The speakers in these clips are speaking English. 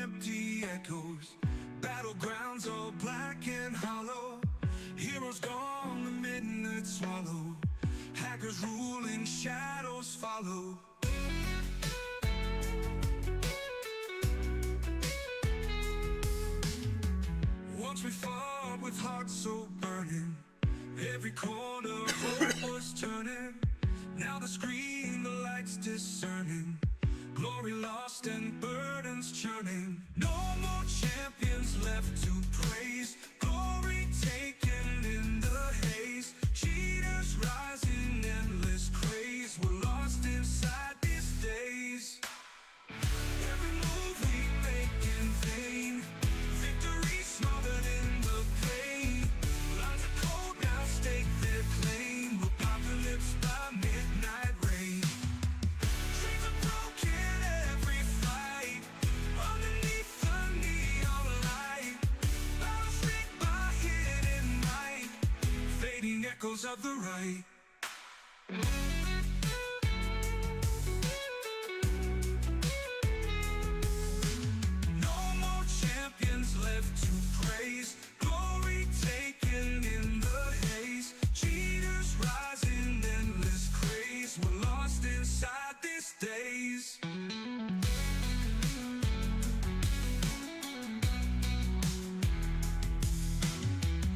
empty echoes, battlegrounds all black and hollow. Heroes gone, the midnight swallow, hackers ruling, shadows follow. Once we fought with hearts so burning, every corner hope was turning. Now the screen, the lights discerning, glory lost and burdens churning. No more champions left to praise, glory taken in the haze. Cheaters rising, endless craze, we're lost inside these days. Every move we make in vain, victory smothered in the pain. Lines of code now stake their claim, apocalypse by midnight rain. Chains are broken, every fight, underneath the neon light. Battles rigged by hidden might, fading echoes of the right. No more champions left to praise, glory taken in the haze. Cheaters rising, endless craze, we're lost inside these days.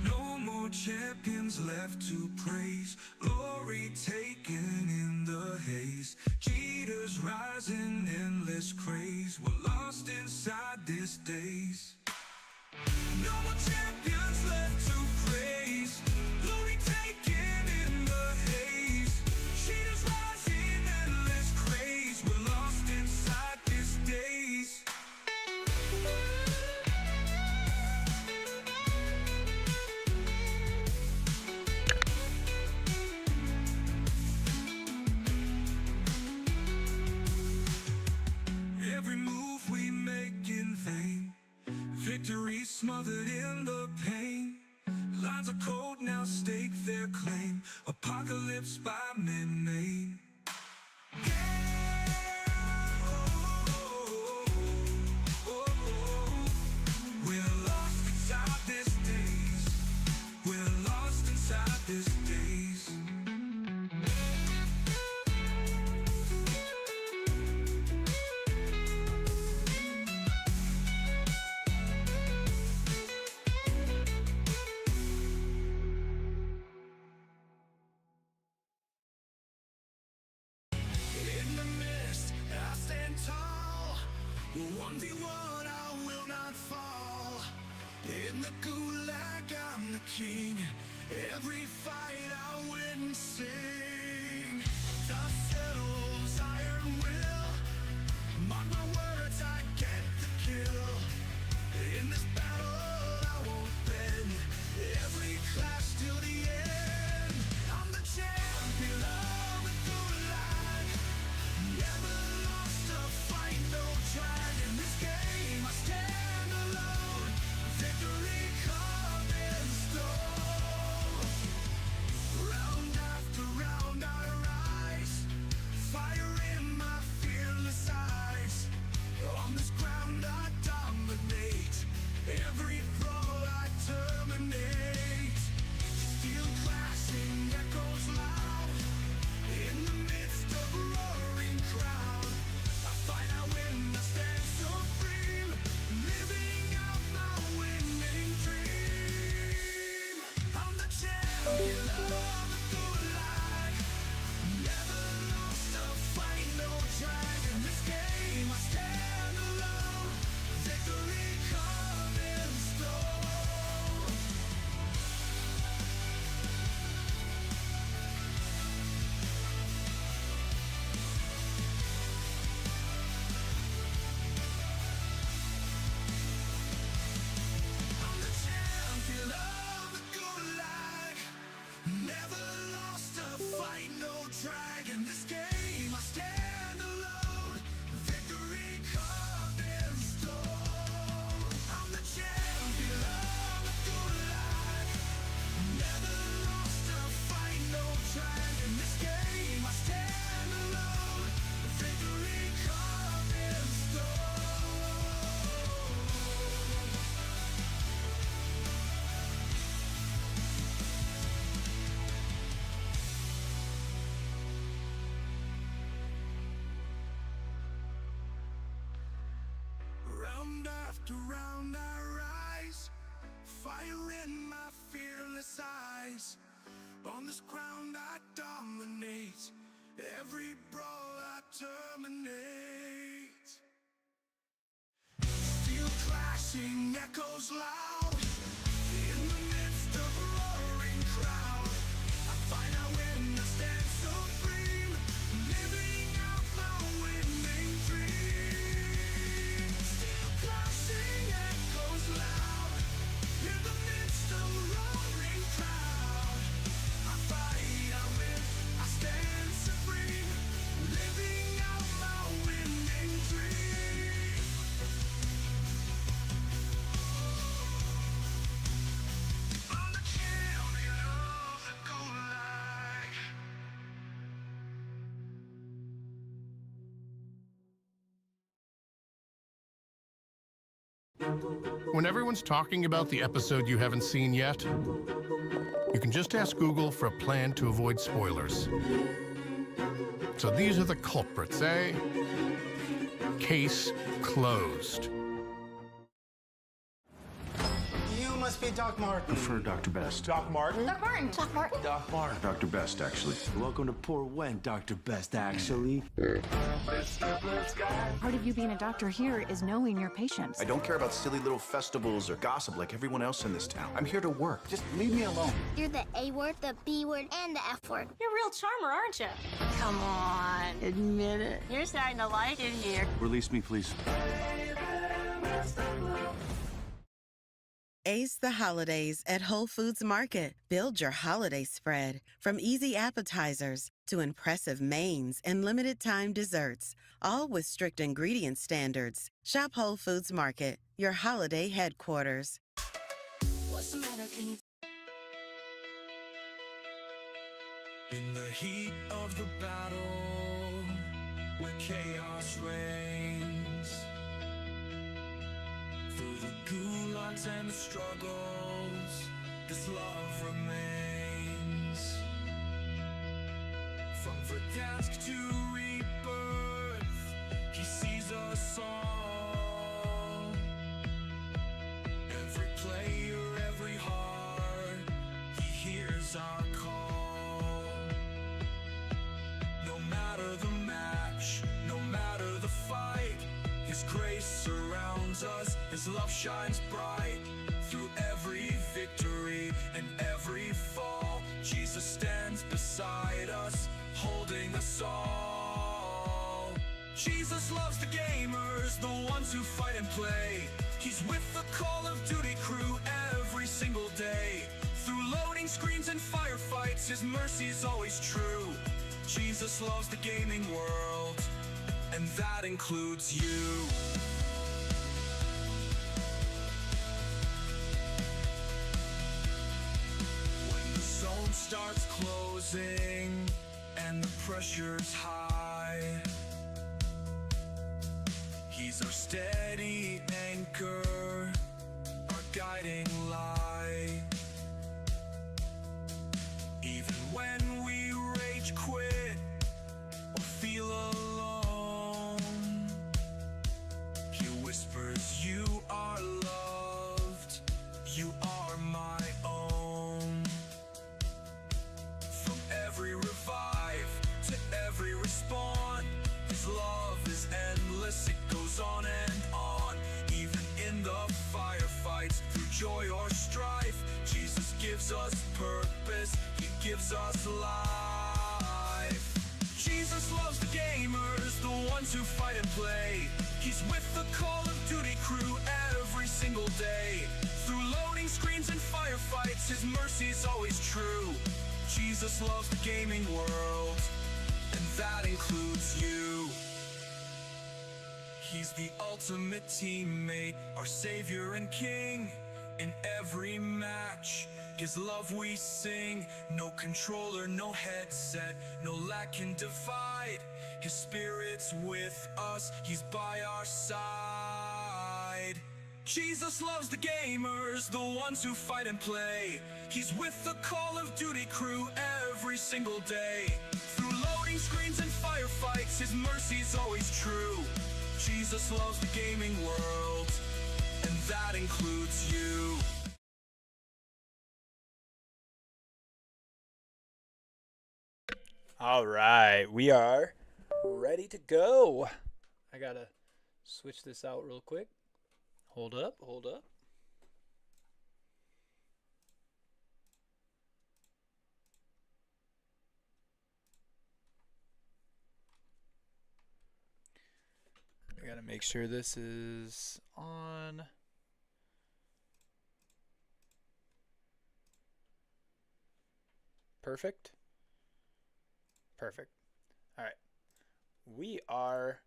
No more champions left to praise, glory taken in the haze. Cheaters rising, endless craze, we're lost inside these days. No more champions left to praise, glory taken in the haze. Cheaters rising, endless craze, we're lost inside these days. Every move we make in vain, victory smothered in the pain. Lines of code now stake their claim, apocalypse by midnight. We're lost inside these days, we're lost inside these days. In the mist, I stand tall. 1v1, I will not fall. In the gulag, I'm the king. Every fight I win and sing. Dust settles, iron will. Mark my words, I get the kill. In this battle, I won't bend. Every clash till the end. I'm the champion of the gulag. Never lost a fight, no tried. In this game, I stand alone. Victory coming slow. Round after round, I rise. wrapped around our eyes, fire in my fearless eyes. On this ground I dominate, every brawl I terminate. Steel clashing echoes loud, in the midst of a roaring crowd. I find out when I stand supreme, living out my winning dream. Steel clashing echoes loud, in the midst of a roaring crowd. I fight, I win, I stand supreme, living out my winning dream. I'm the champion of the good life. When everyone's talking about the episode you haven't seen yet, you can just ask Google for a plan to avoid spoilers. So these are the culprits, eh? Case closed. You must be Doc Martin. Prefer Dr. Best. Doc Martin? Doc Martin. Doc Martin. Doc Martin. Dr. Best, actually. Welcome to Poor When, Dr. Best, actually. Part of you being a doctor here is knowing your patients. I don't care about silly little festivals or gossip like everyone else in this town. I'm here to work. Just leave me alone. You're the A word, the B word, and the F word. You're a real charmer, aren't you? Come on, admit it. You're starting to like it here. Release me, please. Ace the holidays at Whole Foods Market. Build your holiday spread. From easy appetizers to impressive mains and limited time desserts, all with strict ingredient standards. Shop Whole Foods Market, your holiday headquarters. What's the matter? Can you? In the heat of the battle, where chaos reigns, through the gulags and the struggles, this love remains. From Verdansk to rebirth, he sees us all. Every player, every heart, he hears our call. No matter the match, no matter the fight, his grace surrounds us, his love shines bright. Through every victory and every fall, Jesus stands beside us, holding us all. Jesus loves the gamers, the ones who fight and play. He's with the Call of Duty crew every single day. Through loading screens and firefights, his mercy's always true. Jesus loves the gaming world, and that includes you. When the zone starts closing and the pressure's high, he's our steady anchor, our guiding light. Even when we rage quit or feel alone, he whispers, you are loved, you are my own. From every revive to every respawn, his love is endless, it goes on and on. Even in the firefights, through joy or strife, Jesus gives us purpose, he gives us life. Jesus loves the gamers, the ones who fight and play. He's with the Call of Duty crew every single day. Through loading screens and firefights, his mercy's always true. Jesus loves the gaming world, and that includes you. He's the ultimate teammate, our savior and king. In every match, his love we sing. No controller, no headset, no lag can divide. His spirit's with us, he's by our side. Jesus loves the gamers, the ones who fight and play. He's with the Call of Duty crew every single day. Through loading screens and firefights, his mercy's always true. Jesus loves the gaming world, that includes you. All right, we are ready to go. I gotta switch this out real quick. Hold up, hold up. I gotta make sure this is on. Perfect. Perfect. All right. We are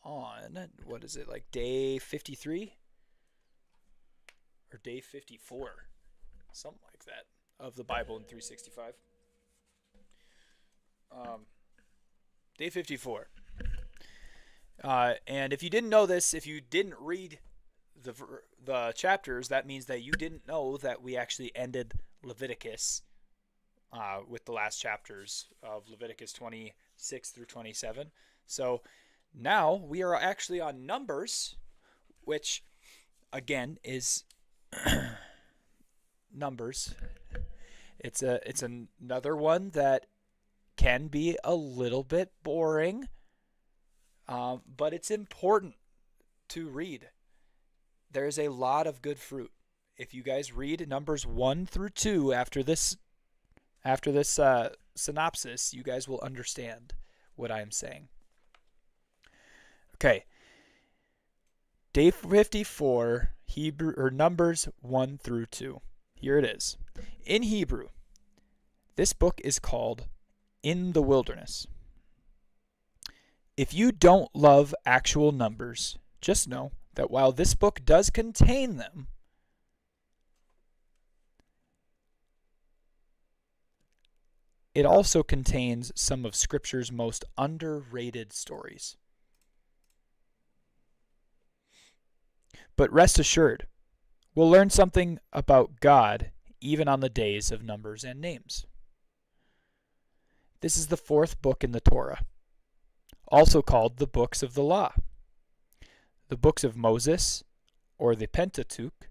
on, what is it, like day 53? Or day 54? Something like that. Of the Bible in 365. Day 54. And if you didn't know this, if you didn't read the chapters, that means that you didn't know that we actually ended Leviticus with the last chapters of Leviticus 26 through 27. So now we are actually on Numbers, which again is Numbers. It's another one that can be a little bit boring, but it's important to read. There's a lot of good fruit. If you guys read Numbers 1 through 2 after this synopsis, you guys will understand what I'm saying. Okay. Day 54, Hebrew or Numbers 1 through 2. Here it is. In Hebrew, this book is called In the Wilderness. If you don't love actual numbers, just know that while this book does contain them, it also contains some of Scripture's most underrated stories. But rest assured, we'll learn something about God even on the days of numbers and names. This is the fourth book in the Torah, also called the books of the law. The books of Moses, or the Pentateuch.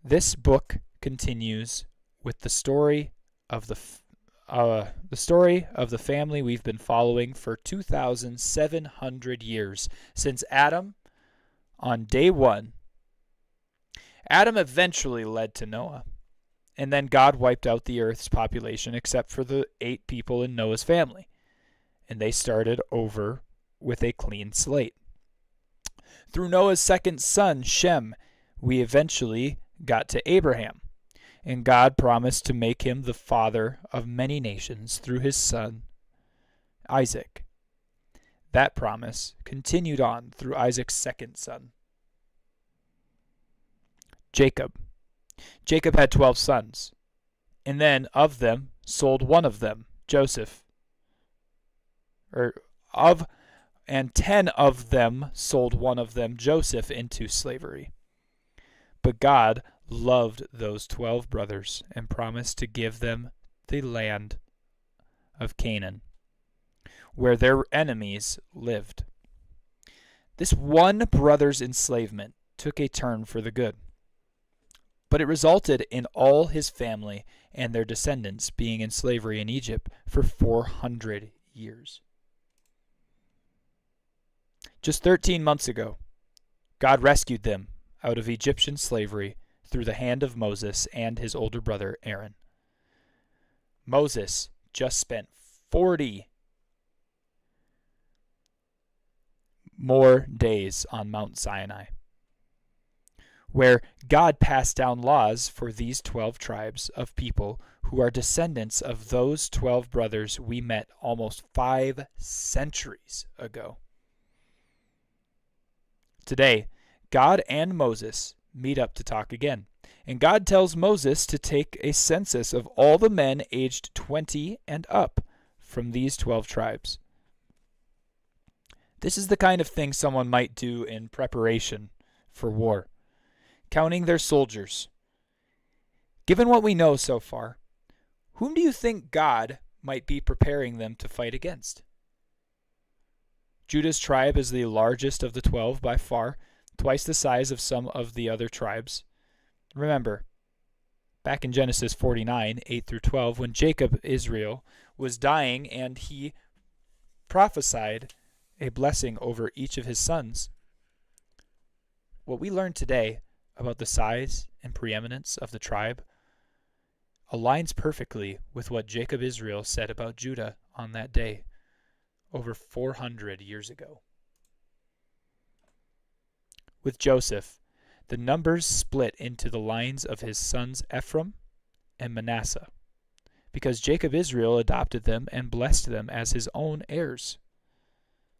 This book continues with the story of the family we've been following for 2,700 years, since Adam on day 1. Adam eventually led to Noah, and then God wiped out the earth's population except for the 8 people in Noah's family, and they started over with a clean slate. Through Noah's second son, Shem, we eventually got to Abraham, and God promised to make him the father of many nations through his son, Isaac. That promise continued on through Isaac's second son, Jacob. Jacob had 12 sons, and then of them sold one of them, Joseph. And 10 of them sold one of them, Joseph, into slavery. But God loved those 12 brothers and promised to give them the land of Canaan, where their enemies lived. This one brother's enslavement took a turn for the good, but it resulted in all his family and their descendants being in slavery in Egypt for 400 years. Just 13 months ago, God rescued them out of Egyptian slavery through the hand of Moses and his older brother Aaron. Moses just spent 40 more days on Mount Sinai, where God passed down laws for these 12 tribes of people who are descendants of those 12 brothers we met almost 5 centuries ago. Today, God and Moses meet up to talk again, and God tells Moses to take a census of all the men aged 20 and up from these 12 tribes. This is the kind of thing someone might do in preparation for war, counting their soldiers. Given what we know so far, whom do you think God might be preparing them to fight against? Judah's tribe is the largest of the 12 by far. twice the size of some of the other tribes. Remember, back in Genesis 49, 8 through 12, when Jacob, Israel, was dying and he prophesied a blessing over each of his sons. What we learned today about the size and preeminence of the tribe aligns perfectly with what Jacob Israel said about Judah on that day, over 400 years ago. With Joseph, the numbers split into the lines of his sons Ephraim and Manasseh, because Jacob Israel adopted them and blessed them as his own heirs.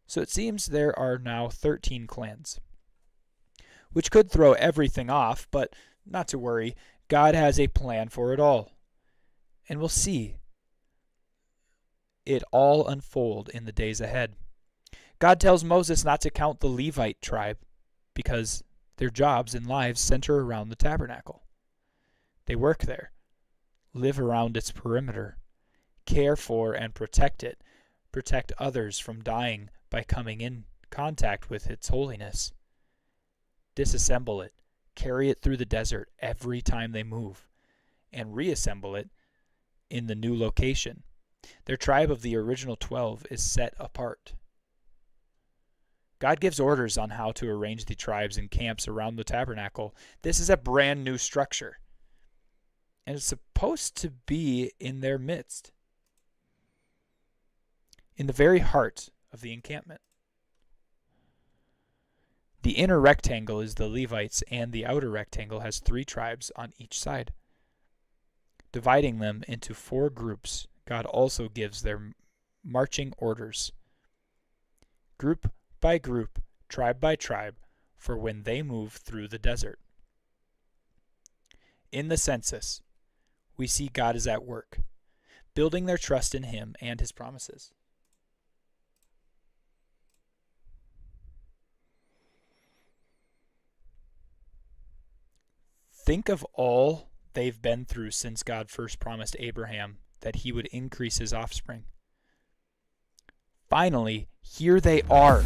So it seems there are now 13 clans, which could throw everything off, but not to worry, God has a plan for it all. And we'll see it all unfold in the days ahead. God tells Moses not to count the Levite tribe because their jobs and lives center around the tabernacle. They work there, live around its perimeter, care for and protect it, protect others from dying by coming in contact with its holiness, disassemble it, carry it through the desert every time they move, and reassemble it in the new location. Their tribe of the original 12 is set apart. God gives orders on how to arrange the tribes and camps around the tabernacle. This is a brand new structure, and it's supposed to be in their midst, in the very heart of the encampment. The inner rectangle is the Levites, and the outer rectangle has 3 tribes on each side. Dividing them into 4 groups, God also gives their marching orders, group by group, tribe by tribe, for when they move through the desert. In the census, we see God is at work, building their trust in Him and His promises. Think of all they've been through since God first promised Abraham that he would increase his offspring. Finally, here they are.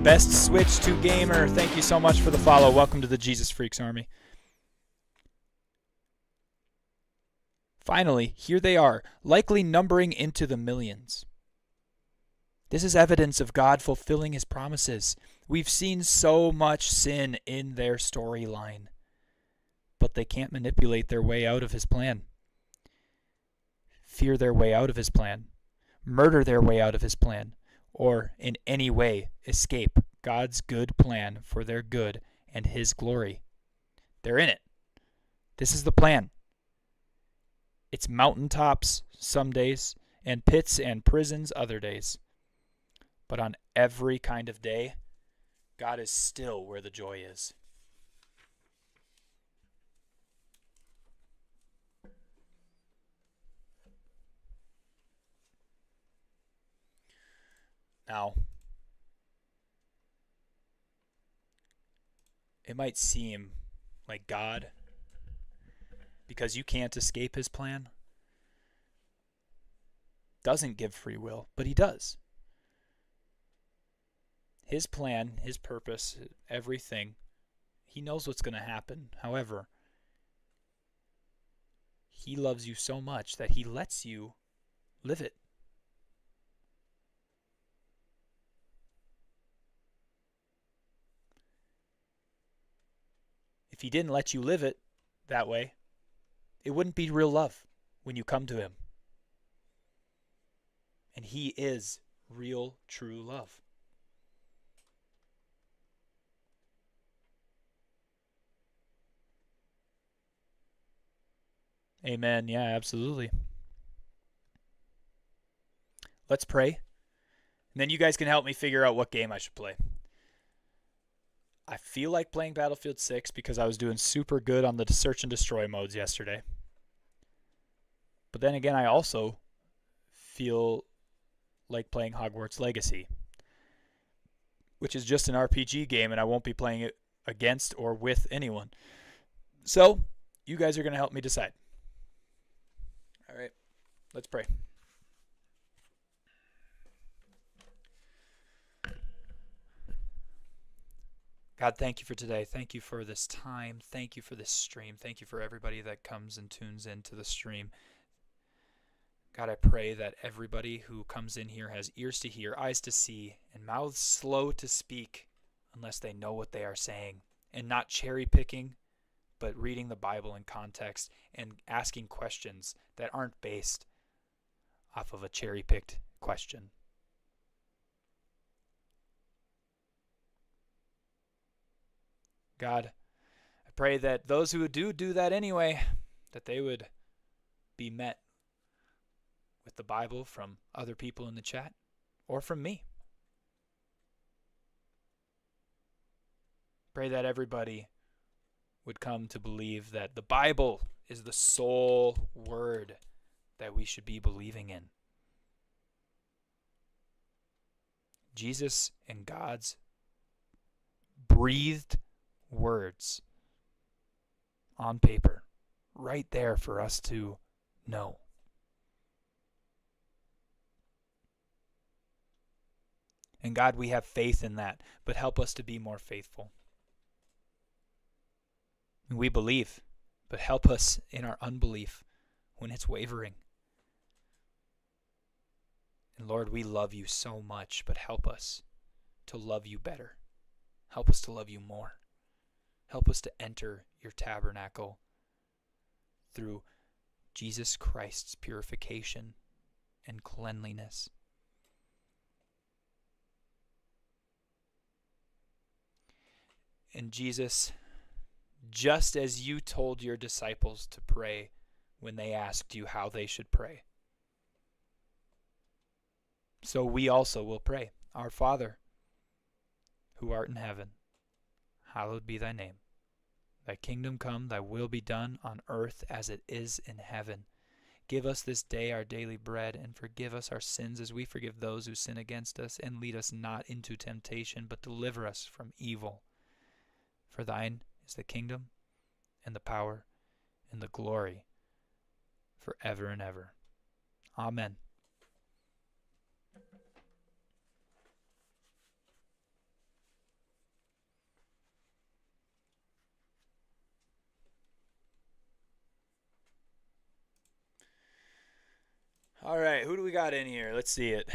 Best Switch to Gamer, thank you so much for the follow. Welcome to the Jesus Freaks Army. Finally, here they are, likely numbering into the millions. This is evidence of God fulfilling His promises. We've seen so much sin in their storyline, but they can't manipulate their way out of His plan, fear their way out of His plan, murder their way out of His plan, or in any way escape God's good plan for their good and His glory. They're in it. This is the plan. It's mountaintops some days, and pits and prisons other days. But on every kind of day, God is still where the joy is. Now, it might seem like God, because you can't escape His plan, doesn't give free will, but He does. His plan, His purpose, everything, He knows what's going to happen. However, He loves you so much that He lets you live it. If He didn't let you live it that way, it wouldn't be real love when you come to Him. And He is real, true love. Amen. Yeah, absolutely. Let's pray. And then you guys can help me figure out what game I should play. I feel like playing Battlefield 6 because I was doing super good on the search and destroy modes yesterday. But then again, I also feel like playing Hogwarts Legacy, which is just an RPG game, and I won't be playing it against or with anyone. So, you guys are going to help me decide. All right, let's pray. God, thank you for today. Thank you for this time. Thank you for this stream. Thank you for everybody that comes and tunes into the stream. God, I pray that everybody who comes in here has ears to hear, eyes to see, and mouths slow to speak unless they know what they are saying, and not cherry picking, but reading the Bible in context and asking questions that aren't based off of a cherry picked question. God, I pray that those who do that anyway, that they would be met with the Bible from other people in the chat or from me. Pray that everybody would come to believe that the Bible is the sole word that we should be believing in. Jesus and God's breathed words on paper, right there for us to know. And God, we have faith in that, but help us to be more faithful. We believe, but help us in our unbelief when it's wavering. And Lord, we love you so much, but help us to love you better. Help us to love you more. Help us to enter your tabernacle through Jesus Christ's purification and cleanliness. And Jesus, just as you told your disciples to pray when they asked you how they should pray, so we also will pray. Our Father, who art in heaven, hallowed be thy name. Thy kingdom come, thy will be done on earth as it is in heaven. Give us this day our daily bread, and forgive us our sins as we forgive those who sin against us. And lead us not into temptation, but deliver us from evil. For thine is the kingdom, and the power, and the glory, forever and ever. Amen. All right, who do we got in here? Let's see it.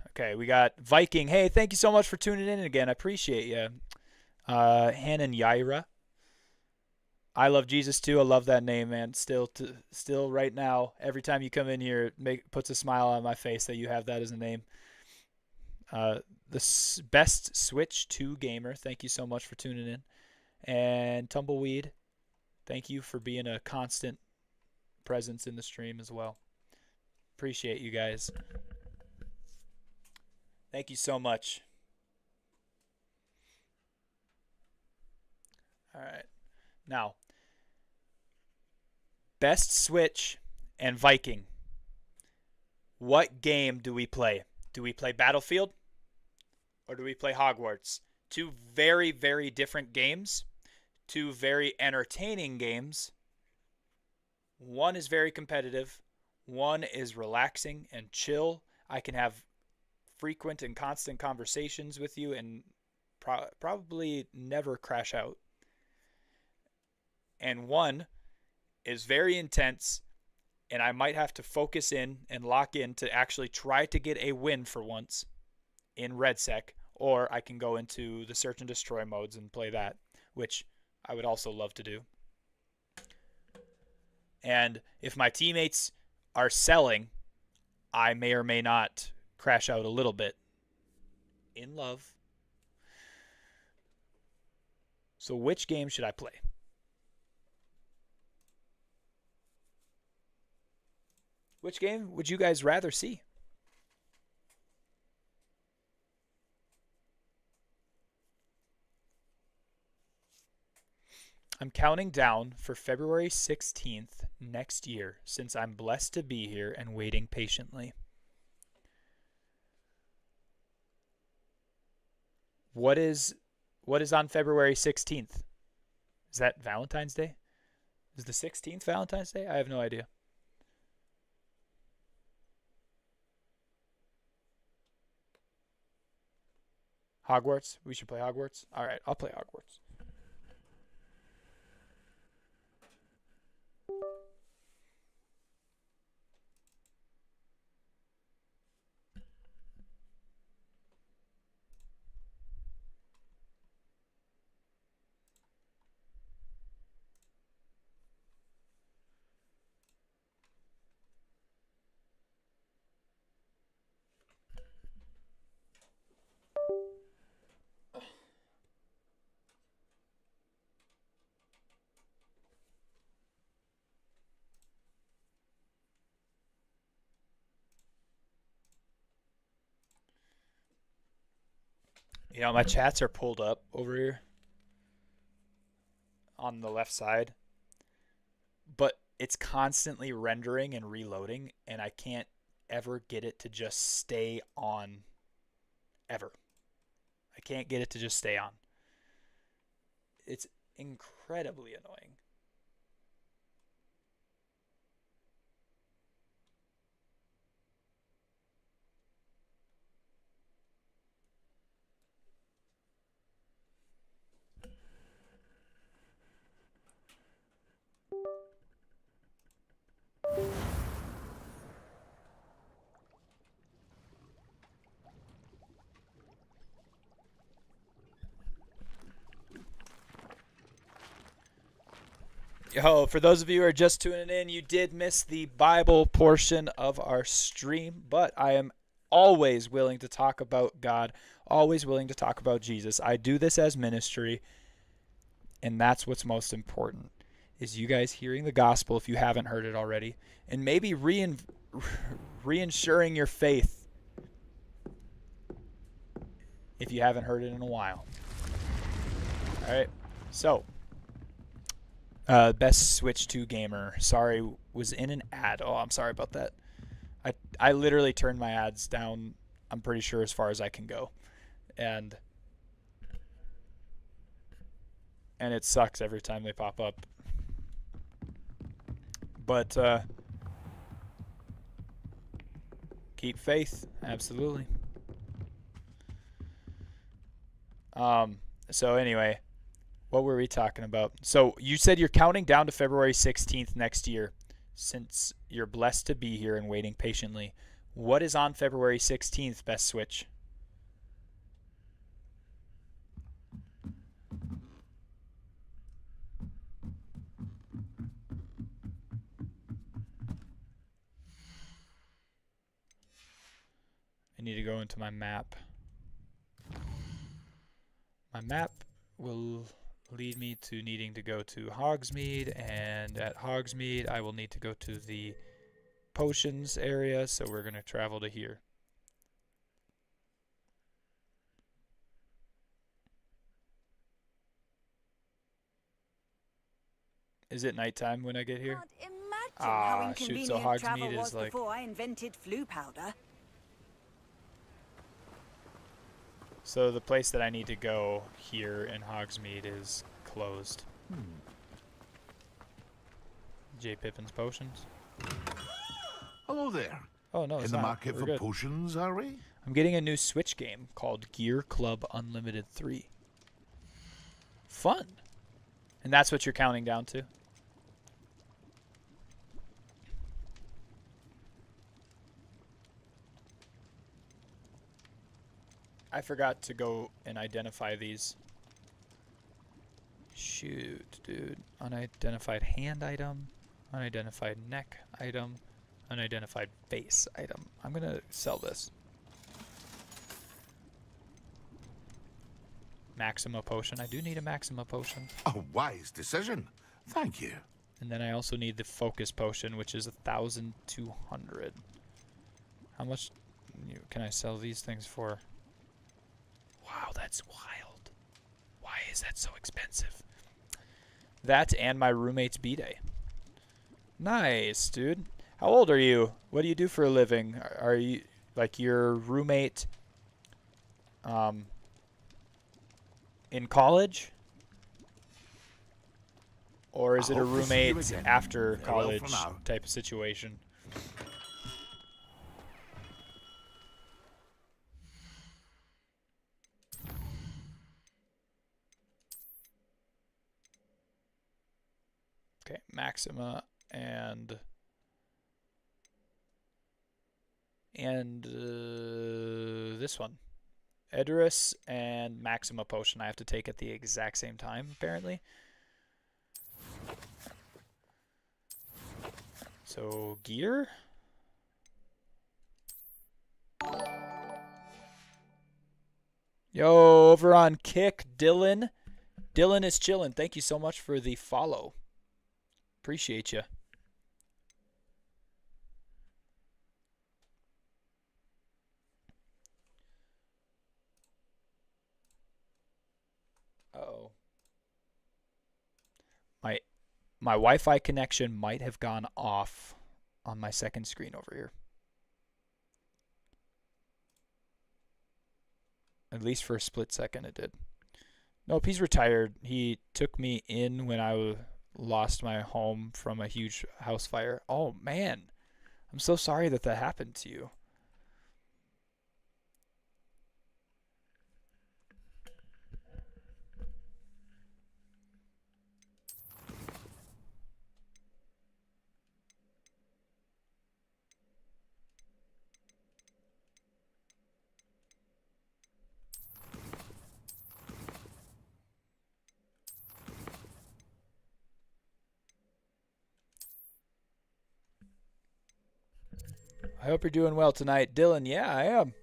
Okay, we got Viking. Hey, thank you so much for tuning in again. I appreciate you. Hanan Yaira. I love Jesus too. I love that name, man. Still right now, every time you come in here, it puts a smile on my face that you have that as a name. The best Switch 2 gamer. Thank you so much for tuning in. And Tumbleweed, thank you for being a constant presence in the stream as well. Appreciate you guys. Thank you so much. All right. Now, best Switch and Viking. What game do we play? Do we play Battlefield or do we play Hogwarts? Two very, very different games. Two very entertaining games. One is very competitive. One is relaxing and chill. I can have frequent and constant conversations with you and probably never crash out. And one is very intense, and I might have to focus in and lock in to actually try to get a win for once in RedSec, or I can go into the search and destroy modes and play that, which I would also love to do. And if my teammates are selling, I may or may not crash out a little bit. In love. So which game should I play? Which game would you guys rather see? I'm counting down for February 16th next year, since I'm blessed to be here and waiting patiently. What is on February 16th? Is that Valentine's Day? Is the 16th Valentine's Day? I have no idea. Hogwarts? We should play Hogwarts? Alright, I'll play Hogwarts. You know, my chats are pulled up over here on the left side, but it's constantly rendering and reloading, and I can't ever get it to just stay on ever. I can't get it to just stay on. It's incredibly annoying. Yo, for those of you who are just tuning in, you did miss the Bible portion of our stream, but I am always willing to talk about God, always willing to talk about Jesus. I do this as ministry, and that's what's most important, is you guys hearing the gospel if you haven't heard it already, and maybe reinsuring your faith if you haven't heard it in a while. All right, so best Switch 2 gamer. Sorry, was in an ad. Oh, I'm sorry about that. I literally turned my ads down, I'm pretty sure, as far as I can go. And it sucks every time they pop up. But keep faith, absolutely. So anyway, what were we talking about? So you said you're counting down to February 16th next year, since you're blessed to be here and waiting patiently. What is on February 16th, Best Switch? I need to go into my map. My map will lead me to needing to go to Hogsmeade, and at Hogsmeade I will need to go to the potions area, so we're going to travel to here. Is it nighttime when I get here? How shoot, so inconvenient travel Hogsmeade was is like... before I invented flu powder. So the place that I need to go here in Hogsmeade is closed. J. Pippin's Potions. Hello there. Oh, no, it's in the not. market We're for good. potions, are we? I'm getting a new Switch game called Gear Club Unlimited 3. Fun. And that's what you're counting down to? I forgot to go and identify these. Shoot, dude. Unidentified hand item, unidentified neck item, unidentified face item. I'm gonna sell this. Maxima potion. I do need a Maxima potion. A wise decision. Thank you. And then I also need the focus potion, which is 1,200. How much can I sell these things for? Wow, that's wild. Why is that so expensive? That and my roommate's B-Day. Nice, dude. How old are you? What do you do for a living? Are you, like, your roommate in college? Or is it a roommate after college type of situation? Okay, Maxima and this one. Edris and Maxima Potion I have to take at the exact same time, apparently. So, gear? Yo, over on Kick, Dylan. Dylan is chilling. Thank you so much for the follow. Appreciate you. Uh-oh. My Wi-Fi connection might have gone off on my second screen over here. At least for a split second it did. Nope, he's retired. He took me in when I lost my home from a huge house fire. Oh, man. I'm so sorry that that happened to you. I hope you're doing well tonight. Dylan, yeah, I am.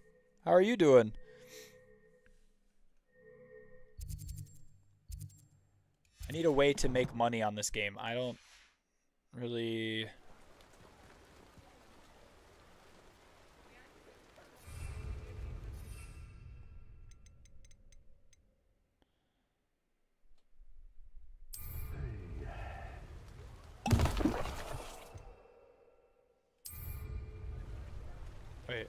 How are you doing? I need a way to make money on this game. I don't really... Wait.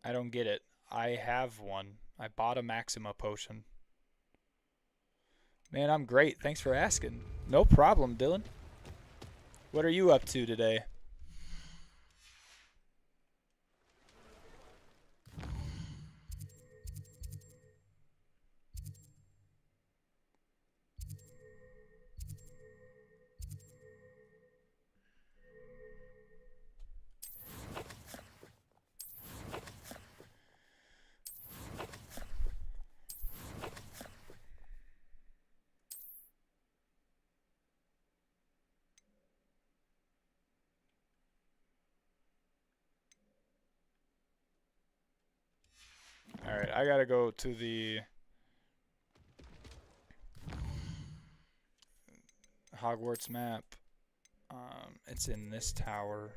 I don't get it. I have one. I bought a Maxima potion. Man, I'm great. Thanks for asking. No problem, Dylan. What are you up to today? Alright, I gotta go to the Hogwarts map. It's in this tower.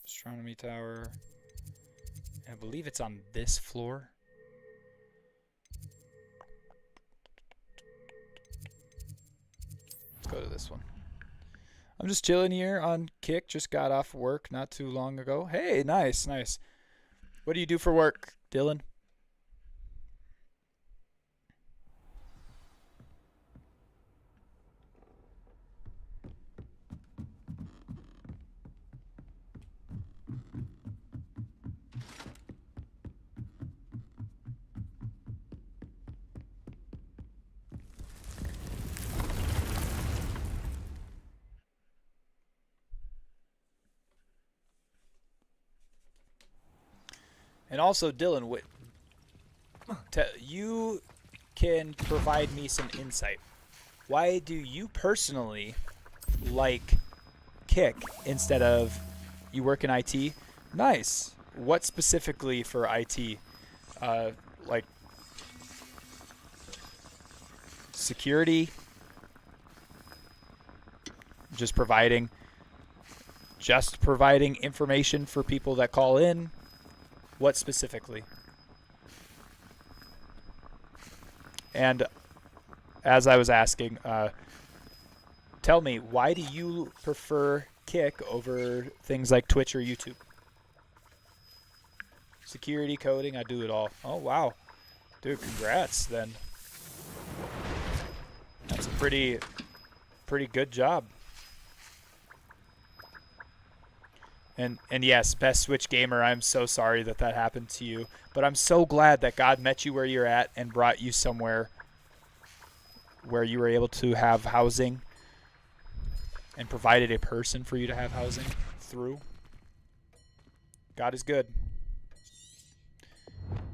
Astronomy tower. I believe it's on this floor. Let's go to this one. I'm just chilling here on Kick. Just got off work not too long ago. Hey, nice, nice. What do you do for work, Dylan? And also, Dylan, you can provide me some insight. Why do you personally like Kick instead of you work in IT? Nice. What specifically for IT? Like security? Just providing information for people that call in? What specifically? And as I was asking, tell me, why do you prefer Kick over things like Twitch or YouTube? Security, coding, I do it all. Oh, wow. Dude, congrats, then. That's a pretty good job. And yes, best Switch gamer, I'm so sorry that that happened to you. But I'm so glad that God met you where you're at and brought you somewhere where you were able to have housing and provided a person for you to have housing through. God is good.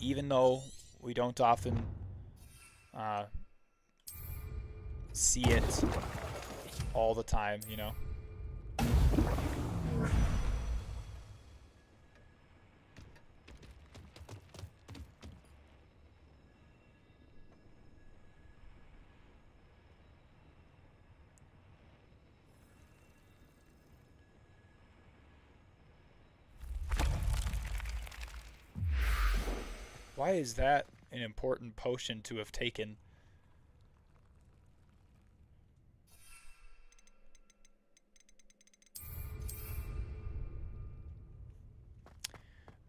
Even though we don't often see it all the time, you know. Why is that an important potion to have taken?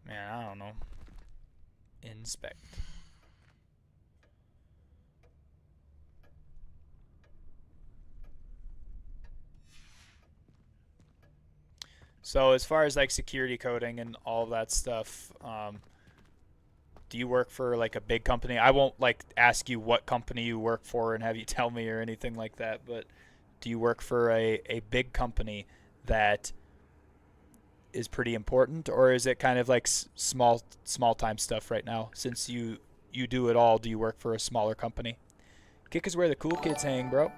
Man, I don't know. Inspect. So as far as like security coding and all of that stuff, do you work for like a big company? I won't like ask you what company you work for and have you tell me or anything like that, but do you work for a big company that is pretty important, or is it kind of like small time stuff right now? Since you do it all, do you work for a smaller company? Kick is where the cool kids hang, bro.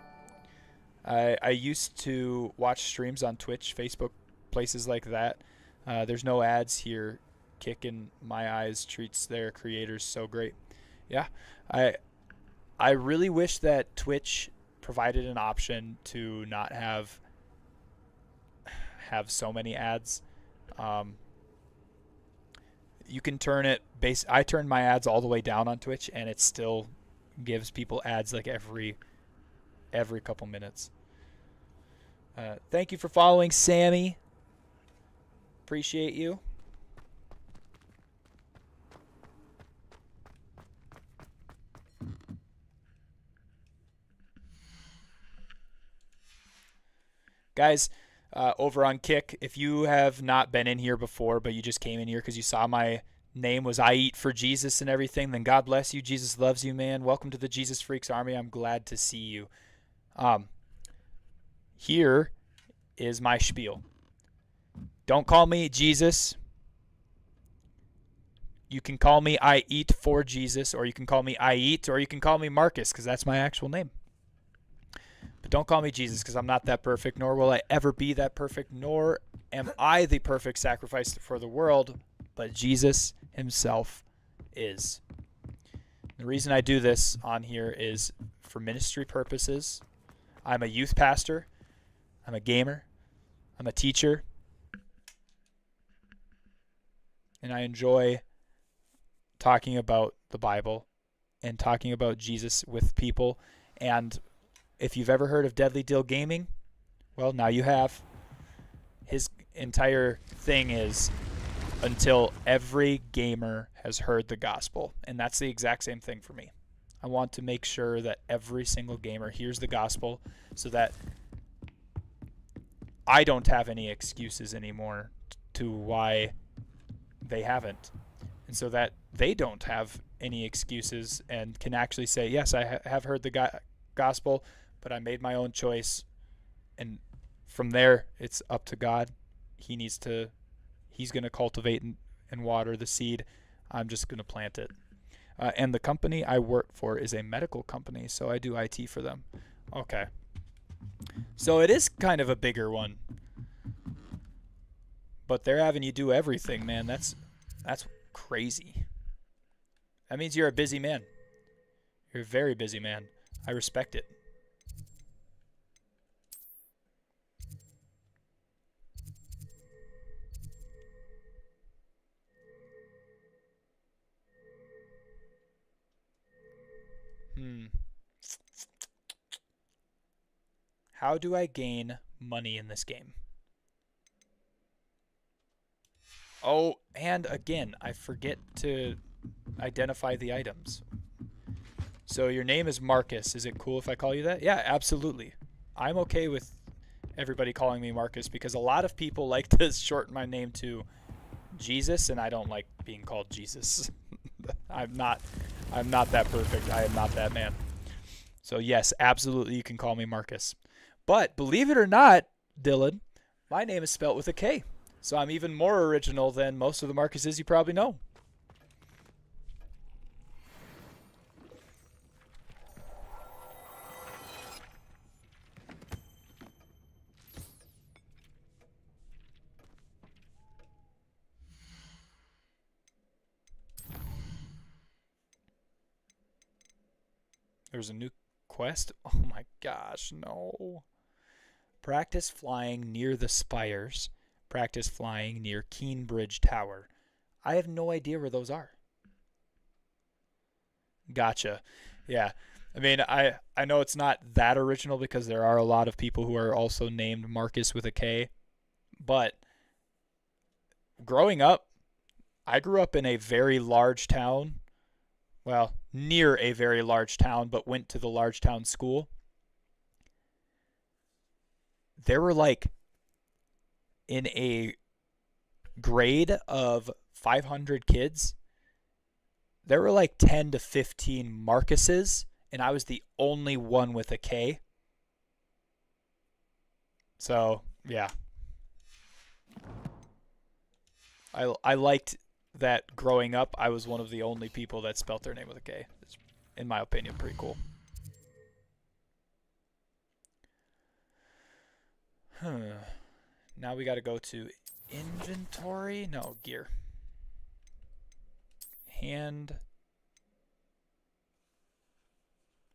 I used to watch streams on Twitch, Facebook, places like that. There's no ads here. Kick in my eyes treats their creators so great. Yeah, I really wish that Twitch provided an option to not have so many ads. You can turn it I turn my ads all the way down on Twitch, and it still gives people ads like every couple minutes. Thank you for following, Sammy. Appreciate you. Guys, over on Kick, if you have not been in here before, but you just came in here because you saw my name was I Eat for Jesus and everything, then God bless you. Jesus loves you, man. Welcome to the Jesus Freaks Army. I'm glad to see you. Here is my spiel. Don't call me Jesus. You can call me I Eat for Jesus, or you can call me I Eat, or you can call me Marcus, because that's my actual name. But don't call me Jesus, because I'm not that perfect, nor will I ever be that perfect, nor am I the perfect sacrifice for the world, but Jesus himself is. The reason I do this on here is for ministry purposes. I'm a youth pastor. I'm a gamer. I'm a teacher. And I enjoy talking about the Bible and talking about Jesus with people. And if you've ever heard of Deadly Deal Gaming, well, now you have. His entire thing is until every gamer has heard the gospel. And that's the exact same thing for me. I want to make sure that every single gamer hears the gospel so that I don't have any excuses anymore to why they haven't. And so that they don't have any excuses and can actually say, yes, I have heard the gospel, but I made my own choice. And from there, it's up to God. He's going to cultivate and water the seed. I'm just going to plant it. And the company I work for is a medical company, so I do IT for them. Okay. So it is kind of a bigger one. But they're having you do everything, man. That's crazy. That means you're a busy man. You're a very busy man. I respect it. How do I gain money in this game? Oh, and again, I forget to identify the items. So your name is Marcus. Is it cool if I call you that? Yeah, absolutely. I'm okay with everybody calling me Marcus, because a lot of people like to shorten my name to Jesus, and I don't like being called Jesus. I'm not that perfect. I am not that man. So yes, absolutely you can call me Marcus. But believe it or not, Dylan, my name is spelt with a K. So I'm even more original than most of the Marcuses you probably know. There's a new quest? Oh my gosh, no. Practice flying near the spires. Practice flying near Keenbridge Tower. I have no idea where those are. Gotcha. Yeah. I mean, I know it's not that original because there are a lot of people who are also named Marcus with a K. But growing up, I grew up in a very large town. Well, near a very large town, but went to the large town school. There were like, in a grade of 500 kids, there were like 10 to 15 Marcuses, and I was the only one with a K. So, yeah. I liked that growing up, I was one of the only people that spelt their name with a K. It's, in my opinion, pretty cool. Now we got to go to inventory. No, gear. Hand.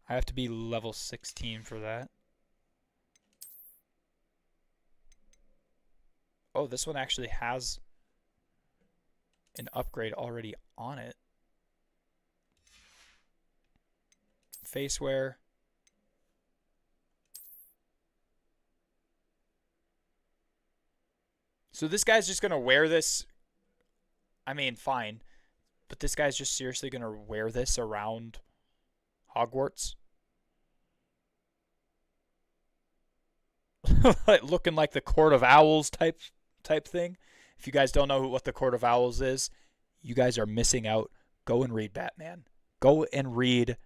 I have to be level 16 for that. Oh, this one actually has an upgrade already on it. Face wear. So this guy's just going to wear this. I mean, fine. But this guy's just seriously going to wear this around Hogwarts? Like looking like the Court of Owls type thing. If you guys don't know what the Court of Owls is, you guys are missing out. Go and read Batman. Go and read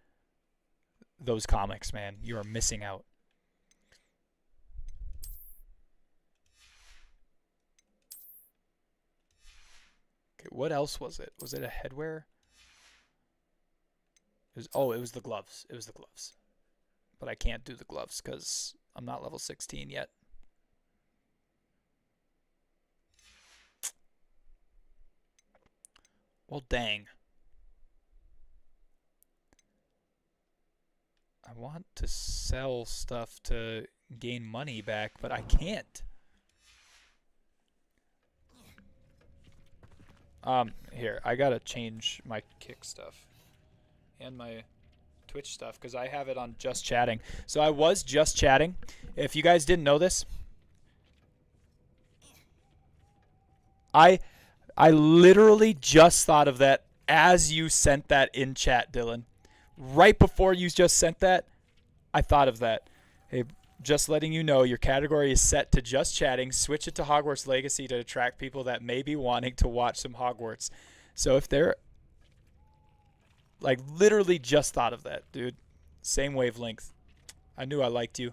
those comics, man. You are missing out. Okay, what else was it? Was it a headwear? It was the gloves. It was the gloves. But I can't do the gloves because I'm not level 16 yet. Well, dang. I want to sell stuff to gain money back, but I can't. Here, I gotta change my Kick stuff and my Twitch stuff because I have it on just chatting. So I was just chatting. If you guys didn't know this, I literally just thought of that as you sent that in chat, Dylan. Right before you just sent that, I thought of that. Hey, just letting you know, your category is set to just chatting. Switch it to Hogwarts Legacy to attract people that may be wanting to watch some Hogwarts. So if they're... Like, literally just thought of that, dude. Same wavelength. I knew I liked you.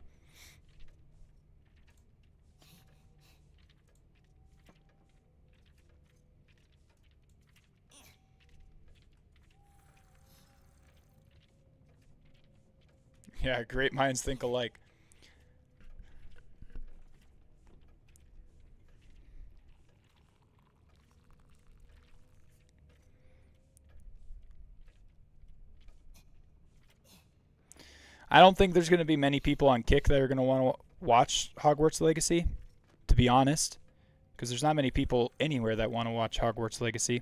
Yeah, great minds think alike. I don't think there's going to be many people on Kick that are going to want to watch Hogwarts Legacy, to be honest, because there's not many people anywhere that want to watch Hogwarts Legacy.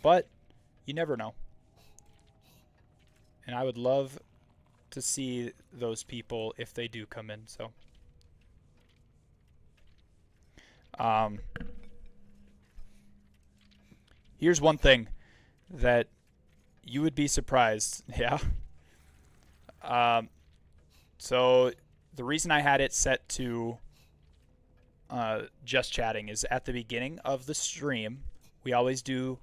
But you never know. And I would love to see those people if they do come in. So, here's one thing that you would be surprised. Yeah. So the reason I had it set to just chatting is at the beginning of the stream, we always do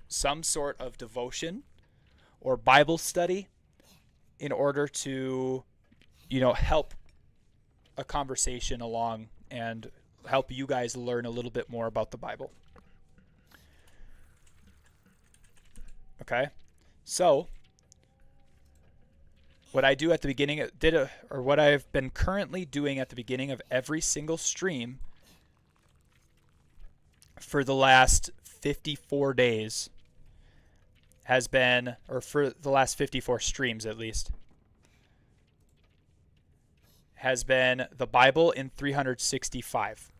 some sort of devotion or Bible study in order to, help a conversation along and help you guys learn a little bit more about the Bible. Okay? So, what I do at the beginning, what I've been currently doing at the beginning of every single stream for the last 54 days has been, or for the last 54 streams at least, has been the Bible in 365.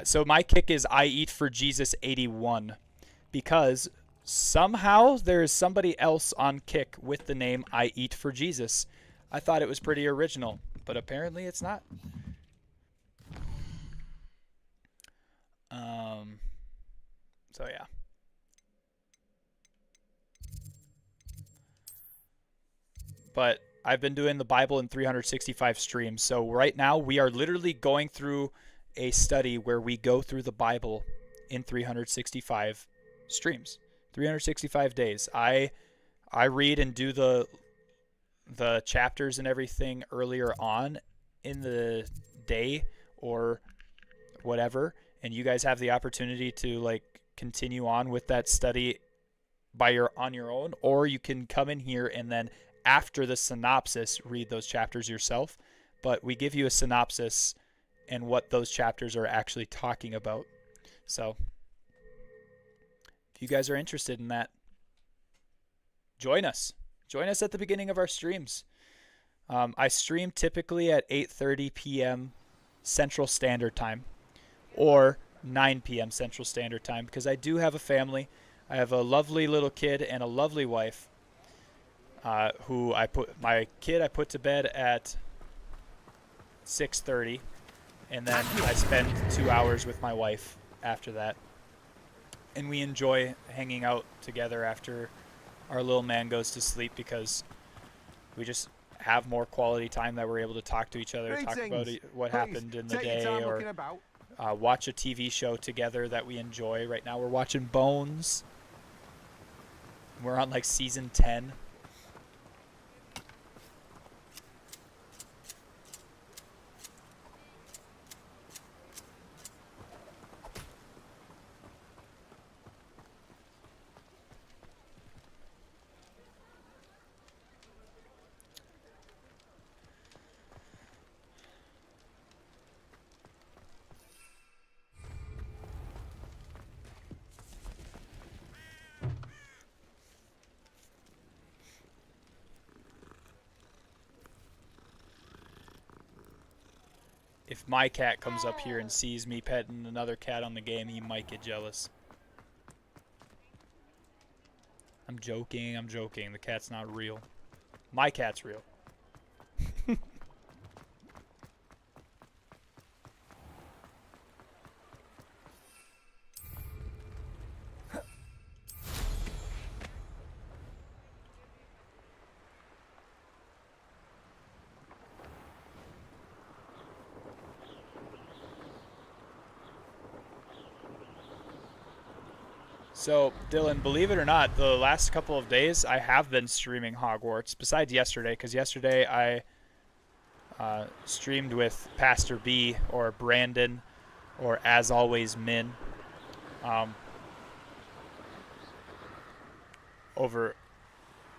So my kick is I Eat for Jesus 81 because somehow there is somebody else on Kick with the name I Eat for Jesus. I thought it was pretty original, but apparently it's not. So yeah. But I've been doing the Bible in 365 streams. So right now we are literally going through a study where we go through the Bible in 365 streams, 365 days. I read and do the chapters and everything earlier on in the day or whatever, and you guys have the opportunity to like continue on with that study on your own, or you can come in here and then after the synopsis read those chapters yourself. But we give you a synopsis and what those chapters are actually talking about. So if you guys are interested in that, join us. Join us at the beginning of our streams. I stream typically at 8:30 p.m. Central Standard Time or 9 p.m. Central Standard Time because I do have a family. I have a lovely little kid and a lovely wife who I put to bed at 6:30, and then I spend 2 hours with my wife after that. And we enjoy hanging out together after our little man goes to sleep because we just have more quality time that we're able to talk to each other, talk about what happened in the day, or watch a TV show together that we enjoy. Right now we're watching Bones. We're on like season 10. If my cat comes up here and sees me petting another cat on the game, he might get jealous. I'm joking, I'm joking. The cat's not real. My cat's real. So, Dylan, believe it or not, the last couple of days I have been streaming Hogwarts, besides yesterday, because yesterday I streamed with Pastor B, or Brandon, or As Always Min,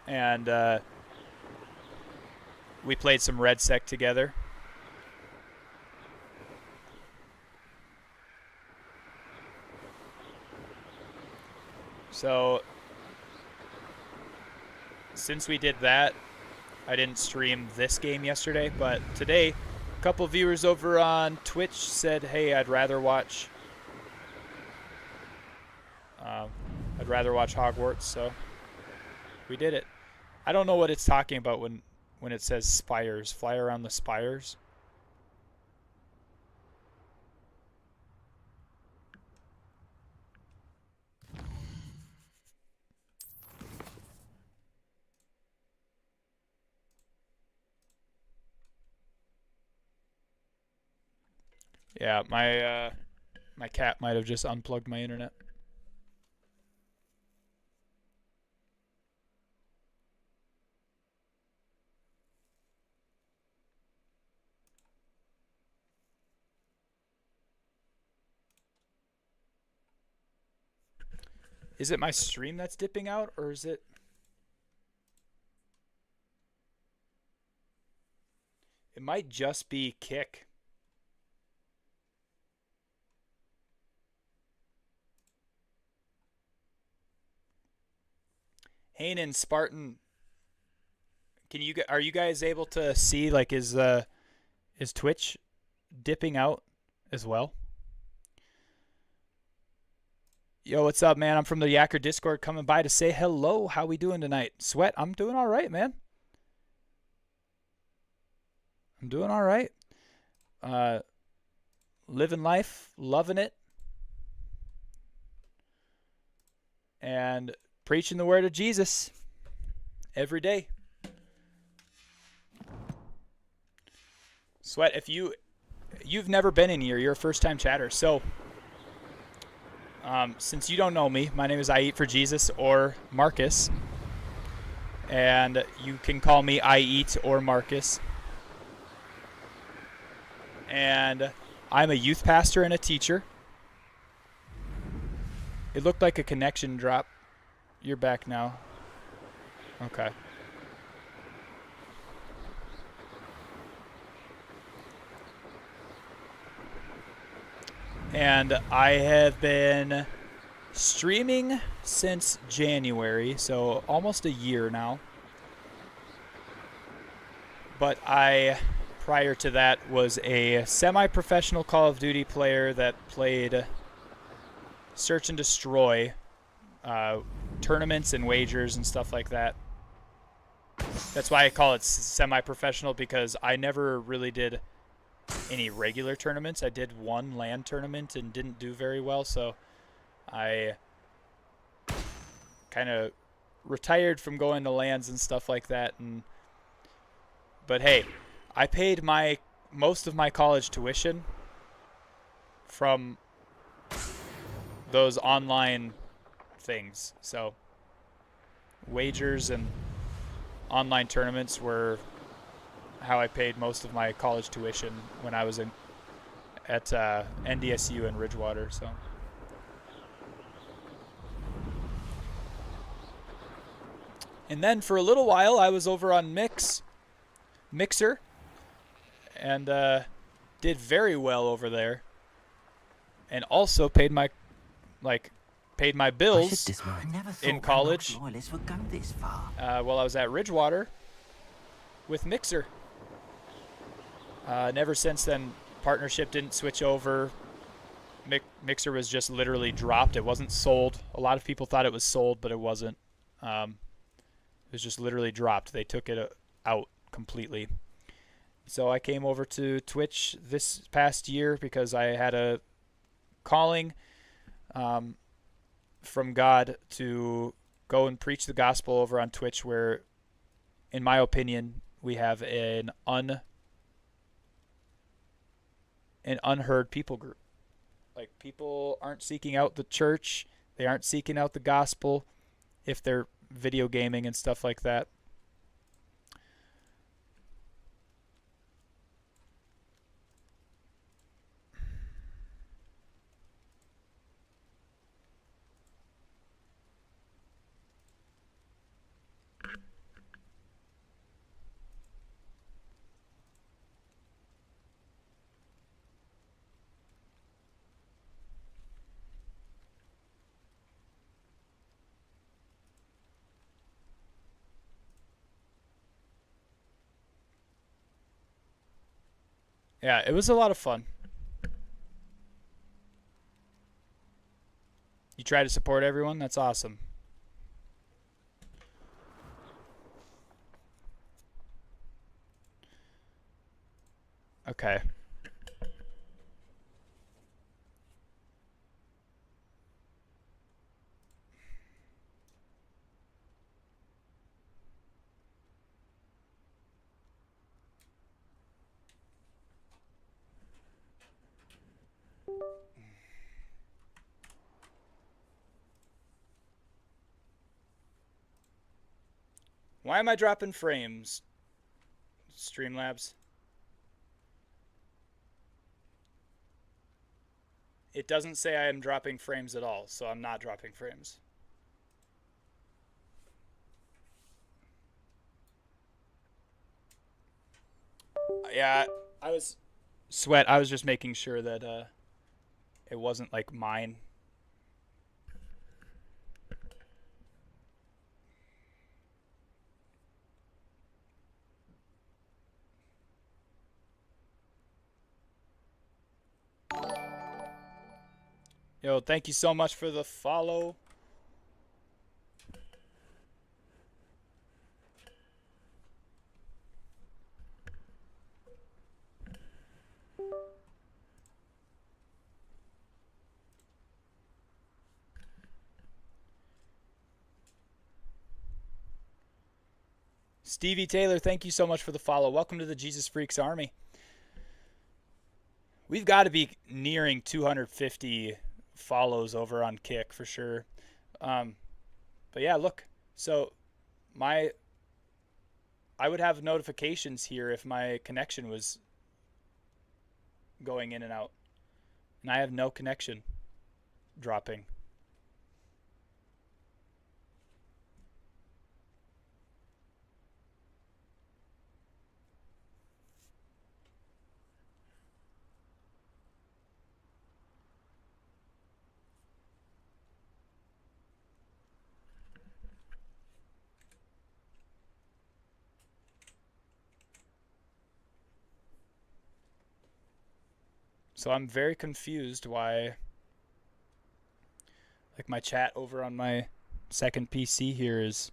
and we played some Red Sec together. So, since we did that, I didn't stream this game yesterday, but today, a couple viewers over on Twitch said, hey, I'd rather watch Hogwarts, so we did it. I don't know what it's talking about when it says spires. Fly around the spires. Yeah, my cat might have just unplugged my internet. Is it my stream that's dipping out, or is it... It might just be Kick. Hanan, Spartan, are you guys able to see, like, is Twitch dipping out as well? Yo, what's up, man? I'm from the Yacker Discord coming by to say hello. How we doing tonight? Sweat, I'm doing all right, man. I'm doing all right. Living life, loving it, and preaching the word of Jesus every day. Sweat, if you've never been in here, you're a first-time chatter. So, since you don't know me, my name is I Eat for Jesus or Marcus, and you can call me I Eat or Marcus. And I'm a youth pastor and a teacher. It looked like a connection drop. You're back now. Okay. And I have been streaming since January, so almost a year now. But prior to that, was a semi-professional Call of Duty player that played Search and Destroy tournaments and wagers and stuff like that. That's why I call it semi-professional, because I never really did any regular tournaments. I did one LAN tournament and didn't do very well, so I kind of retired from going to LANs and stuff like that. But hey, I paid most of my college tuition from those online things. So wagers and online tournaments were how I paid most of my college tuition when I was at NDSU in Ridgewater. So and then for a little while I was over on Mixer and did very well over there, and also paid my bills in college while I was at Ridgewater with Mixer. Never since then, partnership didn't switch over. Mixer was just literally dropped. It wasn't sold. A lot of people thought it was sold, but it wasn't. It was just literally dropped. They took it out completely. So I came over to Twitch this past year because I had a calling from God to go and preach the gospel over on Twitch, where, in my opinion, we have an unheard people group. Like, people aren't seeking out the church. They aren't seeking out the gospel if they're video gaming and stuff like that. Yeah, it was a lot of fun. You try to support everyone? That's awesome. Okay. Why am I dropping frames? Streamlabs. It doesn't say I am dropping frames at all, so I'm not dropping frames. Yeah, I was just making sure that it wasn't like mine. Yo, thank you so much for the follow. Stevie Taylor, thank you so much for the follow. Welcome to the Jesus Freaks Army. We've got to be nearing 250 follows over on Kick for sure. But yeah, look. So I would have notifications here if my connection was going in and out. And I have no connection dropping. So I'm very confused why, like, my chat over on my second PC here is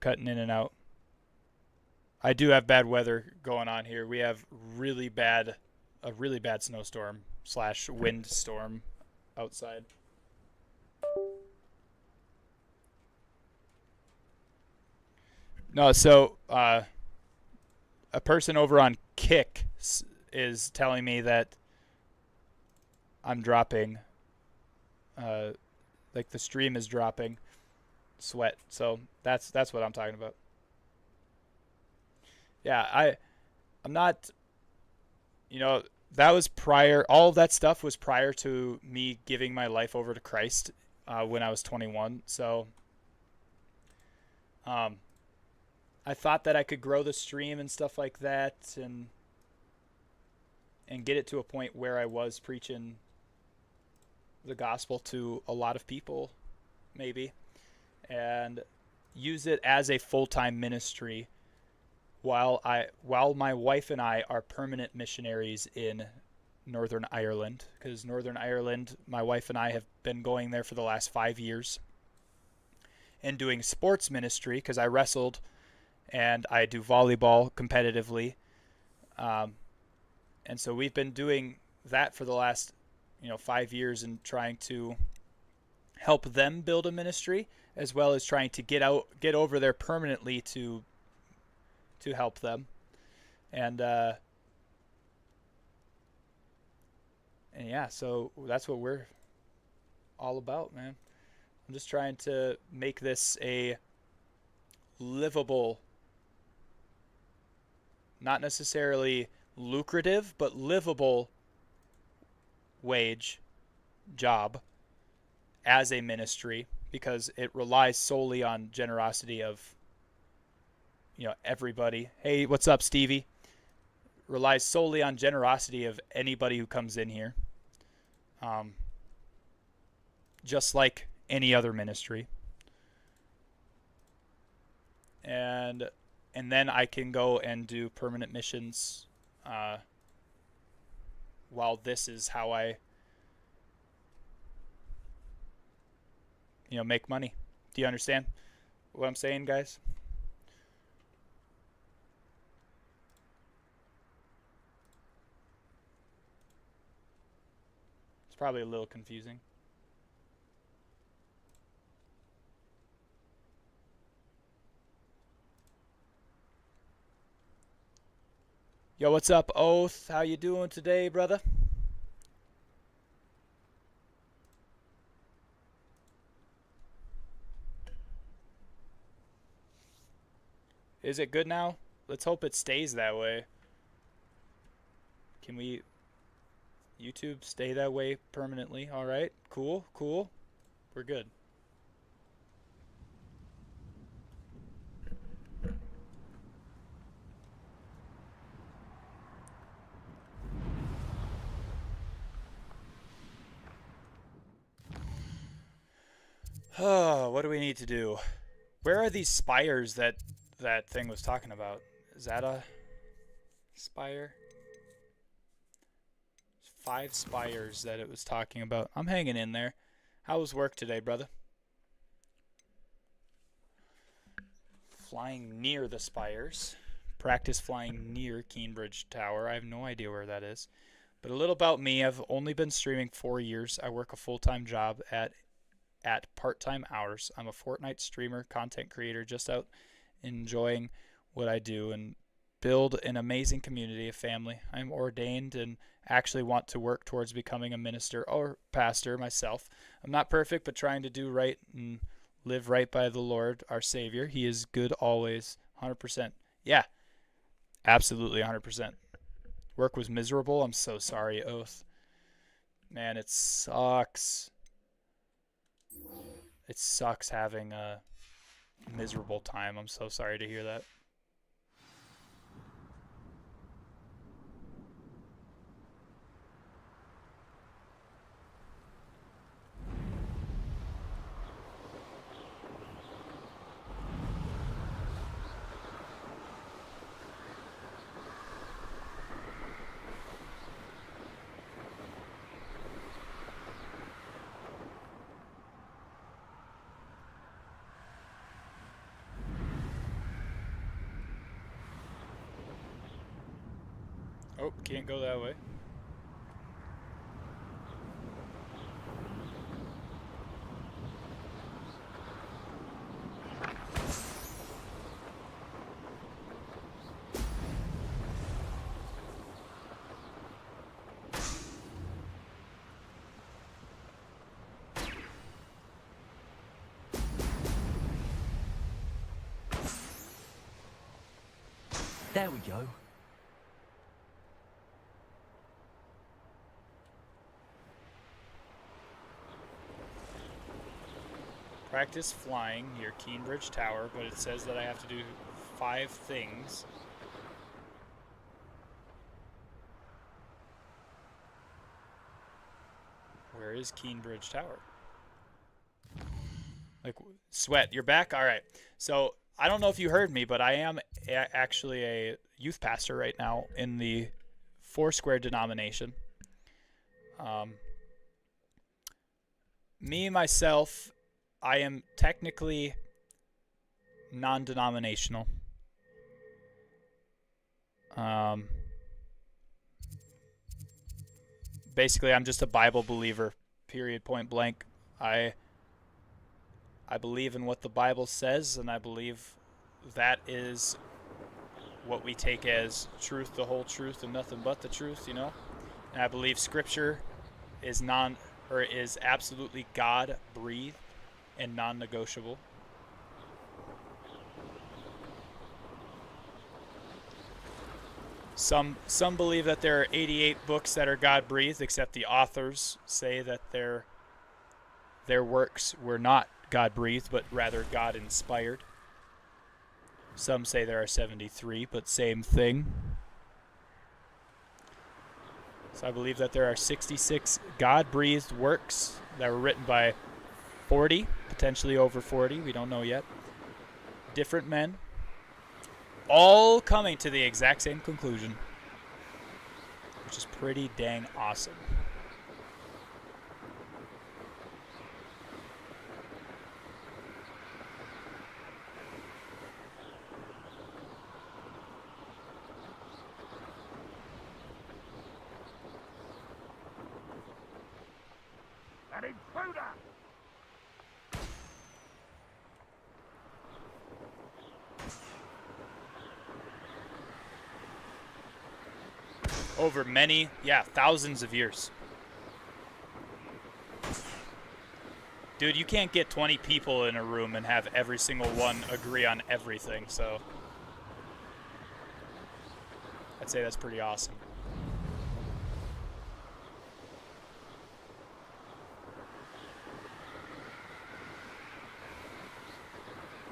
cutting in and out. I do have bad weather going on here. We have a really bad snowstorm / windstorm outside. No, so a person over on Kick is telling me that I'm dropping, like the stream is dropping sweat. So that's what I'm talking about. Yeah, I'm not, that was prior, all of that stuff was prior to me giving my life over to Christ when I was 21. So I thought that I could grow the stream and stuff like that and get it to a point where I was preaching the gospel to a lot of people, maybe, and use it as a full-time ministry while my wife and I are permanent missionaries in Northern Ireland, because Northern Ireland, my wife and I have been going there for the last 5 years and doing sports ministry, because I wrestled and I do volleyball competitively. And so we've been doing that for the last, 5 years and trying to help them build a ministry, as well as trying to get over there permanently to help them. And yeah, so that's what we're all about, man. I'm just trying to make this a livable, not necessarily lucrative, but livable wage job as a ministry, because it relies solely on generosity of everybody. Hey, what's up, Stevie? Relies solely on generosity of anybody who comes in here, just like any other ministry. And then I can go and do permanent missions while this is how I make money. Do you understand what I'm saying, guys? It's probably a little confusing. Yo, what's up, Oath? How you doing today, brother? Is it good now? Let's hope it stays that way. Can we... YouTube stay that way permanently? Alright, cool, cool. We're good. Oh, what do we need to do? Where are these spires that thing was talking about? Is that a spire? 5 spires that it was talking about. I'm hanging in there. How was work today, brother? Flying near the spires. Practice flying near Cambridge Tower. I have no idea where that is. But a little about me. I've only been streaming 4 years. I work a full-time job at part-time hours. I'm a Fortnite streamer, content creator, just out enjoying what I do and build an amazing community, a family. I'm ordained and actually want to work towards becoming a minister or pastor myself. I'm not perfect, but trying to do right and live right by the Lord, our Savior. He is good always, 100%. Yeah, absolutely 100%. Work was miserable. I'm so sorry, Oath. Man, it sucks. It sucks having a miserable time. I'm so sorry to hear that. Oh, can't go that way. There we go. Practice flying near Cambridge Tower, but it says that I have to do 5 things. Where is Cambridge Tower? Like, Sweat, you're back? All right. So, I don't know if you heard me, but I am actually a youth pastor right now in the Foursquare denomination. Me, myself, I am technically non-denominational. Basically, I'm just a Bible believer, period, point blank. I believe in what the Bible says, and I believe that is what we take as truth, the whole truth, and nothing but the truth, you know? And I believe Scripture is absolutely God-breathed and non-negotiable. Some believe that there are 88 books that are God-breathed, except the authors say that their works were not God-breathed, but rather God-inspired. Some say there are 73, but same thing. So I believe that there are 66 God-breathed works that were written by 40, potentially over 40, we don't know yet, different men, all coming to the exact same conclusion, which is pretty dang awesome. An intruder! Over many, thousands of years. Dude, you can't get 20 people in a room and have every single one agree on everything, so I'd say that's pretty awesome.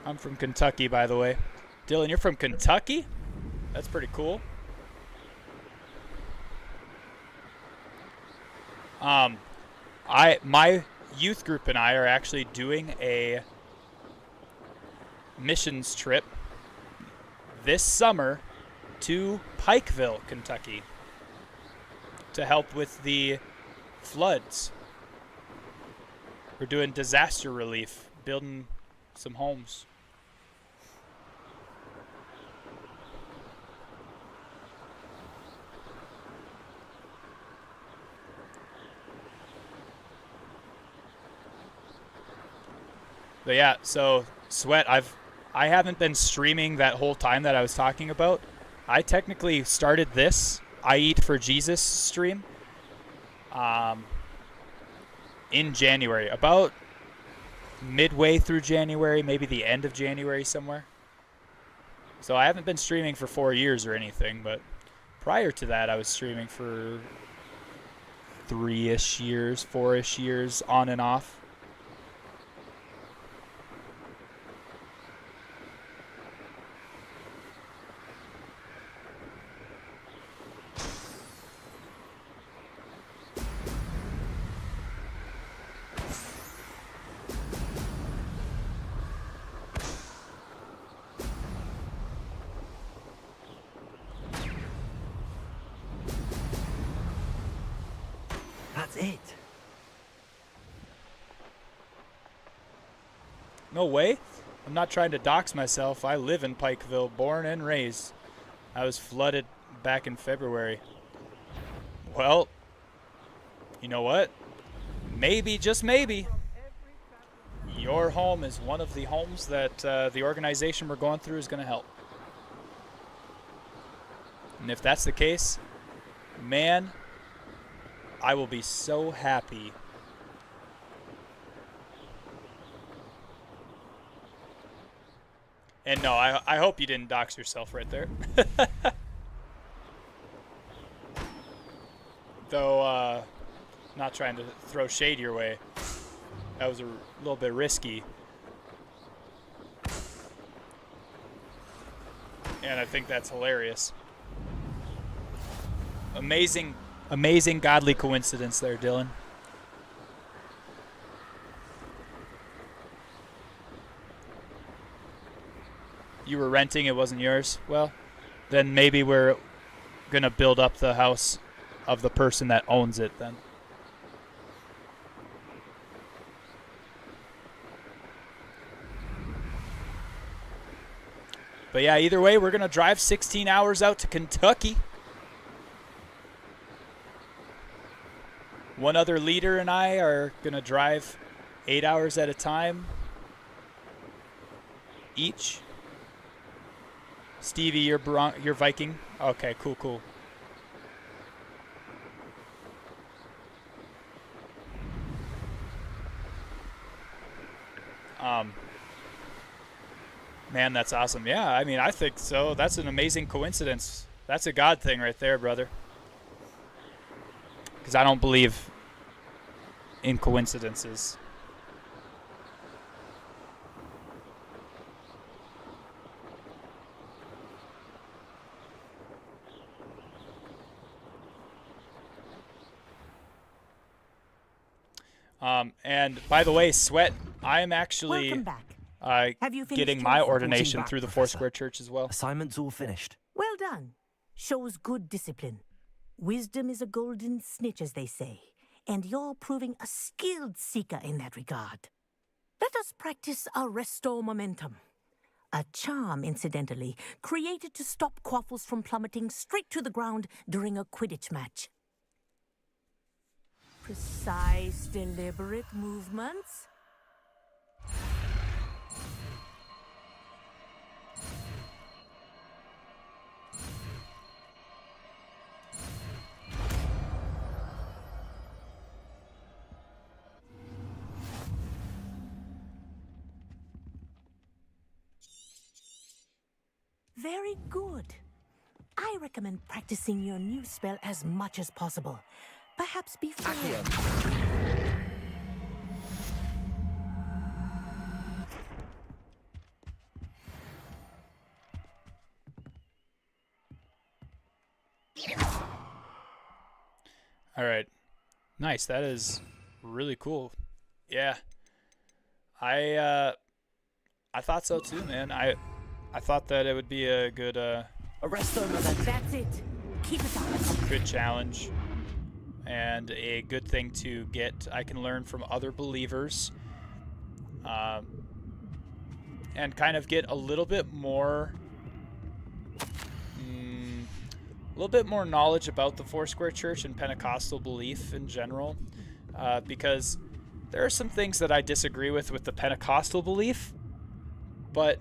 I'm from Kentucky, by the way. Dylan, you're from Kentucky? That's pretty cool. My youth group and I are actually doing a missions trip this summer to Pikeville, Kentucky, to help with the floods. We're doing disaster relief, building some homes. But yeah, so Sweat, I haven't been streaming that whole time that I was talking about. I technically started this I Eat for Jesus stream in January, about midway through January, maybe the end of January somewhere. So I haven't been streaming for 4 years or anything, but prior to that I was streaming for 3-ish years, 4-ish years on and off. That's it. No way. I'm not trying to dox myself. I live in Pikeville, born and raised. I was flooded back in February. Well, you know what? Maybe, just maybe, your home is one of the homes that the organization we're going through is going to help. And if that's the case, man, I will be so happy. And no, I hope you didn't dox yourself right there. Though, not trying to throw shade your way. That was a little bit risky. And I think that's hilarious. Amazing godly coincidence there, Dylan. You were renting, it wasn't yours? Well, then maybe we're going to build up the house of the person that owns it then. But yeah, either way, we're going to drive 16 hours out to Kentucky. One other leader and I are going to drive 8 hours at a time each. Stevie, you're Viking? Okay, cool. Man, that's awesome. Yeah, I mean, I think so. That's an amazing coincidence. That's a God thing right there, brother. Because I don't believe in coincidences. And by the way, Sweat, I am actually getting my ordination through the Foursquare Church as well. Assignment's all finished. Well done. Shows good discipline. Wisdom is a golden snitch, as they say, and you're proving a skilled seeker in that regard. Let us practice our restore momentum. A charm, incidentally, created to stop quaffles from plummeting straight to the ground during a Quidditch match. Precise, deliberate movements. Very good. I I recommend practicing your new spell as much as possible. Perhaps before... All right. Nice. That is really cool. Yeah. I thought so too, man. I thought that it would be a good That's it. Keep it up. good challenge and a good thing to get. I can learn from other believers, and kind of get a little bit more knowledge about the Foursquare Church and Pentecostal belief in general, because there are some things that I disagree with the Pentecostal belief, but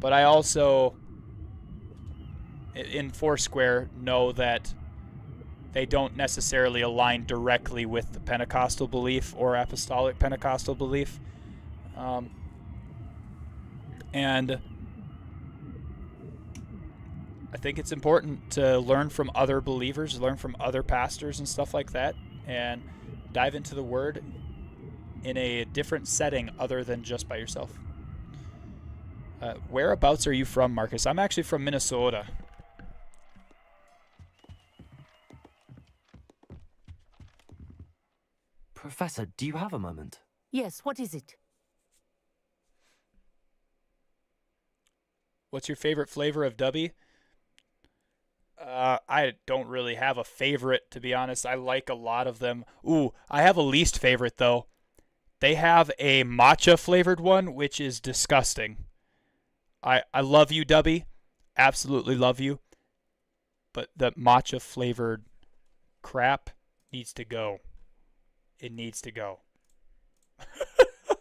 I also, in Foursquare, know that they don't necessarily align directly with the Pentecostal belief or Apostolic Pentecostal belief. And I think it's important to learn from other believers, learn from other pastors and stuff like that, and dive into the Word in a different setting other than just by yourself. Whereabouts are you from, Marcus? I'm actually from Minnesota. Professor, do you have a moment? Yes, what is it? What's your favorite flavor of Dubby? I don't really have a favorite, to be honest. I like a lot of them. Ooh, I have a least favorite, though. They have a matcha flavored one, which is disgusting. I love you, Dubby. Absolutely love you. But the matcha flavored crap needs to go. It needs to go. It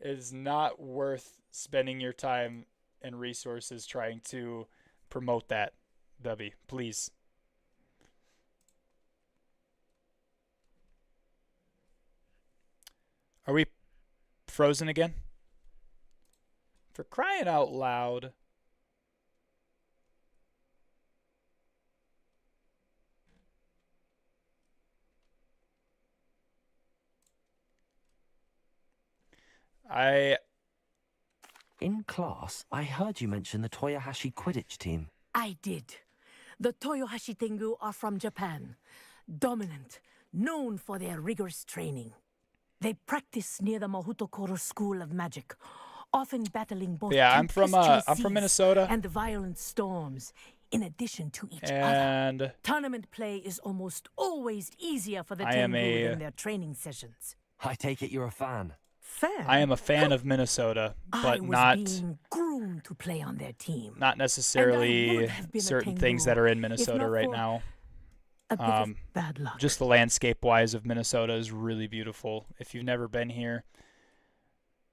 is not worth spending your time and resources trying to promote that, Dubby. Please. Are we frozen again? For crying out loud. In class, I heard you mention the Toyohashi Quidditch team. I did. The Toyohashi Tengu are from Japan. Dominant, known for their rigorous training. They practice near the Mahutokoro School of Magic, often battling both I'm from tempestuous Minnesota. and violent storms, in addition to each And other. Tournament play is almost always easier for the I am Tengu than their training sessions. I take it you're a fan. Fan? I am a fan of Minnesota, I but was not being groomed to play on their team. not necessarily have been a certain Tengu things that are in if Minnesota not right for now. A bit of bad luck. Just the landscape-wise of Minnesota is really beautiful. If you've never been here,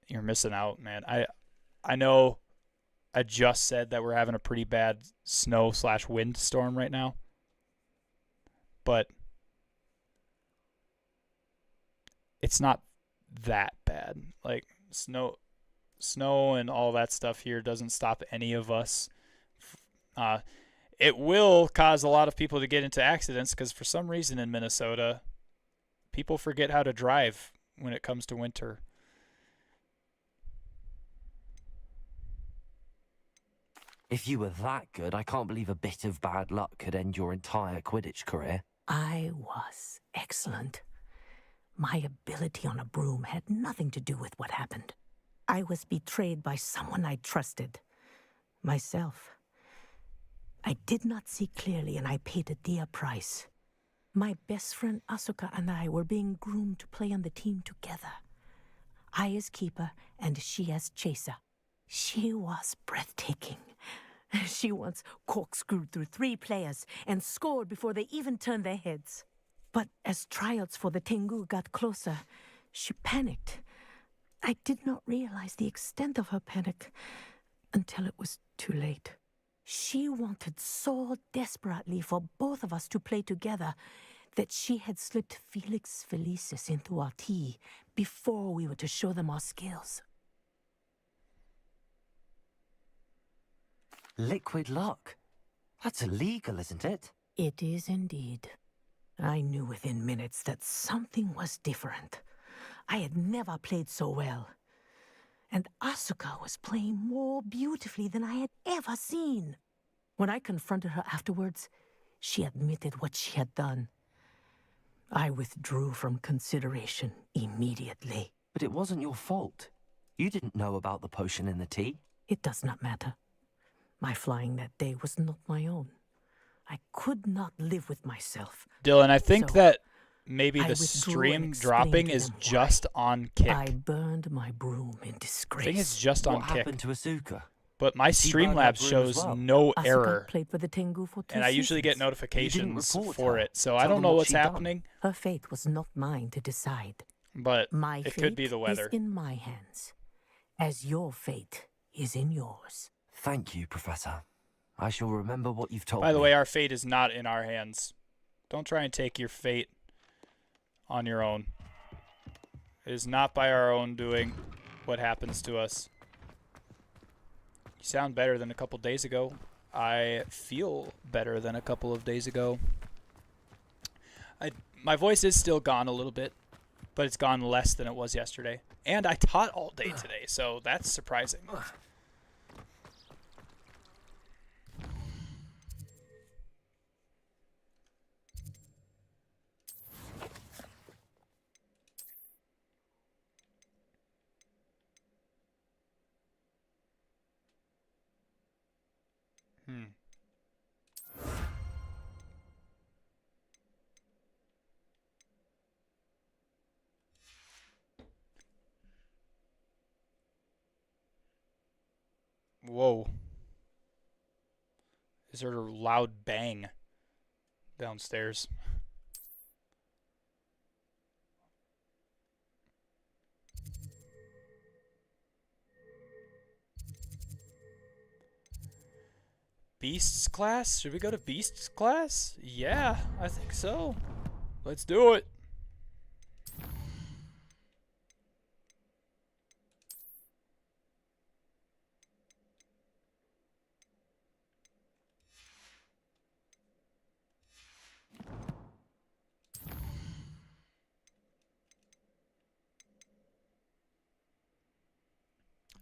you're missing out, man. I know I just said that we're having a pretty bad snow/wind storm right now, but it's not that bad. Like snow and all that stuff here doesn't stop any of us. It will cause a lot of people to get into accidents because for some reason in Minnesota, people forget how to drive when it comes to winter. If you were that good, I can't believe a bit of bad luck could end your entire Quidditch career. I was excellent. My ability on a broom had nothing to do with what happened. I was betrayed by someone I trusted. Myself. I did not see clearly and I paid a dear price. My best friend Asuka and I were being groomed to play on the team together. I as keeper and she as chaser. She was breathtaking. She once corkscrewed through 3 players and scored before they even turned their heads. But as tryouts for the Tengu got closer, she panicked. I did not realize the extent of her panic until it was too late. She wanted so desperately for both of us to play together that she had slipped Felix Felicis into our tea before we were to show them our skills. Liquid luck? That's illegal, isn't it? It is indeed. I knew within minutes that something was different. I had never played so well. And Asuka was playing more beautifully than I had ever seen. When I confronted her afterwards, she admitted what she had done. I withdrew from consideration immediately. But it wasn't your fault. You didn't know about the potion in the tea. It does not matter. My flying that day was not my own. I could not live with myself. Dylan, I think So, that maybe I the withdrew stream and dropping explained to is them why. just on Kick. I burned my broom in I disgrace. think it's just on What Kick. happened to Asuka? But my She burned her Streamlabs broom as shows well. no Asuka error. played for the Tengu for 2 And I usually get seasons. notifications report for her. it. So I Tell don't them know what what's she'd done. happening, Her fate was not mine to decide. but My it fate could be the weather. is in my hands, as your fate is in yours. Thank you, Professor. I shall remember what you've told me. By the way, our fate is not in our hands. Don't try and take your fate on your own. It is not by our own doing what happens to us. You sound better than a couple days ago. I feel better than a couple of days ago. My voice is still gone a little bit, but it's gone less than it was yesterday. And I taught all day today, so that's surprising. Whoa. Is there a loud bang downstairs? Beasts class? Should we go to Beasts class? Yeah, I think so. Let's do it.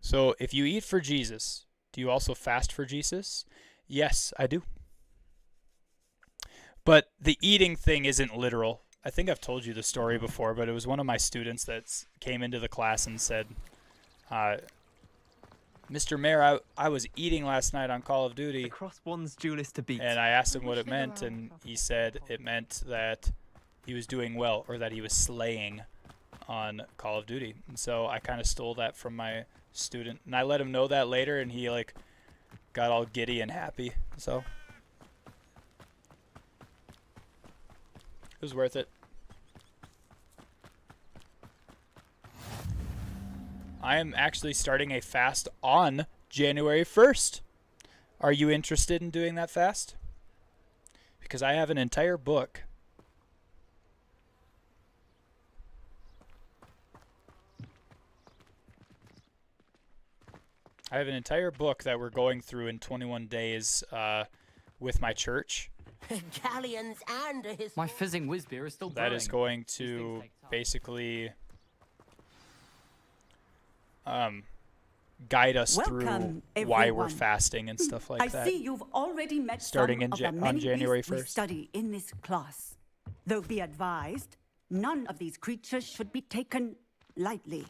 So, if you eat for Jesus, do you also fast for Jesus? Yes, I do. But the eating thing isn't literal. I think I've told you the story before, but it was one of my students that came into the class and said, Mr. Mayor, I was eating last night on Call of Duty. Across one's duelist to beat. And I asked him what it meant, and he said it meant that he was doing well, or that he was slaying on Call of Duty. And so I kind of stole that from my student, and I let him know that later, and he like got all giddy and happy. So it was worth it. I am actually starting a fast on January 1st. Are you interested in doing that fast? Because I have an entire book. I have an entire book that we're going through in 21 days with my church. Galleons and his... My fizzing whiz beer is still That is brewing. going to basically guide us Welcome, through why we're everyone. fasting and stuff like I that. see you've already met Starting some in of the on many January beasts we 1st. study in this class. Though be advised, none of these creatures should be taken lightly.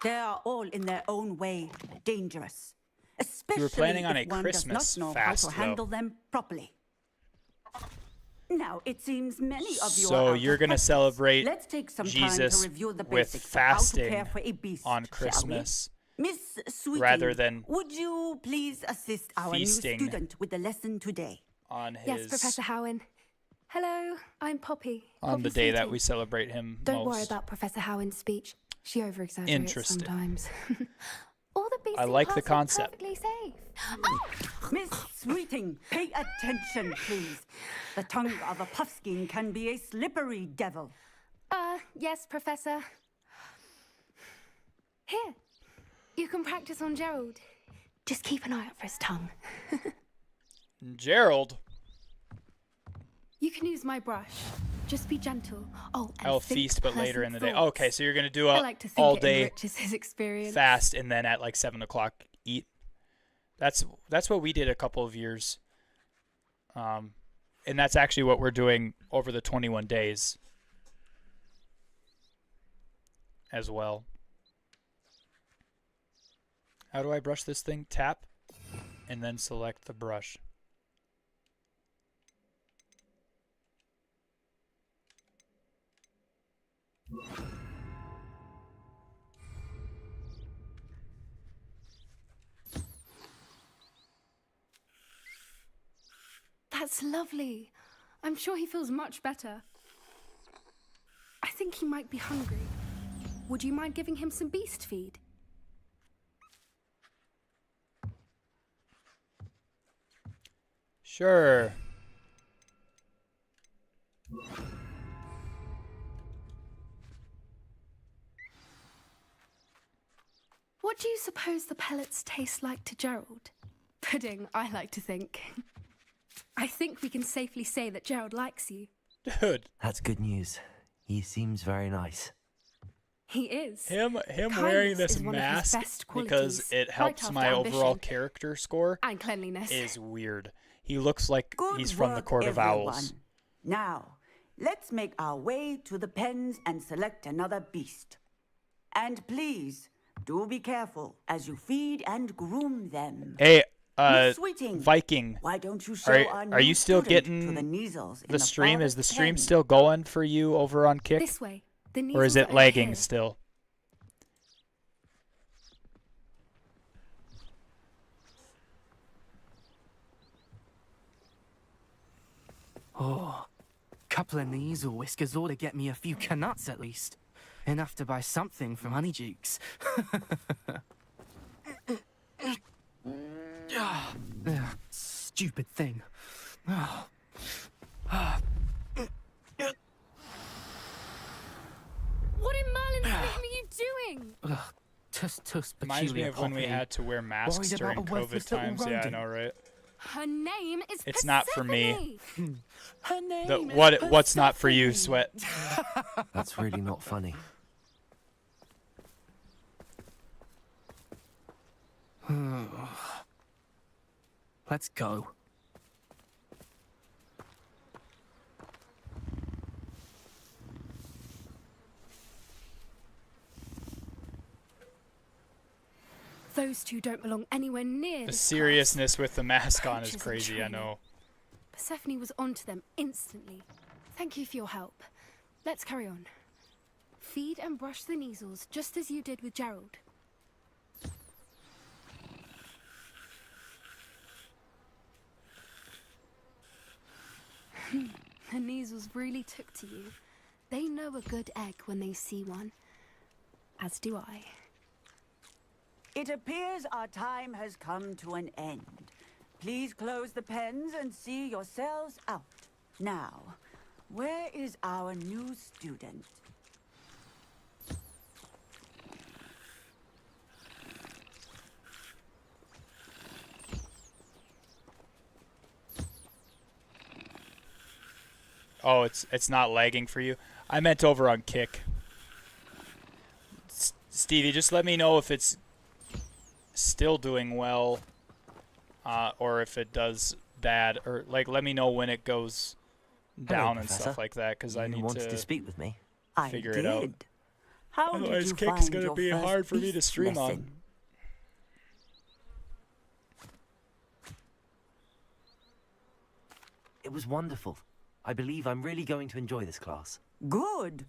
They are all in their own way dangerous, especially planning on if a one Christmas does not know fast, how to though. handle them properly. Now, it seems many of you So are you're going to celebrate Let's take some Jesus time to review the with basics of how to fasting care for a beast, on shall we? Christmas Miss Sweeting, rather than would you please assist our feasting new student with the lesson today? on his Yes, Professor Howen. Hello, I'm Poppy. on Poppy the day that Sweeting. we celebrate him Don't most. worry about Professor Howen's speech. She over-exaggerates Interesting. sometimes. All the beasts I in like class the are concept. perfectly safe. Miss Sweeting, pay attention, please. The tongue of a puffskein can be a slippery devil. Yes, Professor. Here, you can practice on Gerald. Just keep an eye out for his tongue. Gerald. You can use my brush. Just be gentle. Oh, and I'll think feast, but later in the day. pleasant Okay, thoughts. so you're gonna do I a like to think all it day enriches his experience. fast, and then at like 7 o'clock eat. That's what we did a couple of years. And that's actually what we're doing over the 21 days as well. How do I brush this thing? Tap and then select the brush. That's lovely. I'm sure he feels much better. I think he might be hungry. Would you mind giving him some beast feed? Sure. What do you suppose the pellets taste like to Gerald? Pudding, I like to think. I think we can safely say that Gerald likes you. Dude. That's good news. He seems very nice. He is. Him Kindness wearing this is one of his mask best because qualities, it right helps after my overall ambition character score and cleanliness. is weird. He looks like Good he's from the work, Court of everyone. Owls. Now, let's make our way to the pens and select another beast. And please, do be careful as you feed and groom them. Hey, Miss Sweeting, Viking, why don't you show our are you new still student getting to the Neasels in the stream? Is farthest the stream pen? still going for you over on Kick? This way. The Or is Neasels it are over lagging here. still? Oh, couple of Neasel whiskers ought to get me a few canuts at least. Enough to buy something from Honeydukes. Stupid thing. What in Merlin's name are you doing? Tuss Reminds me peculiar of when we poppy. had to wear masks Worried during about a worthless COVID little times. Yeah, I rodent. know, right? Her name is It's not for me. Persephone. Her name The, is what's not for you, Persephone. Sweat? That's really not funny. Let's go. Those two don't belong anywhere near The this seriousness with the mask on is Coaches and crazy, I training. know. class. Persephone was onto them instantly. Thank you for your help. Let's carry on. Feed and brush the Neasels just as you did with Gerald. The Neasels really took to you. They know a good egg when they see one. As do I. It appears our time has come to an end. Please close the pens and see yourselves out. Now, where is our new student? Oh, it's not lagging for you. I meant over on Kick. Stevie, just let me know if it's still doing well, or if it does bad, or like let me know when it goes down and stuff like that, because I need wanted to speak with me. figure it out. How Otherwise, did you Kick's find gonna your be first hard for me to beast stream on. lesson? It was wonderful. I believe I'm really going to enjoy this class. Good.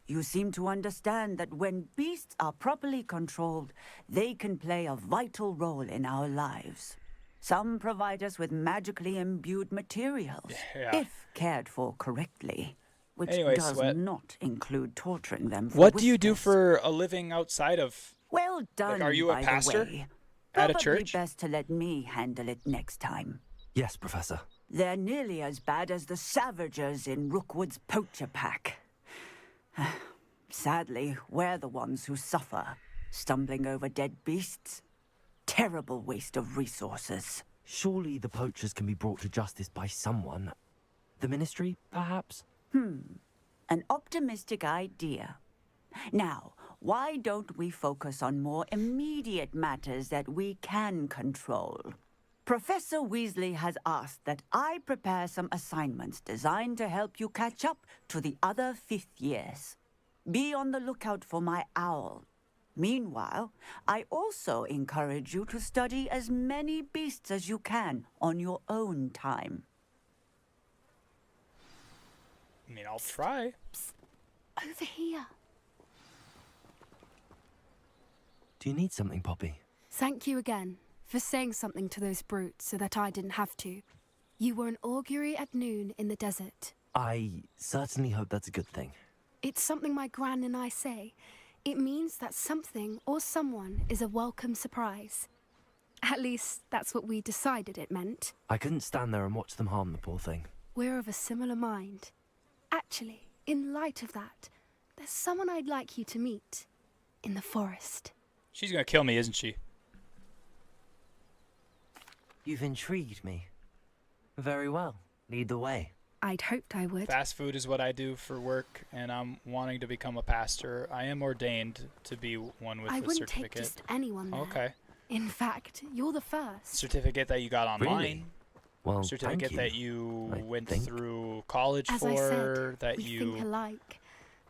You seem to understand that when beasts are properly controlled, they can play a vital role in our lives. Some provide us with magically imbued materials, if cared for correctly, which Anyway, does Sweat. not include torturing them for What do you do whiskers. for a living outside of? Well done, are you a by the pastor way. at a Probably church? best to let me handle it next time. Yes, Professor. They're nearly as bad as the Savagers in Rookwood's poacher pack. Sadly, we're the ones who suffer, stumbling over dead beasts. terrible waste of resources. Surely the poachers can be brought to justice by someone. The ministry, perhaps? An optimistic idea. Now, why don't we focus on more immediate matters that we can control? Professor Weasley has asked that I prepare some assignments designed to help you catch up to the other 5th years. Be on the lookout for my owl. Meanwhile, I also encourage you to study as many beasts as you can on your own time. I mean, I'll try. Over here. Do you need something, Poppy? Thank you again for saying something to those brutes so that I didn't have to. You were an augury at noon in the desert. I certainly hope that's a good thing. It's something my gran and I say. It means that something or someone is a welcome surprise. At least, that's what we decided it meant. I couldn't stand there and watch them harm the poor thing. We're of a similar mind. Actually, in light of that, there's someone I'd like you to meet. In the forest. She's gonna kill me, isn't she? You've intrigued me. Very well. Lead the way. I'd hoped I would. Fast food is what I do for work, and I'm wanting to become a pastor. I am ordained to be one with I a wouldn't certificate. take just anyone there. Okay. In fact, you're the first. Certificate that you got online. Really? Well, Certificate thank you. that you I went think. through college As for. I said, that we you think alike.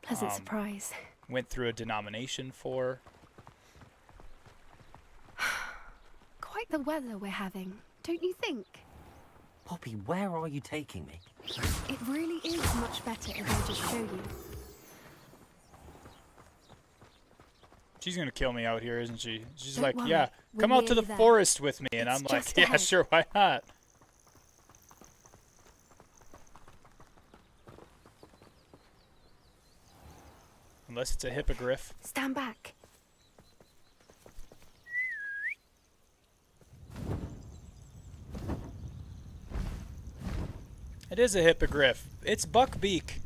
Pleasant surprise. went through a denomination for. Quite the weather we're having, don't you think? Poppy, where are you taking me? It really is much better if I just show you. She's gonna kill me out here, isn't she? She's Don't like, worry, yeah, we're come out to the nearly there. forest with me, and It's I'm like, just yeah, ahead. sure, why not? Unless it's a hippogriff. Stand back. It is a hippogriff. It's Buckbeak.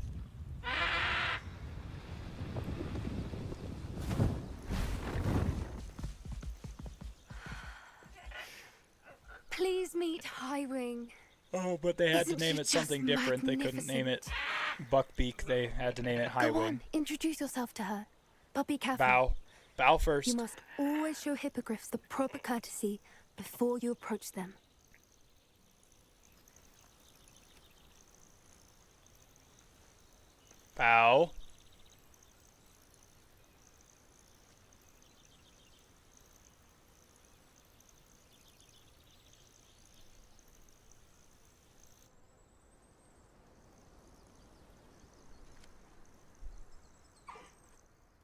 Please meet Highwing. Oh, but they had to Isn't name she it something just different. They couldn't name it magnificent? Buckbeak. They had to name it Go Highwing. on, introduce yourself to her. But be careful. Bow. Bow first. You must always show hippogriffs the proper courtesy before you approach them. Bow.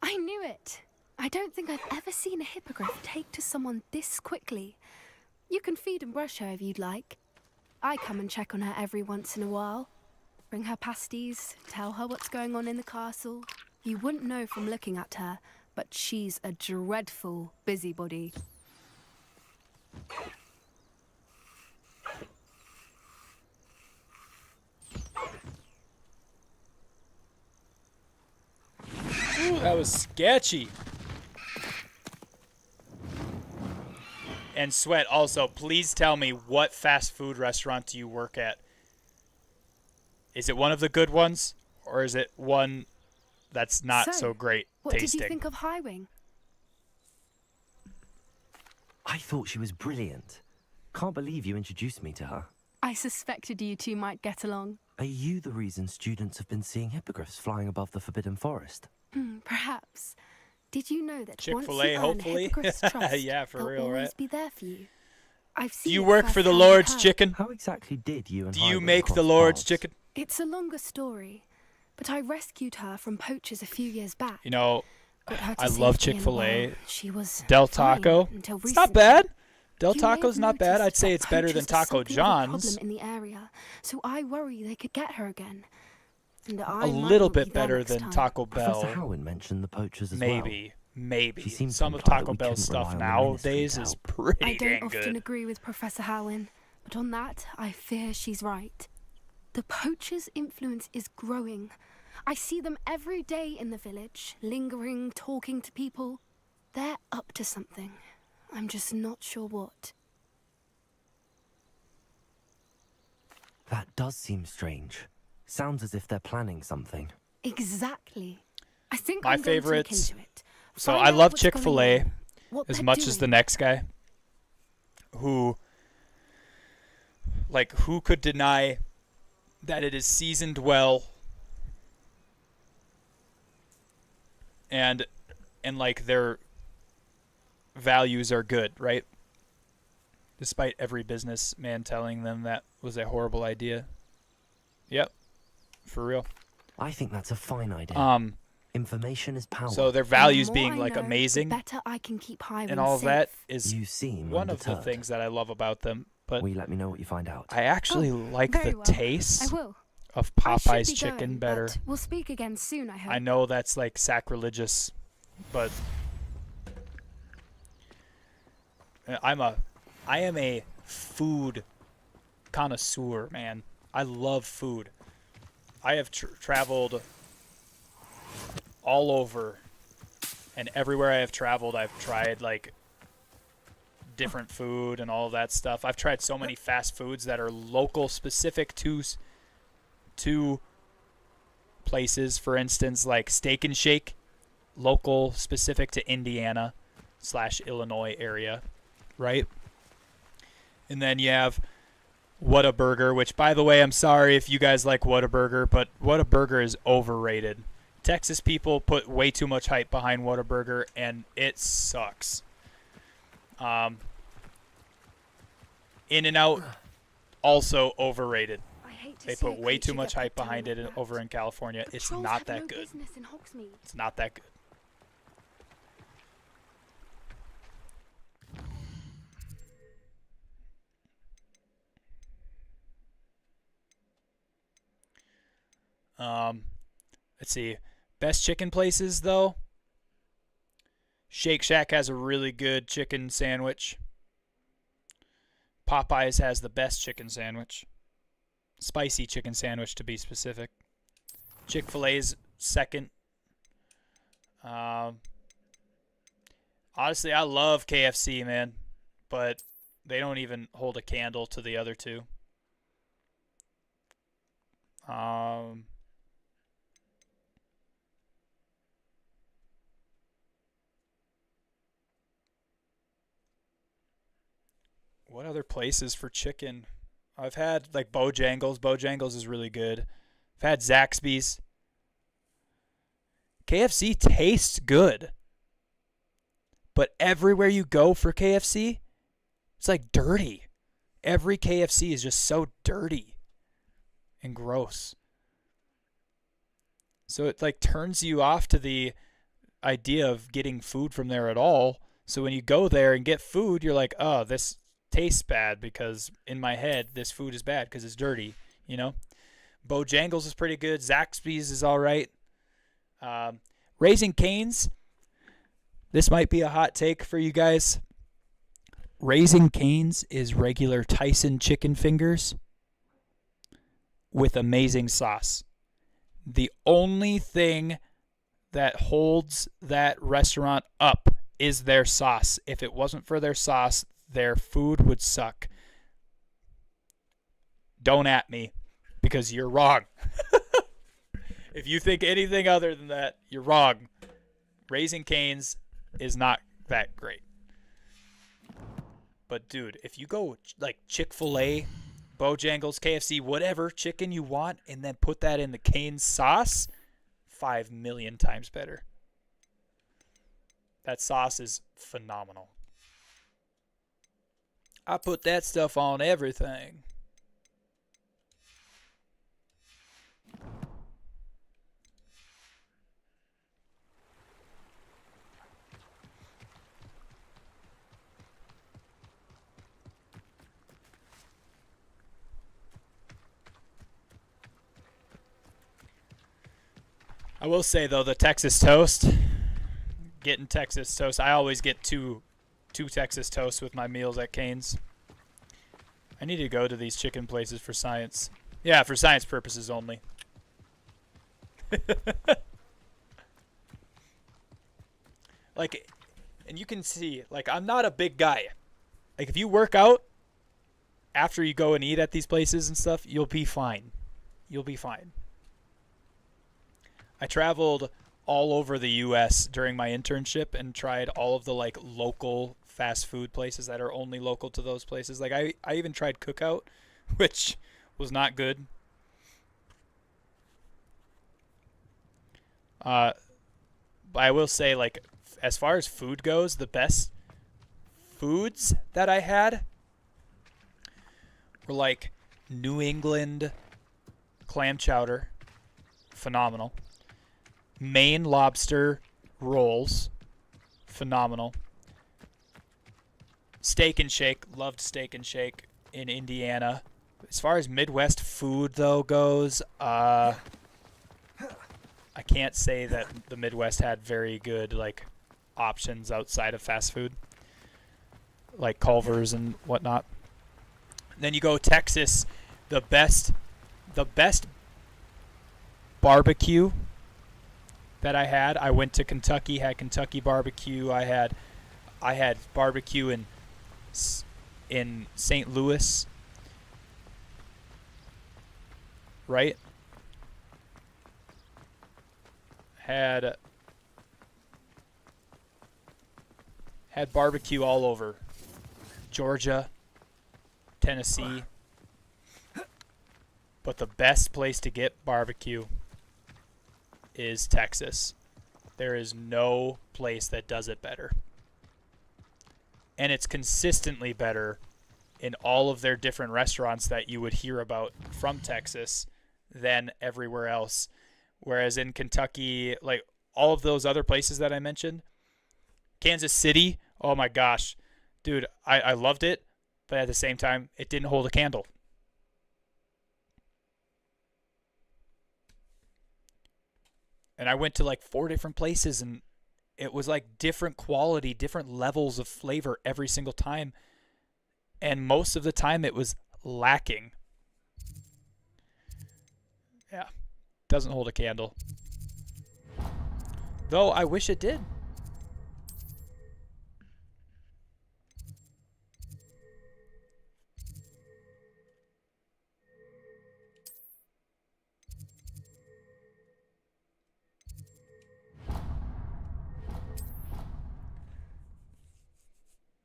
I knew it. I don't think I've ever seen a hippogriff take to someone this quickly. You can feed and brush her if you'd like. I come and check on her every once in a while. Bring her pasties, tell her what's going on in the castle. You wouldn't know from looking at her, but she's a dreadful busybody. Ooh, that was sketchy. And Sweat, also, please tell me, what fast food restaurant do you work at? Is it one of the good ones, or is it one that's not so great What tasting? did you think of Highwing? I thought she was brilliant. Can't believe you introduced me to her. I suspected you two might get along. Are you the reason students have been seeing hippogriffs flying above the Forbidden Forest? Perhaps. Did you know that once Chick-fil-A, you earn hopefully? hippogriff's trust, Yeah, for they'll real, always right? be there for you. I've Do seen you it work for the firsthand Lord's with her. chicken? How exactly did you and Do you Highwing make the cross Lord's paths? chicken? It's a longer story, but I rescued her from poachers a few years back. You know, Got her to I love safety and, Chick-fil-A. well, she was Del fine Taco. until It's not recently. bad. Del You may have Taco's not bad. noticed I'd say that it's better than poachers are Taco something of a John's. problem in the area, so I worry they could get her again. And I A might little not be bit there better next than time. Taco Professor Bell. Howin mentioned the poachers as well. Maybe. She seemed to Some of imply that Taco we Bell's couldn't stuff rely on the ministry nowadays to is help. pretty I don't dang often good. agree with Professor Howin, but on that, I fear she's right. The poacher's influence is growing. I see them every day in the village, lingering, talking to people. They're up to something. I'm just not sure what. That does seem strange. Sounds as if they're planning something. Exactly. I think My I'm going to look favorites. into it. So Find I out love what's going Chick-fil-A on, what as they're much as the doing. next guy. Who could deny that it is seasoned well and like their values are good, right? Despite every businessman telling them that was a horrible idea. Yep. For real. I think that's a fine idea. Information is power. So their values being like amazing Better I can keep hiring and all of that is you seem one of the undeterred. things that I love about them. But will you let me know what you find out? I actually like very the well. taste I will. of I should Popeye's be chicken going, better. but we'll speak again soon, I hope. I know that's like sacrilegious, but I am a food connoisseur, man. I love food. I have traveled all over, and everywhere I have traveled, I've tried like different food and all of that stuff. I've tried so many fast foods that are local specific to places. For instance, like Steak and Shake, local specific to Indiana/Illinois area, right? And then you have Whataburger, which, by the way, I'm sorry if you guys like Whataburger, but Whataburger is overrated. Texas people put way too much hype behind Whataburger, and it sucks. In-N-Out, also overrated. They put way too much hype behind it over in California. It's not that good. It's not that good. Let's see. Best chicken places, though. Shake Shack has a really good chicken sandwich. Popeyes has the best chicken sandwich. Spicy chicken sandwich, to be specific. Chick-fil-A's second. Honestly, I love KFC, man. But they don't even hold a candle to the other two. What other places for chicken? I've had like Bojangles. Bojangles is really good. I've had Zaxby's. KFC tastes good. But everywhere you go for KFC, it's like dirty. Every KFC is just so dirty and gross. So it like turns you off to the idea of getting food from there at all. So when you go there and get food, you're like, oh, this tastes bad because in my head this food is bad because it's dirty, you know. Bojangles is pretty good. Zaxby's is all right. Raising Cane's, this might be a hot take for you guys. Raising Cane's is regular Tyson chicken fingers with amazing sauce. The only thing that holds that restaurant up is their sauce. If it wasn't for their sauce, their food would suck. Don't at me, because you're wrong. If you think anything other than that, you're wrong. Raising Cane's is not that great. But dude, if you go like Chick-fil-A, Bojangles, KFC, whatever chicken you want, and then put that in the Cane's sauce, 5 million times better. That sauce is phenomenal. I put that stuff on everything. I will say, though, the Texas toast, getting Texas toast, I always get two Texas toasts with my meals at Cane's. I need to go to these chicken places for science. Yeah, for science purposes only. Like, And you can see, like, I'm not a big guy. Like, if you work out after you go and eat at these places and stuff, you'll be fine. You'll be fine. I traveled all over the U.S. during my internship and tried all of the, like, local fast food places that are only local to those places. Like, I even tried Cookout, which was not good. But I will say, like, as far as food goes, the best foods that I had were, like, New England clam chowder. Phenomenal. Maine lobster rolls. Phenomenal. Steak and Shake. Loved Steak and Shake in Indiana. As far as Midwest food, though, goes, I can't say that the Midwest had very good, like, options outside of fast food, like Culver's and whatnot. Then you go Texas, the best barbecue that I had. I went to Kentucky, had Kentucky barbecue. I had barbecue in St. Louis, right? Had barbecue all over Georgia, Tennessee. But the best place to get barbecue is Texas. There is no place that does it better. And it's consistently better in all of their different restaurants that you would hear about from Texas than everywhere else. Whereas in Kentucky, like all of those other places that I mentioned, Kansas City, oh my gosh, dude, I loved it, but at the same time, it didn't hold a candle. And I went to like 4 different places, and it was like different quality, different levels of flavor every single time. And most of the time it was lacking. Yeah, doesn't hold a candle. Though I wish it did.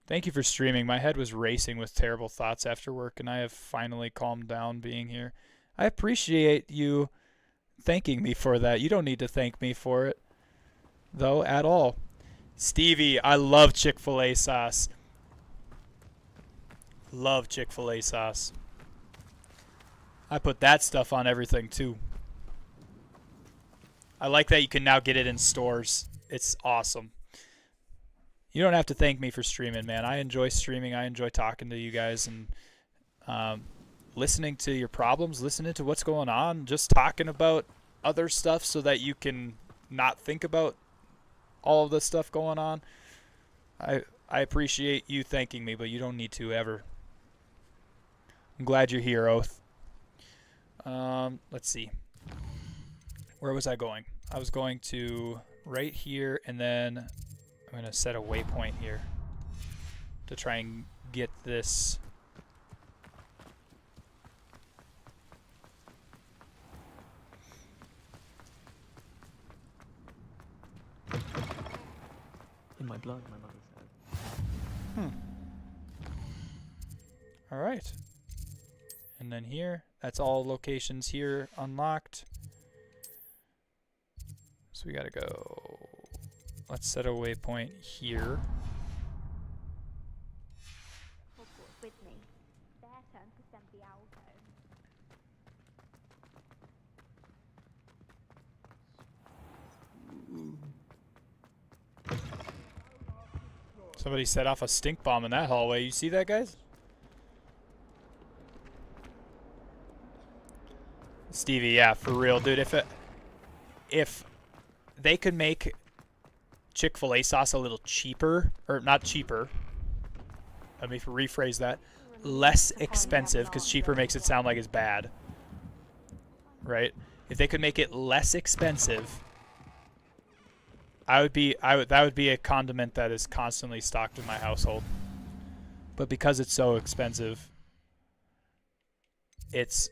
Thank you for streaming. My head was racing with terrible thoughts after work, and I have finally calmed down being here. I appreciate you thanking me for that. You don't need to thank me for it, though, at all. Stevie, I love Chick-fil-A sauce. Love Chick-fil-A sauce. I put that stuff on everything, too. I like that you can now get it in stores. It's awesome. You don't have to thank me for streaming, man. I enjoy streaming. I enjoy talking to you guys and listening to your problems, listening to what's going on, just talking about other stuff so that you can not think about all of the stuff going on. I appreciate you thanking me, but you don't need to ever. I'm glad you're here, Oath. Let's see. Where was I going? I was going to right here, and then I'm going to set a waypoint here to try and get this. In my blood, my mother said. All right. And then here, that's all locations here unlocked. So we got to go. Let's set a waypoint here. Hogwarts with me. Their turn to send the owl home. Somebody set off a stink bomb in that hallway. You see that, guys? Stevie, yeah, for real, dude. If they could make Chick-fil-A sauce a little cheaper, or not cheaper, let me rephrase that, less expensive, because cheaper makes it sound like it's bad, right? If they could make it less expensive, That would be a condiment that is constantly stocked in my household. But because it's so expensive, it's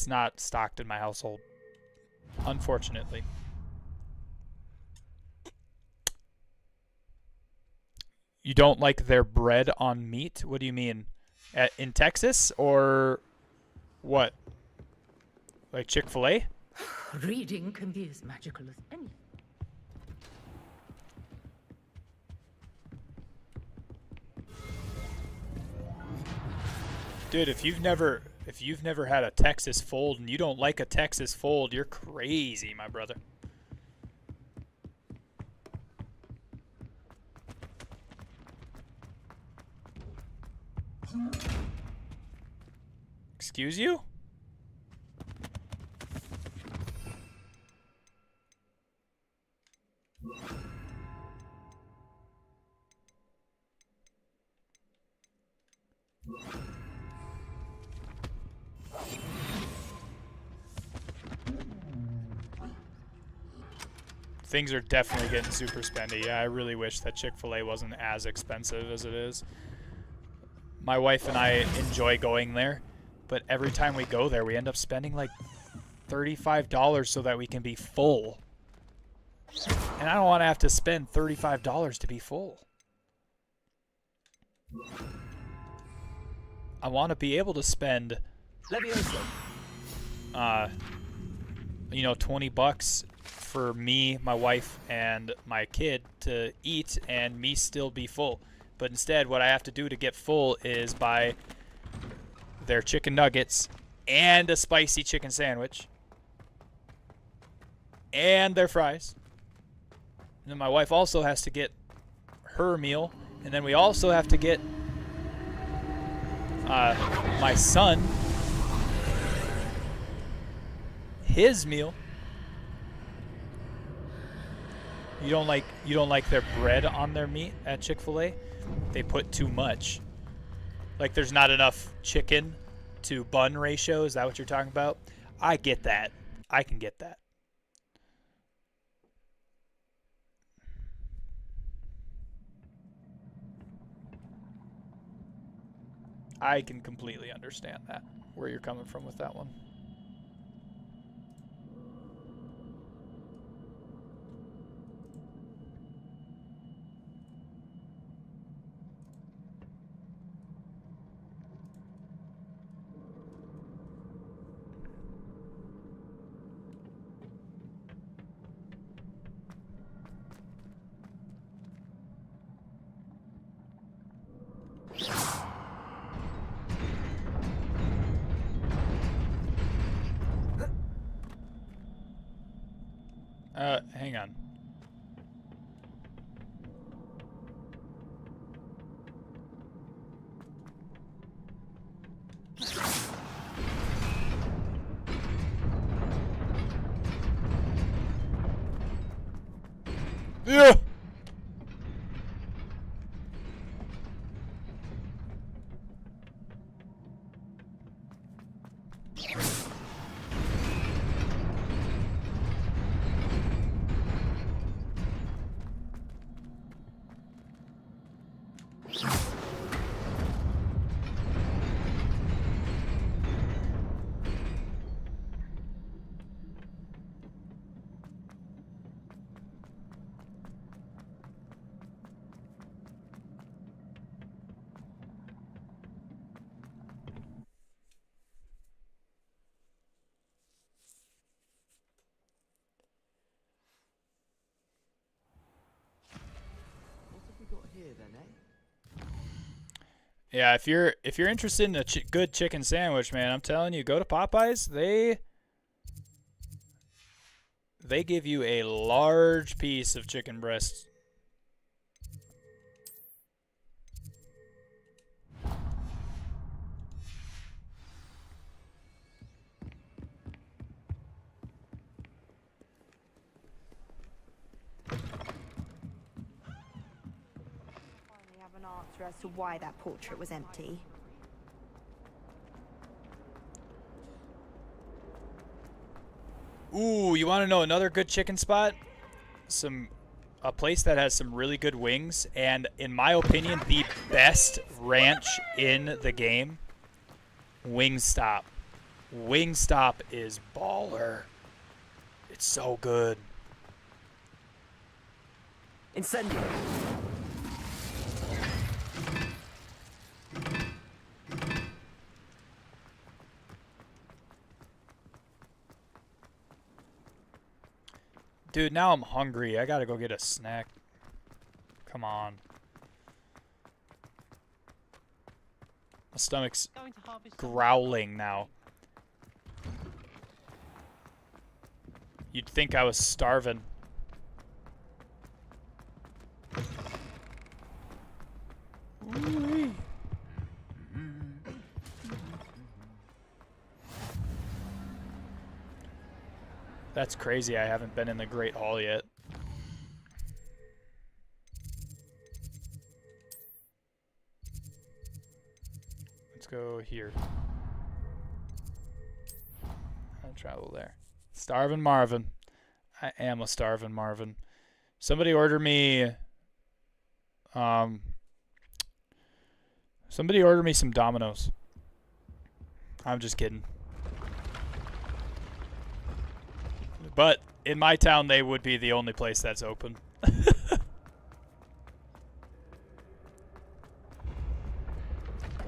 not stocked in my household, unfortunately. You don't like their bread on meat? What do you mean? In Texas or what? Like Chick-fil-A? Reading can be as magical as anything. Dude, if you've never had a Texas fold and you don't like a Texas fold, you're crazy, my brother. Excuse you? Things are definitely getting super spendy. Yeah, I really wish that Chick-fil-A wasn't as expensive as it is. My wife and I enjoy going there, but every time we go there, we end up spending like $35 so that we can be full. And I don't want to have to spend $35 to be full. I want to be able to spend, you know, 20 bucks for me, my wife, and my kid to eat and me still be full. But instead, what I have to do to get full is buy their chicken nuggets and a spicy chicken sandwich and their fries. And then my wife also has to get her meal. And then we also have to get my son his meal. You don't like their bread on their meat at Chick-fil-A? They put too much. Like there's not enough chicken to bun ratio. Is that what you're talking about? I get that. I can get that. I can completely understand that, where you're coming from with that one. Hang on. Yeah. Yeah, if you're interested in a good chicken sandwich, man, I'm telling you, go to Popeyes. They give you a large piece of chicken breast. As to why that portrait was empty. Ooh, you want to know another good chicken spot? a place that has some really good wings, and in my opinion, the best ranch in the game, Wingstop. Wingstop is baller. It's so good. Incendio. Dude, now I'm hungry. I gotta go get a snack. Come on. My stomach's growling now. You'd think I was starving. Ooh-wee. That's crazy. I haven't been in the Great Hall yet. Let's go here. I'll travel there. Starvin' Marvin. I am a starvin' Marvin. Somebody order me some Domino's. I'm just kidding. But in my town, they would be the only place that's open.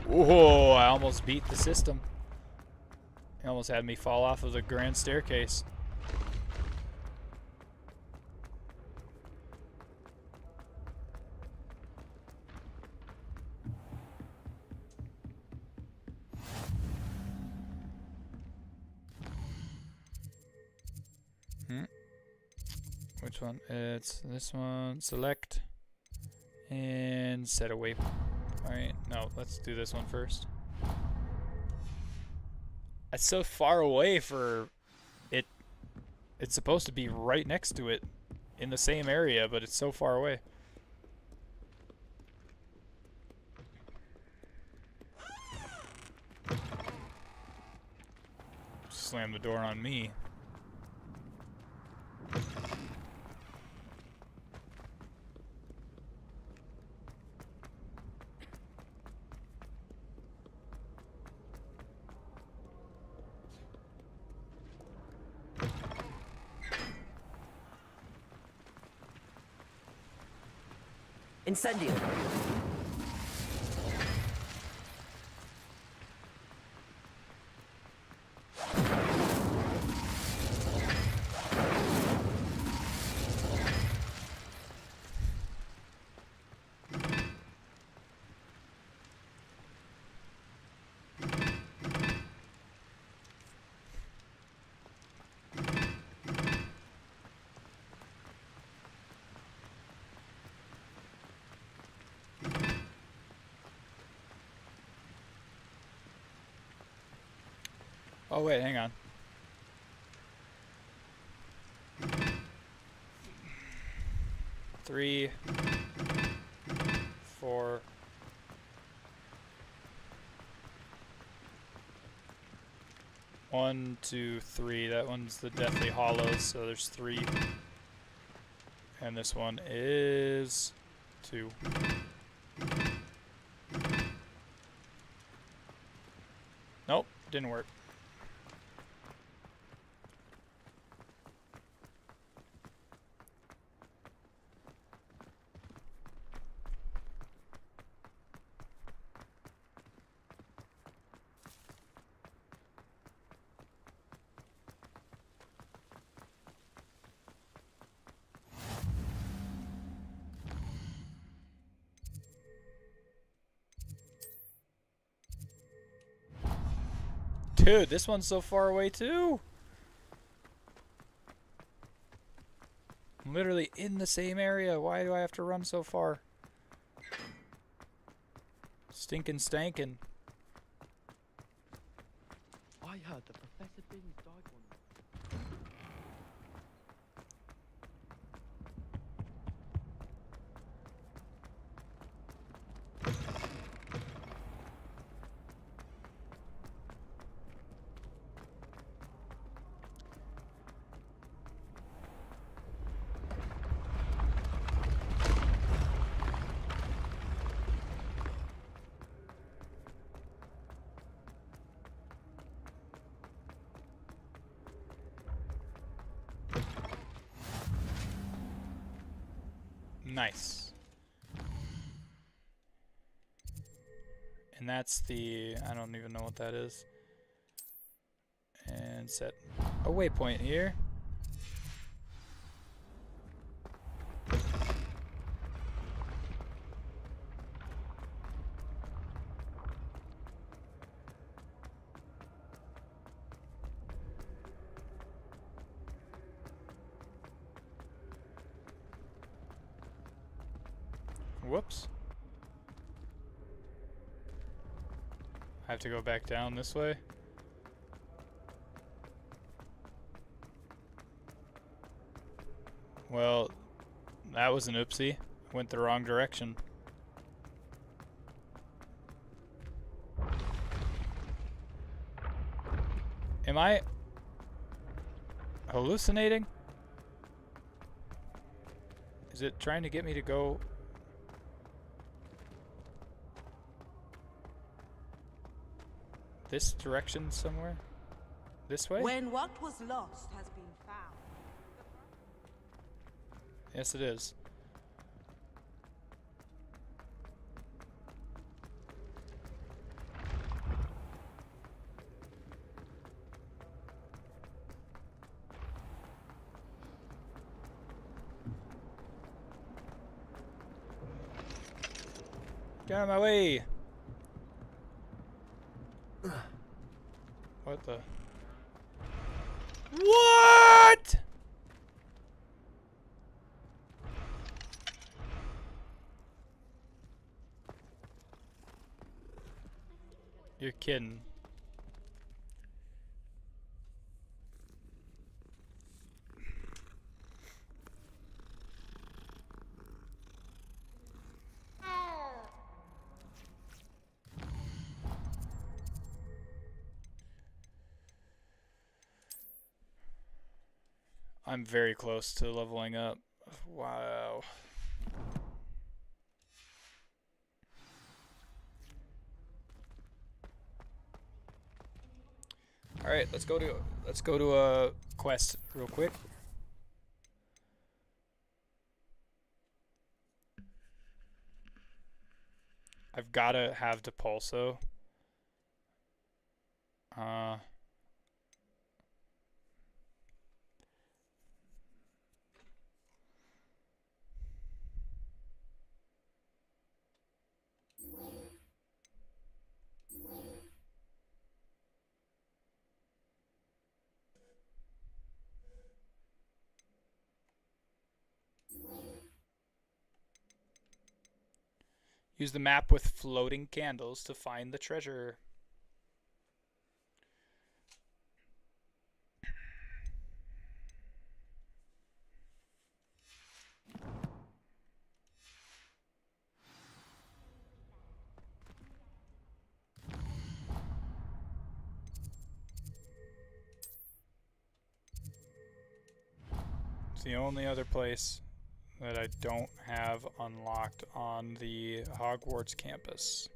Whoa, I almost beat the system. It almost had me fall off of the grand staircase. Which one? It's this one. Select and set a waypoint. Alright, no, let's do this one first. It's so far away for it. It's supposed to be right next to it in the same area, but it's so far away. Slam the door on me. Incendio. Oh wait, hang on. Three, 4. One, 2, 3. That one's the Deathly Hollows, so there's 3. And this one is 2. Nope, didn't work. Dude, this one's so far away too. I'm literally in the same area. Why do I have to run so far? Stinkin' stankin'. I heard the Professor Binns died one. Nice. And that's the... I don't even know what that is. And set a waypoint here. Whoops. I have to go back down this way. Well, that was an oopsie. Went the wrong direction. Am I hallucinating? Is it trying to get me to go... this direction somewhere? This way? When what was lost has been found. Yes, it is. Get out of my way! What the? What? You're kidding. I'm very close to leveling up. Wow. All right, let's go to a quest real quick. I've got to have Depulso. Use the map with floating candles to find the treasure. It's the only other place that I don't have unlocked on the Hogwarts campus.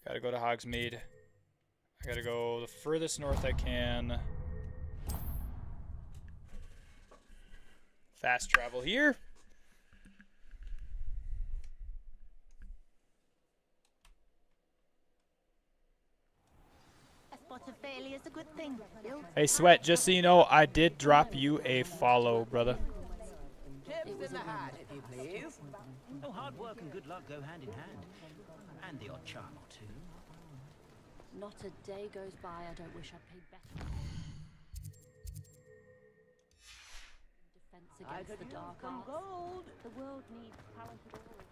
Gotta go to Hogsmeade. I gotta go the furthest north I can. Fast travel here. A spot of failure is a good thing. Hey Sweat, just so you know, I did drop you a follow, brother. Tips in the hat, if you please. Oh, hard work and good luck go hand in hand. And the odd charm or two. Not a day goes by I don't wish I'd paid better. Defense I against could the use dark some arts. gold. The world needs talented warriors.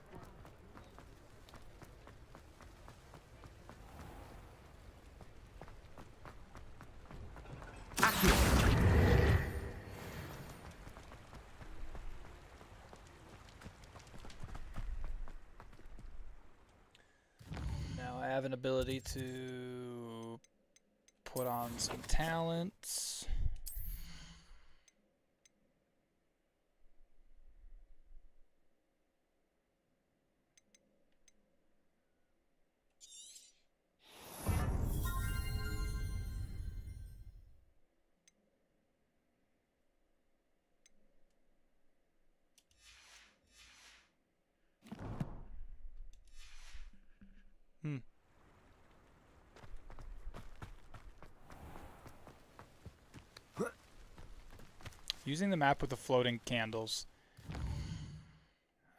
Now I have an ability to put on some talents. Using the map with the floating candles.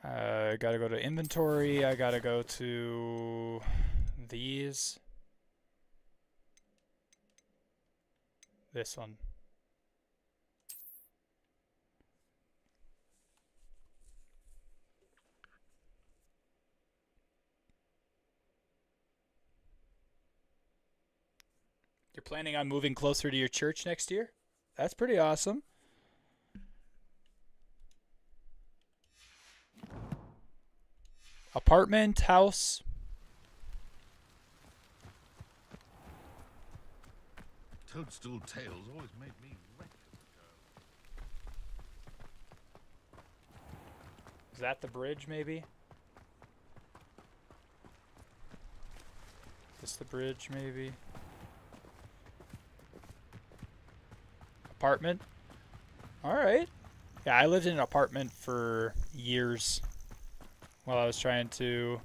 I gotta go to inventory. I gotta go to these. This one. You're planning on moving closer to your church next year? That's pretty awesome. Apartment, house. Toadstool tales always made me wreck. Is that the bridge, maybe? This the bridge, maybe? Apartment? Alright. Yeah, I lived in an apartment for years while I was trying to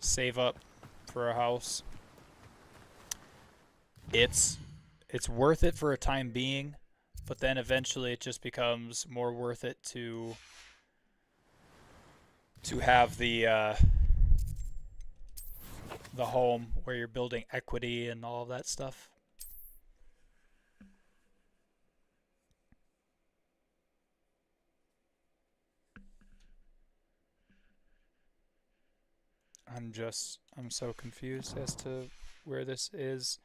save up for a house. It's worth it for a time being, but then eventually it just becomes more worth it to have the home where you're building equity and all of that stuff. I'm so confused as to where this is.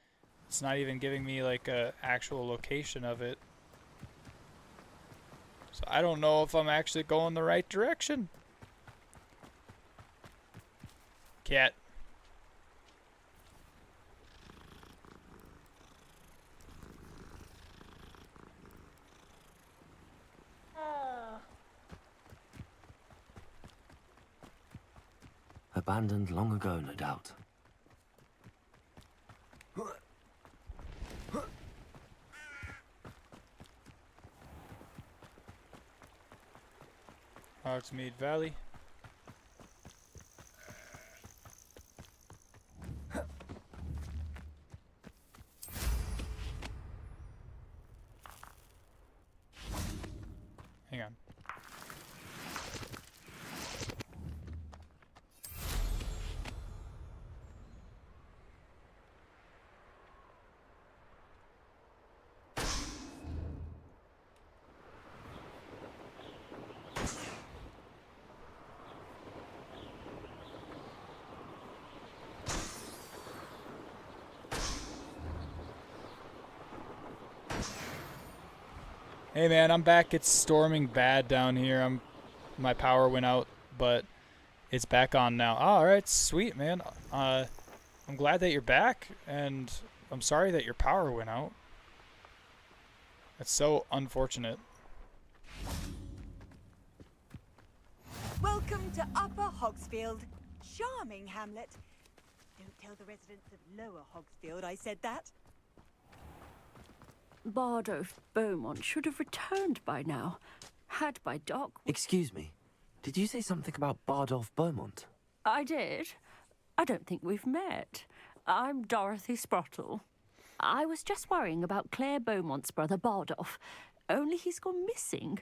It's not even giving me like a actual location of it. So I don't know if I'm actually going the right direction. Cat. Abandoned long ago, no doubt. Hogsmeade Valley. Hang on. Hey man, I'm back. It's storming bad down here. My power went out, but it's back on now. Oh, all right, sweet man. I'm glad that you're back, and I'm sorry that your power went out. That's so unfortunate. Welcome to Upper Hogsfield. Charming hamlet. Don't tell the residents of Lower Hogsfield I said that. Bardolph Beaumont should have returned by now. Had by dock... Excuse me. Did you say something about Bardolph Beaumont? I did. I don't think we've met. I'm Dorothy Sprottle. I was just worrying about Claire Beaumont's brother Bardolph. Only he's gone missing.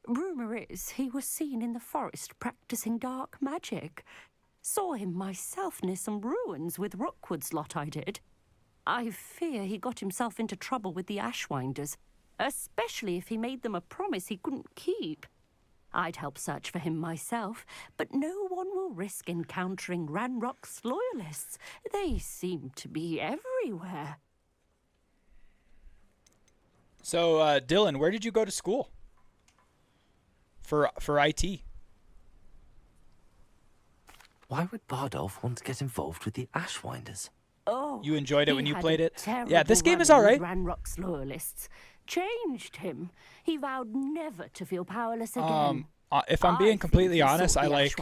Rumour is he was seen in the forest practicing dark magic. Saw him myself near some ruins with Rookwood's lot I did. I fear he got himself into trouble with the Ashwinders, especially if he made them a promise he couldn't keep. I'd help search for him myself, but no one will risk encountering Ranrock's loyalists. They seem to be everywhere. So, Dylan, where did you go to school? For IT? Why would Bardolph want to get involved with the Ashwinders? Oh, you enjoyed it when you played it? Yeah, this game is all right. Ranrock's loyalists changed him. He vowed never to feel powerless again. If I'm being completely honest, I like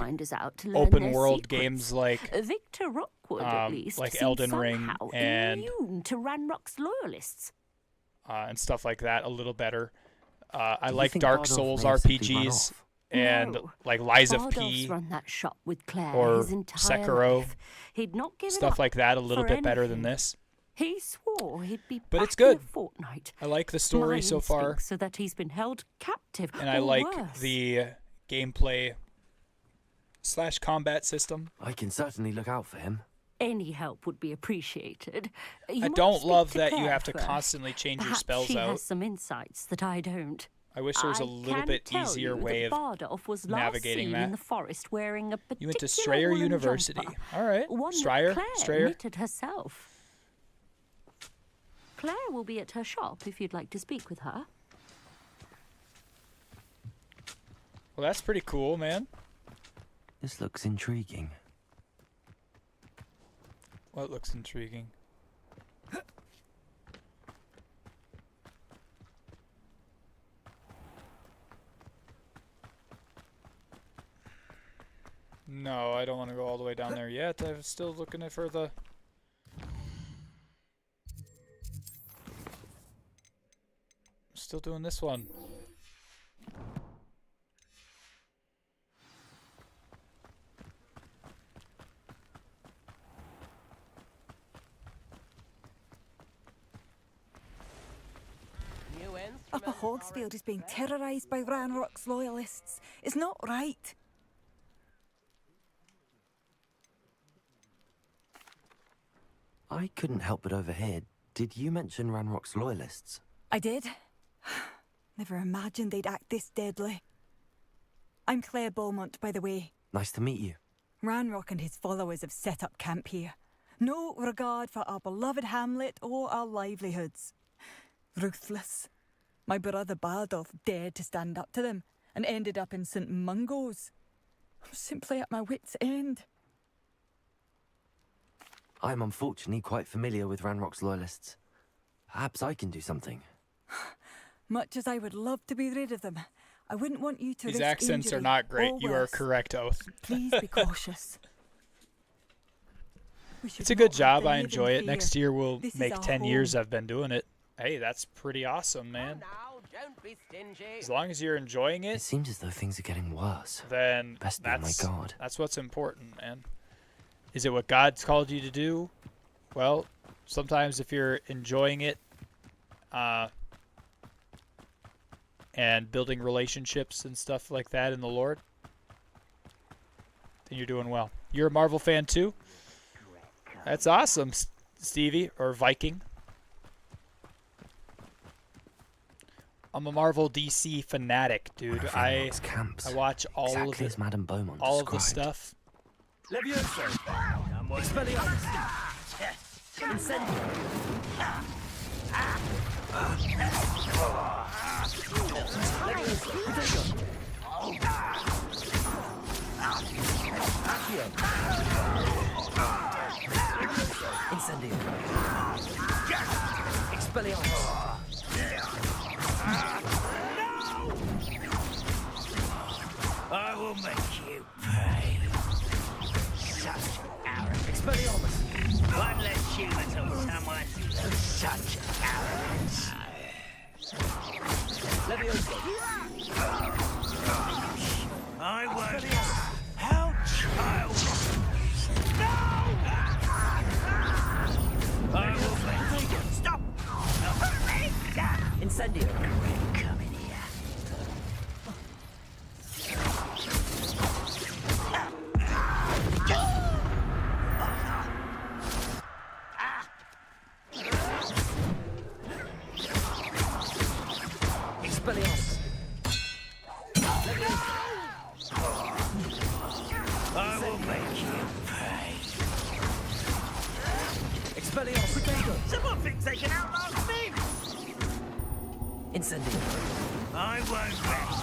open world games like Victor Rookwood, at least, like Elden Ring and immune to Ranrock's loyalists. And stuff like that a little better. I like think Dark Bardolph Souls may have simply run RPGs off? and No. like Lies of Bardolph's P run that shop with Claire or his entire Sekiro, life. He'd not give it stuff up like that a little for bit better than anything. this. He swore he'd be But back it's good. in a fortnight. I like the story My so far. instincts are that he's been held captive, And I or like worse. the gameplay / combat system. I can certainly look out for him. Any help would be appreciated. I You might don't speak love to that you Claire have to first. constantly change your Perhaps spells she out. has some insights that I don't. I wish there was a little can bit tell easier you way that of Bardolph was navigating last seen that. in the forest wearing a particular You went to Strayer woolen University. jumper, All right. one that Strayer. Claire Strayer. knitted herself. Claire will be at her shop if you'd like to speak with her. Well, that's pretty cool, man. This looks intriguing. What looks intriguing? No, I don't want to go all the way down there yet. I'm still looking for the... Still doing this one. Upper Hogsfield is being terrorised by Ranrock's loyalists. It's not right. I couldn't help but overhear. Did you mention Ranrock's loyalists? I did. Never imagined they'd act this deadly. I'm Claire Beaumont, by the way. Nice to meet you. Ranrock and his followers have set up camp here. No regard for our beloved hamlet or our livelihoods. Ruthless. My brother Bardolph dared to stand up to them and ended up in St. Mungo's. I'm simply at my wit's end. I'm unfortunately quite familiar with Ranrock's loyalists. Perhaps I can do something. Much as I would love to be rid of them, I wouldn't want you to These risk accents are injury not great. or You are worse. correct, Oath. Please be cautious. We should It's a good not have job. to I live in enjoy it. fear. Next year will This is make our 10 years home. I've been doing it. Hey, that's pretty awesome, man. Don't be stingy. As long as you're enjoying It it, seems as though things are getting worse. then Best be on my guard. that's what's important, man. Is it what God's called you to do? Well, sometimes if you're enjoying it and building relationships and stuff like that in the Lord, then you're doing well. You're a Marvel fan too? That's awesome, Stevie, or Viking. I'm a Marvel DC fanatic, dude. I watch all exactly of it, as Madame Beaumont all of the described. stuff. Levioso. Expelliarmus. Incendio. Incendio. Expelliarmus. I will make you pay. Such arrogance. Expelliarmus. One less human to someone. Such arrogance. Levioso. I won't. How childish. No! I will make you. Stop! Incendio. Come in here. Expelliarmus. I will make you pay. Expelliarmus. Potato. Someone thinks they can outlast me. Incendio. I won't rest.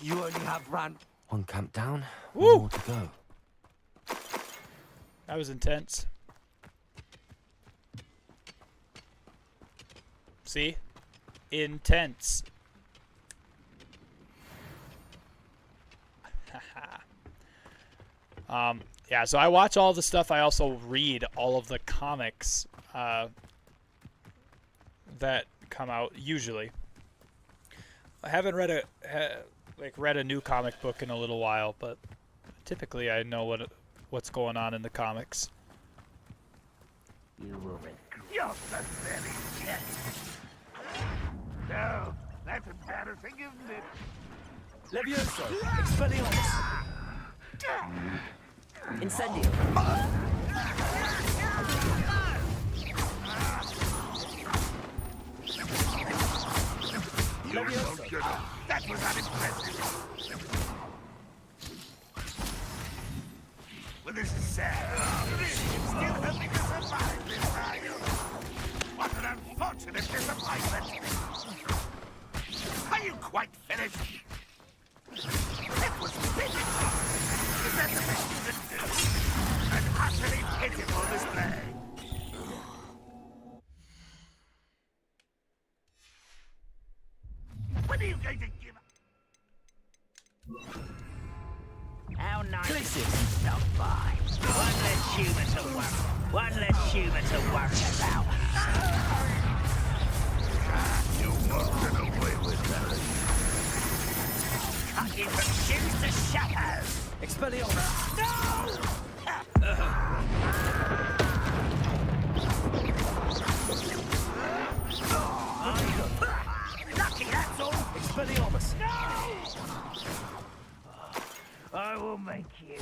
You only have run. One camp down, Woo! one more to go. That was intense. See? Intense. Yeah, so I watch all the stuff. I also read all of the comics that come out usually. I haven't read a new comic book in a little while, but Typically, I know what's going on in the comics. You will regret. You're pathetic, cat. No, that's embarrassing, isn't it? Levioso! Expelliarmus! Incendio! Levioso! That was unimpressive. Well, this is sad. Still hoping to survive this, are you? What an unfortunate disappointment. Are you quite finished? That was pitiful. Is that the best you could do? An utterly pitiful display. When are you going to give up? How nice to stop by. One less human to worry. One less human to worry about. You walked away with that. Cutting from shoes to shadows. Expelliarmus! No! Lucky, that's all. Expelliarmus! No! I will make you.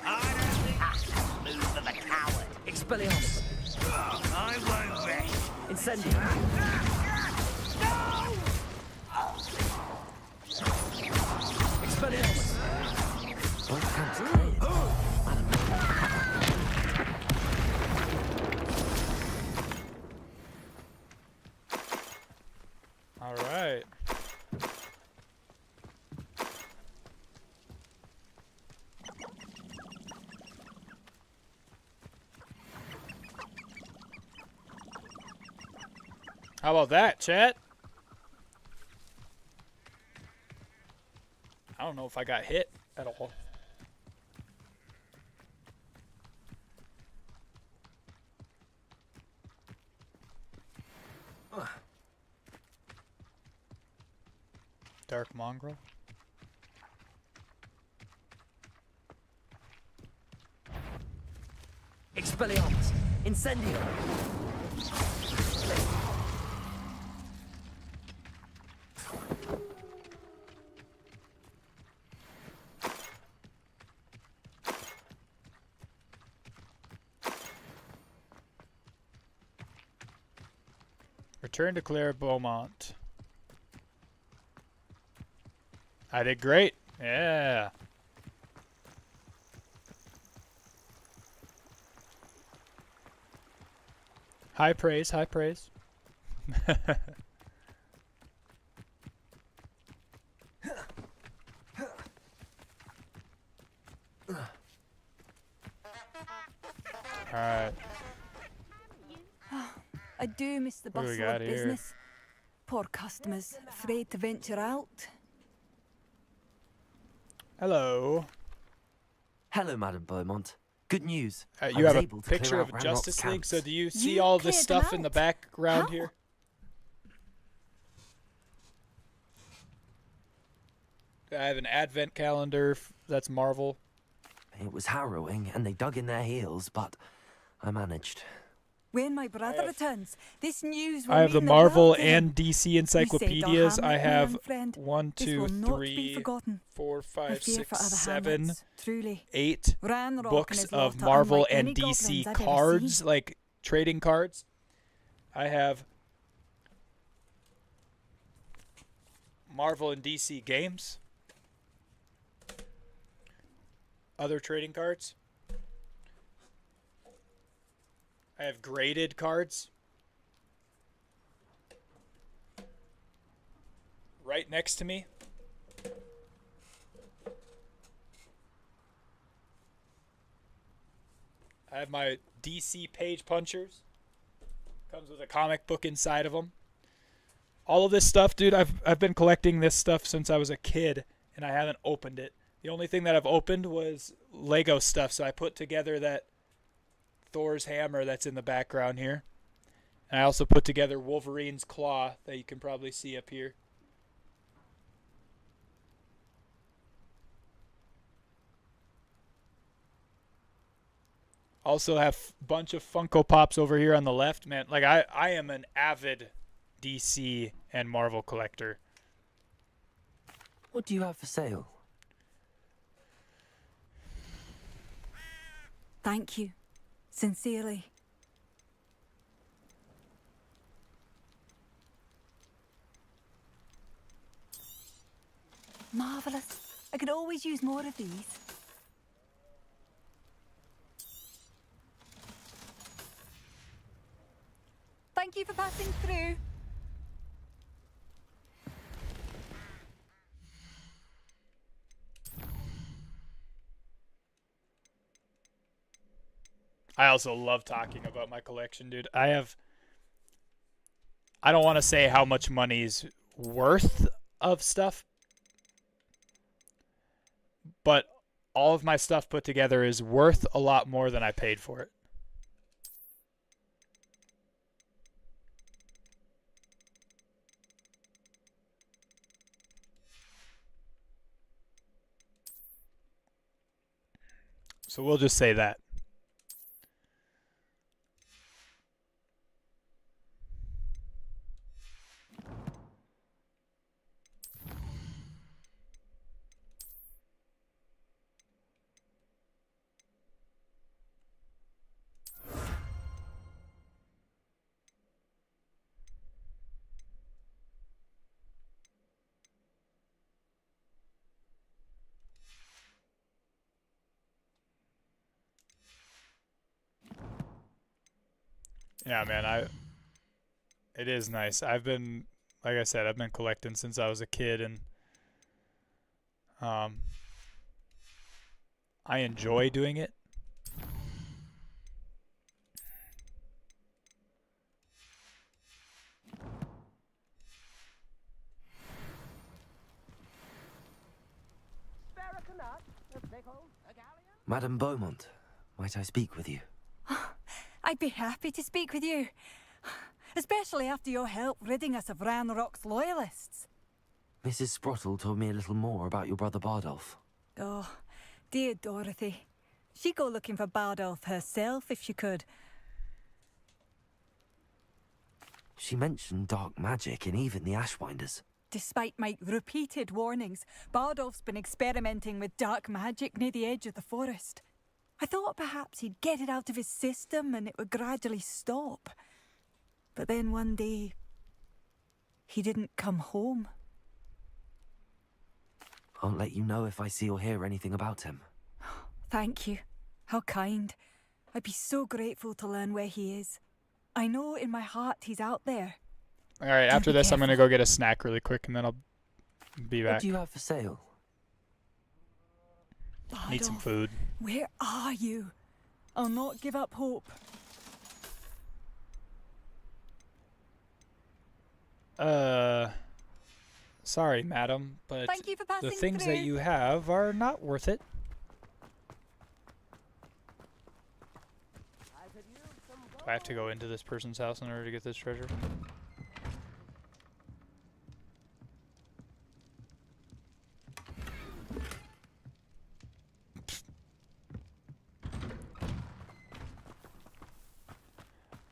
I don't think move of a coward. Expelliarmus! I won't rest. Incendio! Expelliarmus! Both camps cleared. All right. How about that, chat? I don't know if I got hit at all. Dark mongrel. Expelliarmus! Incendio! Return to Claire Beaumont. I did great. Yeah. High praise, high praise. Alright. I do miss the What do we bustle of got here? business. Poor customers, afraid to venture out. Hello. Hello, Madame Beaumont. Good news. I You was have a able to clear picture out of Ranrock's Justice League, camps. so do you see You all this cleared them stuff in the out? background How? here? I have an advent calendar that's Marvel. It was harrowing, and they dug in their heels, but I managed. When my brother returns, this news will I have the mean the Marvel world to him. and DC You saved encyclopedias. our I Hamlet, my have young friend. 1, This 2, will not be 3, forgotten. 4, I 5, fear 6, for other 7, Hamlets, truly. 8 Ranrock and books his of lot are Marvel unlike and any DC goblins I've ever cards, seen. like trading cards. I have Marvel and DC games. Other trading cards. I have graded cards. Right next to me. I have my DC page punchers. Comes with a comic book inside of them. All of this stuff, dude, I've been collecting this stuff since I was a kid, and I haven't opened it. The only thing that I've opened was Lego stuff, so I put together that Thor's hammer that's in the background here. And I also put together Wolverine's claw that you can probably see up here. Also have a bunch of Funko Pops over here on the left, man. Like I am an avid DC and Marvel collector. What do you have for sale? Thank you. Sincerely. Marvellous. I could always use more of these. Thank you for passing through. I also love talking about my collection, dude. I don't want to say how much money's worth of stuff, but all of my stuff put together is worth a lot more than I paid for it. So we'll just say that. Yeah, man, it is nice. I've been, like I said, I've been collecting since I was a kid, and I enjoy doing it. Madame Beaumont, might I speak with you? I'd be happy to speak with you. Especially after your help ridding us of Ranrock's loyalists. Mrs. Sprottle told me a little more about your brother Bardolph. Oh, dear Dorothy. She'd go looking for Bardolph herself if she could. She mentioned dark magic and even the Ashwinders. Despite my repeated warnings, Bardolph's been experimenting with dark magic near the edge of the forest. I thought perhaps he'd get it out of his system and it would gradually stop. But then one day, he didn't come home. I'll let you know if I see or hear anything about him. Thank you. How kind. I'd be so grateful to learn where he is. I know in my heart he's out there. All right, after this, I'm going to go get a snack really quick, and then I'll be back. What do you have for sale? Need some food. Where are you? I'll not give up hope. Sorry, madam, but Thank you for passing the things through. that you have are not worth it. Do I have to go into this person's house in order to get this treasure?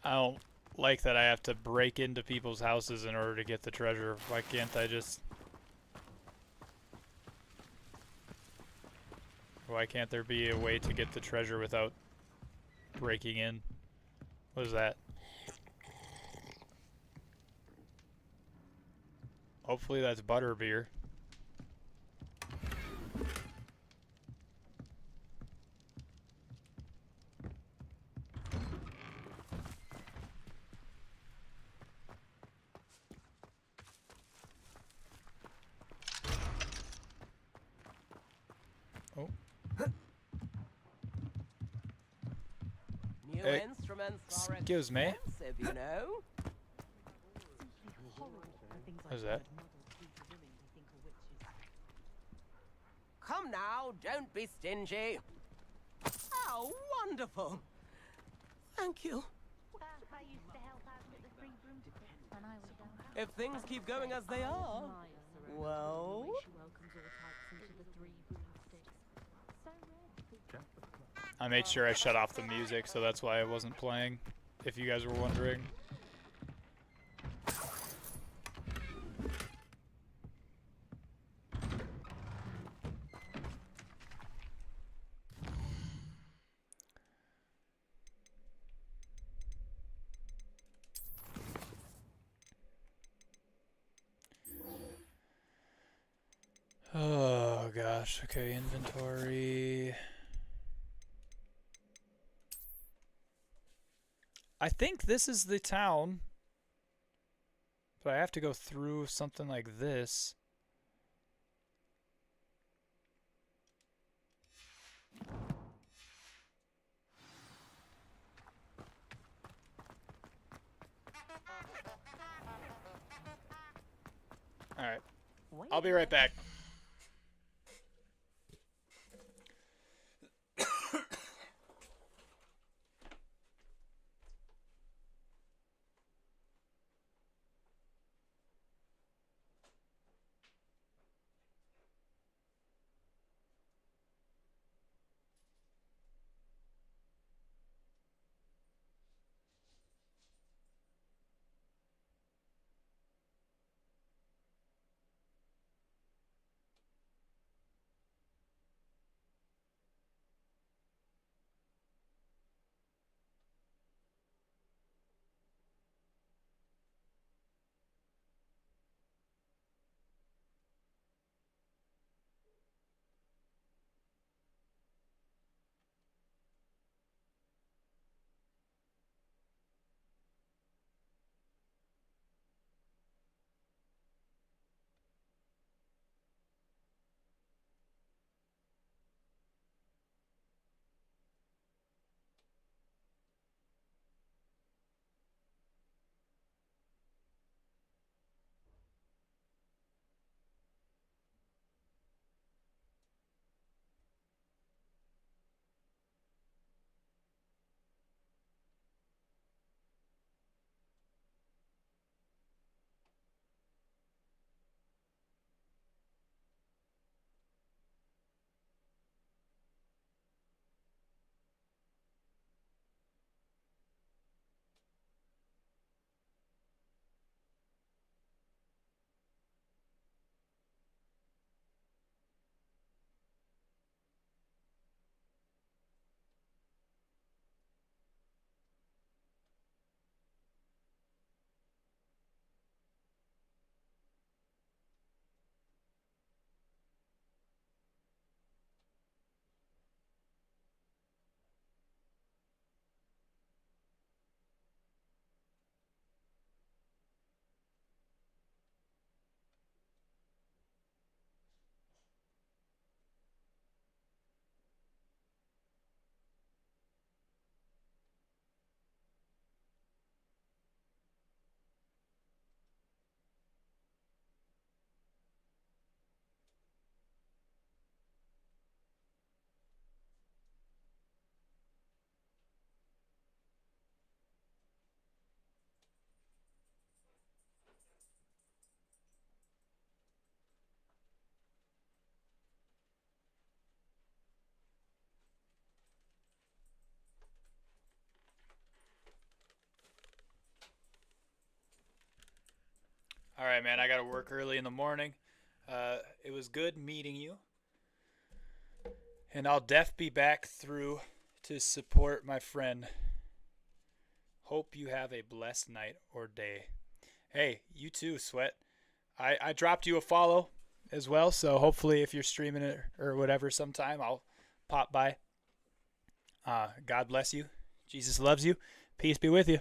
I don't like that I have to break into people's houses in order to get the treasure. Why can't I just... Why can't there be a way to get the treasure without breaking in? What is that? Hopefully that's butterbeer. Oh. New instruments are excuse me. expensive, you know. What is that? Come now, don't be stingy. How wonderful. Thank you. I used to help out with the free broomsticks when I was younger. If things keep going as they are, well... I made sure I shut off the music, so that's why I wasn't playing, if you guys were wondering. Oh gosh, okay, inventory. I think this is the town, but I have to go through something like this. Alright, I'll be right back. Alright, man, I gotta work early in the morning. It was good meeting you. And I'll be back through to support my friend. Hope you have a blessed night or day. Hey, you too, Sweat. I dropped you a follow as well, so hopefully if you're streaming it or whatever sometime, I'll pop by. God bless you. Jesus loves you. Peace be with you.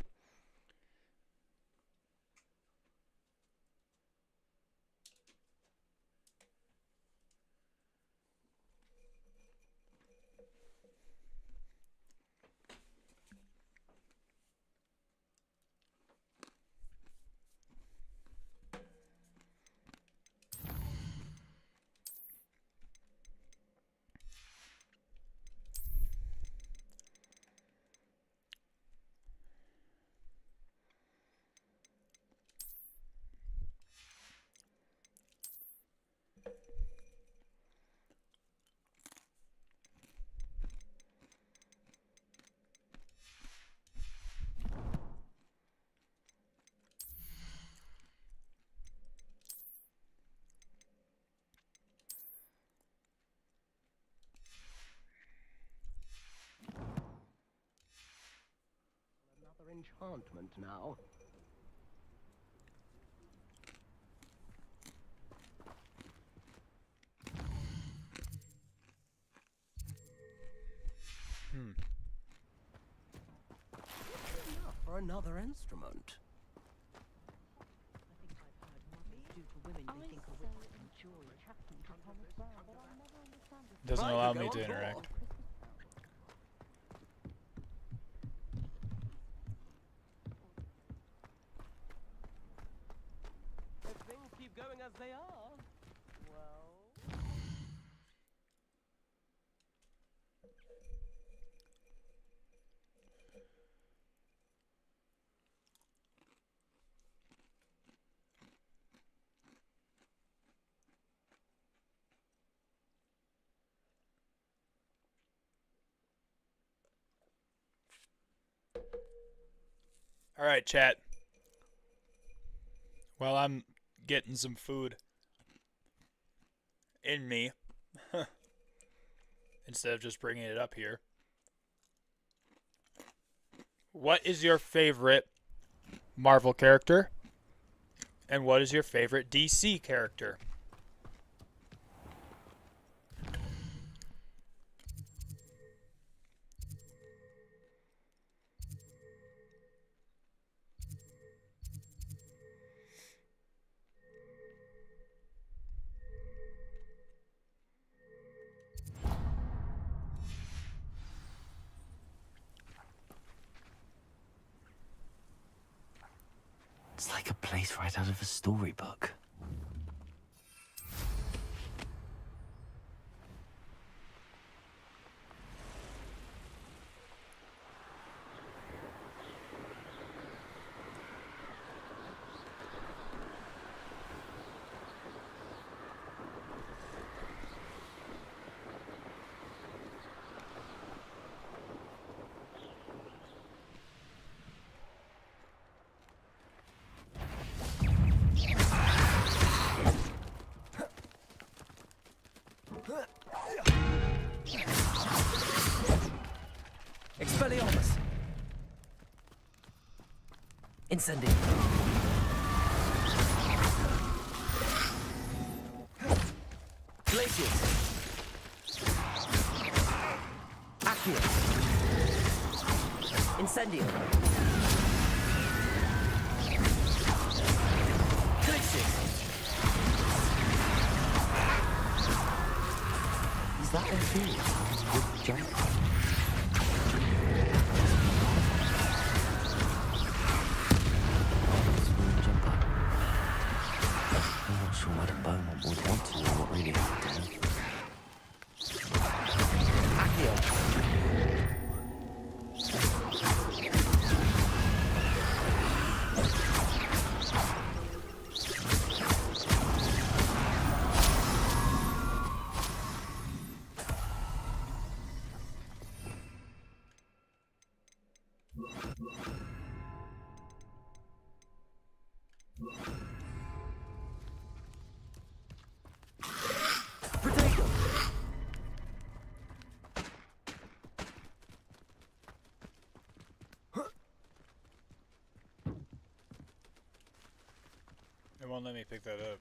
enchantment now. Enough for another instrument. Doesn't allow me to interact. If things keep going as they are, well... All right, chat. Well, I'm getting some food in me instead of just bringing it up here. What is your favorite Marvel character? And what is your favorite DC character? It's like a place right out of a storybook. Expelliarmus! Incendio! Glacius! Accio! Incendio! Glacius! Is that a thing? Good jump. I'm not sure Madam Beaumont would want to know what really happened to him. It won't let me pick that up.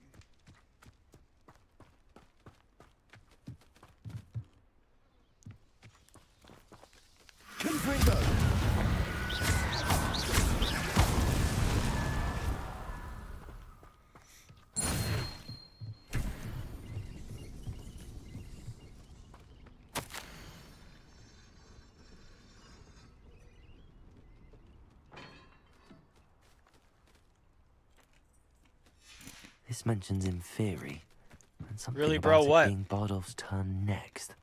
Confringo! This mentions in theory, and something Really, about bro, it what? being Bardolph's turn next.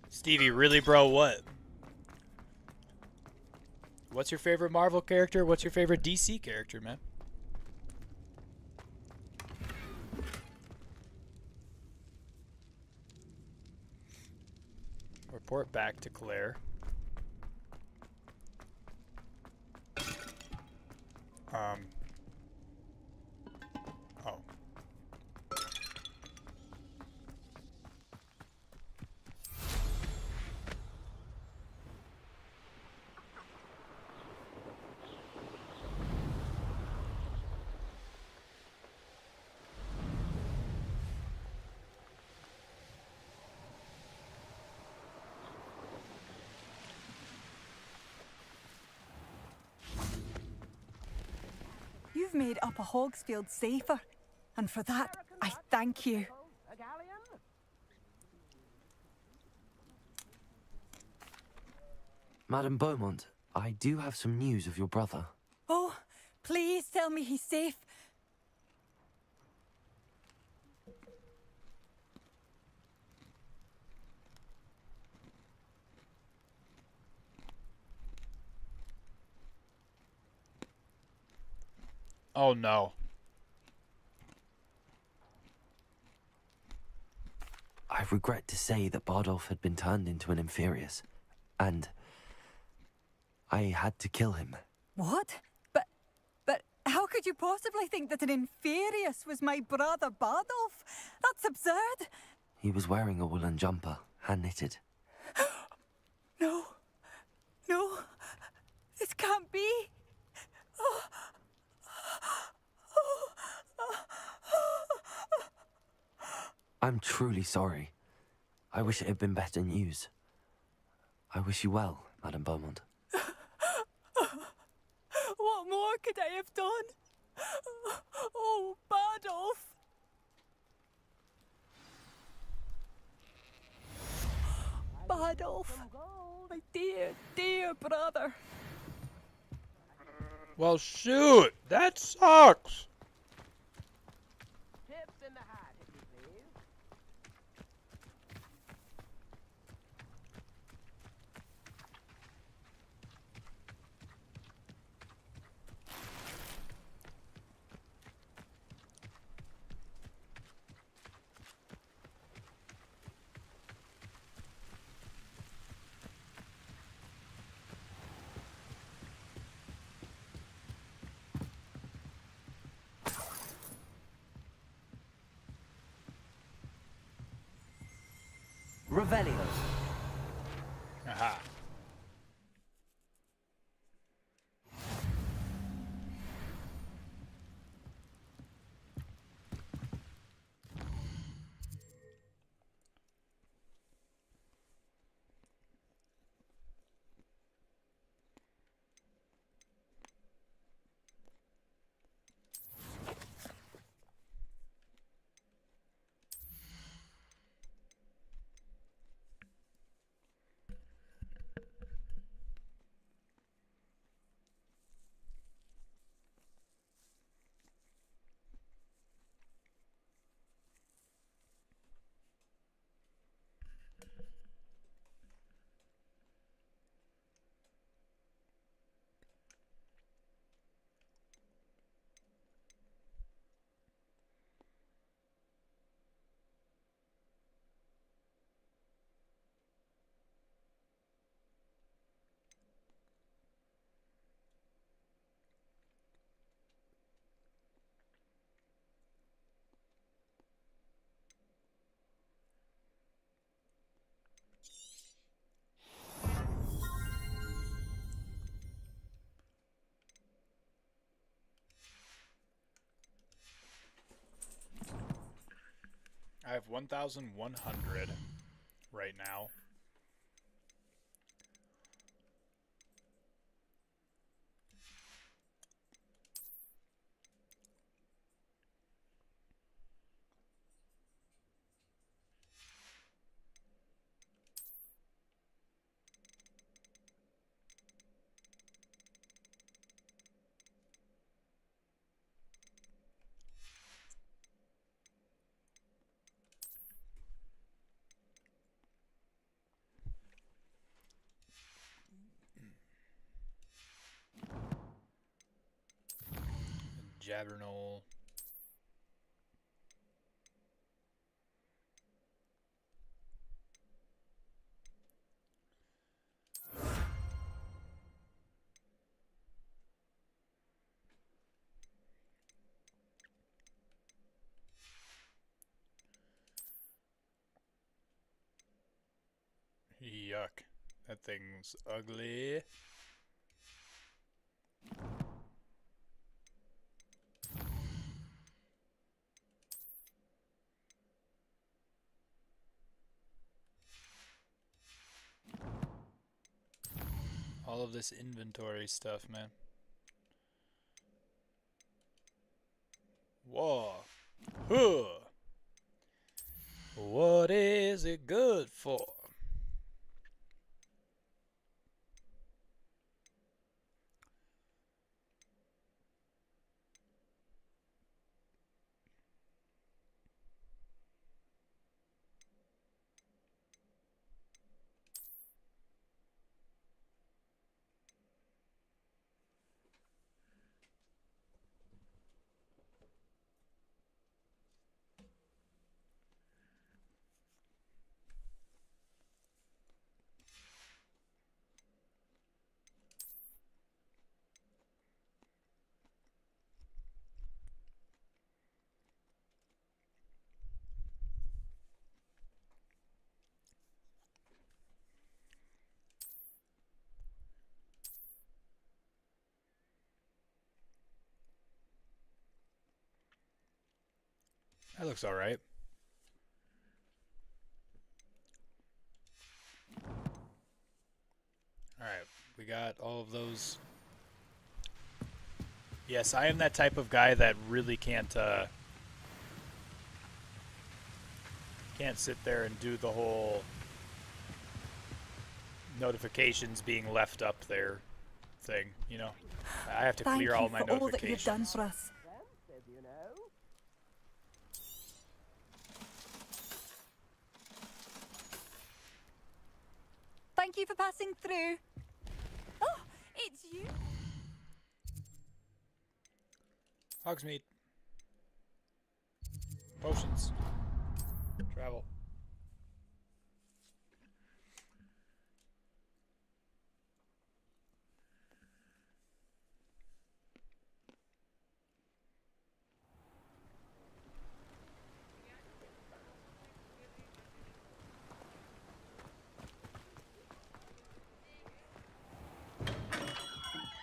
Stevie, really, bro, what? What's your favorite Marvel character? What's your favorite DC character, man? Report back to Claire. You've made Upper Hogsfield safer, and for that, I thank you. Madame Beaumont, I do have some news of your brother. Oh, please tell me he's safe. Oh no. I regret to say that Bardolph had been turned into an Inferius, and I had to kill him. What? But how could you possibly think that an Inferius was my brother Bardolph? That's absurd. He was wearing a woolen jumper, hand-knitted. No. No. This can't be. Oh. I'm truly sorry. I wish it had been better news. I wish you well, Madame Beaumont. What more could I have done? Oh, Bardolph. Bardolph. My dear, dear brother. Well, shoot! That sucks! Tips in the hat, if you please. Revelio. Aha. I have 1,100 right now. Jabernol. Yuck. That thing's ugly. All of this inventory stuff, man. Whoa. Huh. What is it good for? That looks all right. All right, we got all of those. Yes, I am that type of guy that really can't sit there and do the whole notifications being left up there thing, you know. I have to clear all my notifications. All that you've done for us. Thank you for passing through. Oh, it's you. Hogsmeade. Potions. Travel.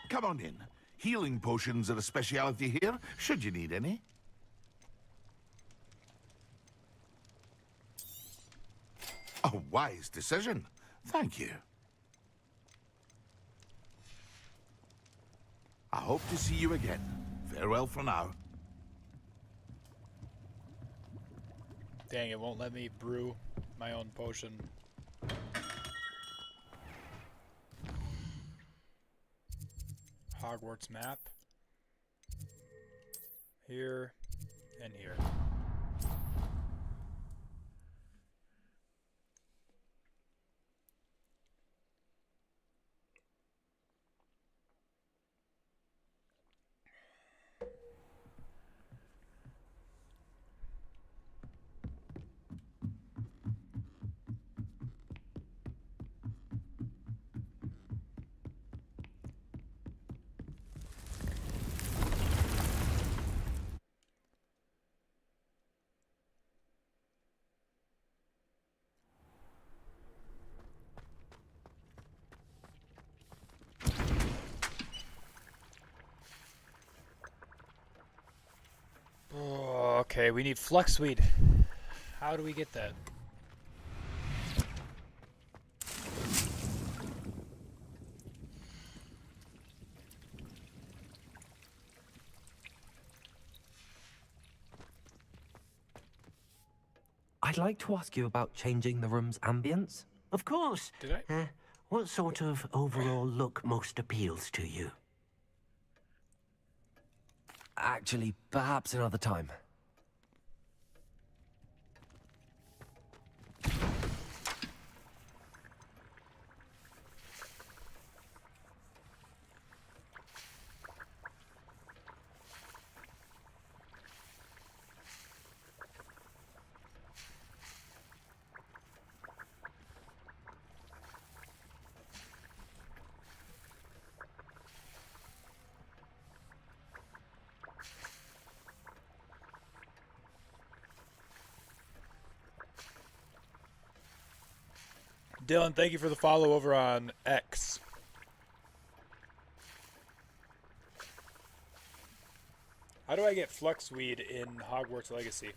Come on in. Healing potions are a speciality here, should you need any. A wise decision. Thank you. I hope to see you again. Farewell for now. Dang, it won't let me brew my own potion. Hogwarts map. Here and here. Oh, okay, we need fluxweed. How do we get that? I'd like to ask you about changing the room's ambience. Of course. Did I? What sort of overall look most appeals to you? Actually, perhaps another time. Dylan, thank you for the follow over on X. How do I get fluxweed in Hogwarts Legacy?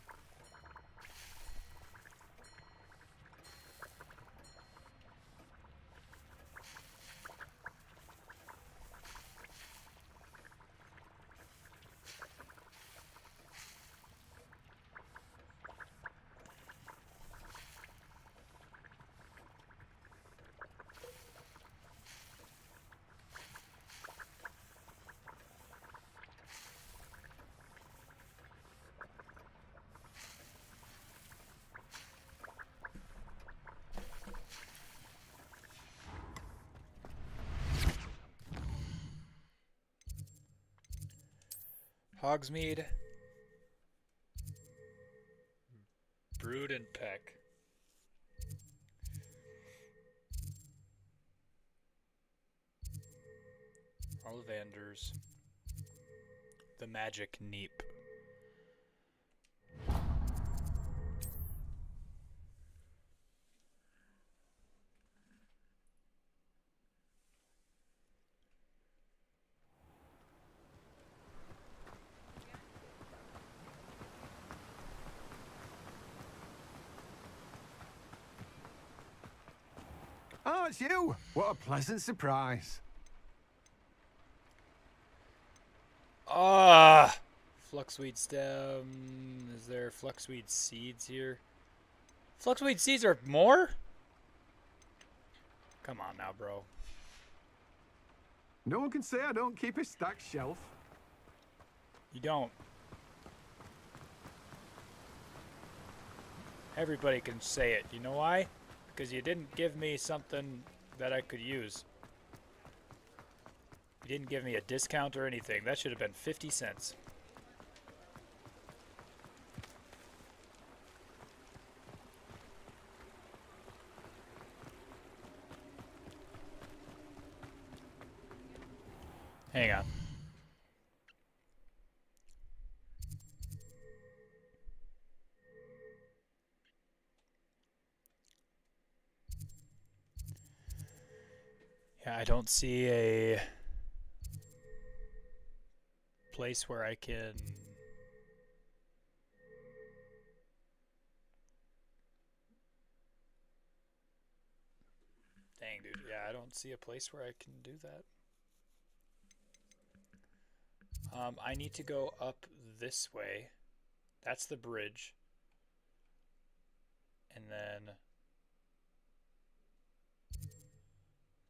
Hogsmeade. Brood and Peck. Ollivanders. The Magic Neep. Oh, it's you! What a pleasant surprise. Ah! Fluxweed stem. Is there fluxweed seeds here? Fluxweed seeds are more? Come on now, bro. No one can say I don't keep a stacked shelf. You don't. Everybody can say it. You know why? Because you didn't give me something that I could use. You didn't give me a discount or anything. That should have been 50 cents. Hang on. Yeah, I don't see a place where I can dang, dude. Yeah, I don't see a place where I can do that. I need to go up this way. That's the bridge. And then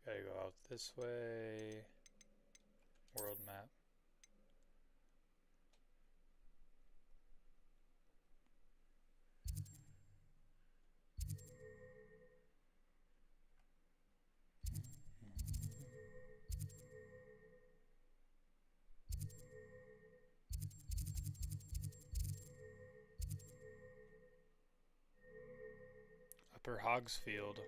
gotta go out this way. World map. Upper Hogsfield.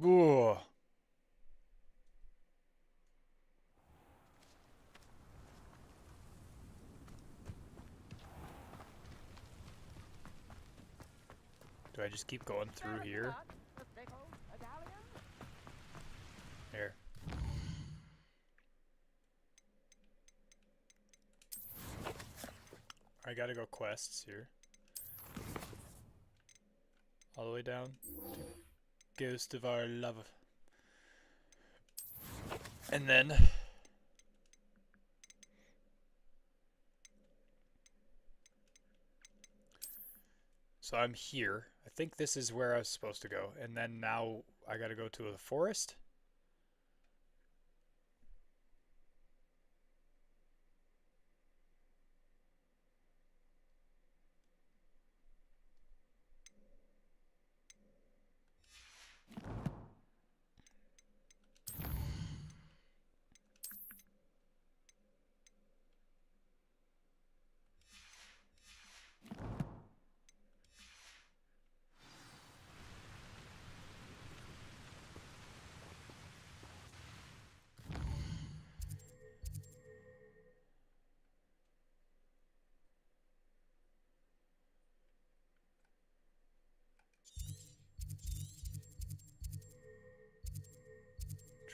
Ooh. Do I just keep going through here? Here. I gotta go quests here. All the way down. Ghost of our love. And then so I'm here. I think this is where I was supposed to go. And then now I gotta go to the forest.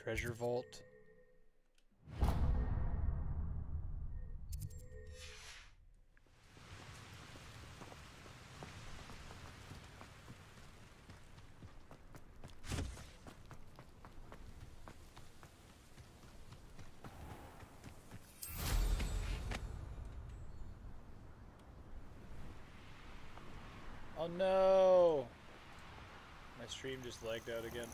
Treasure vault. Oh no! My stream just lagged out again.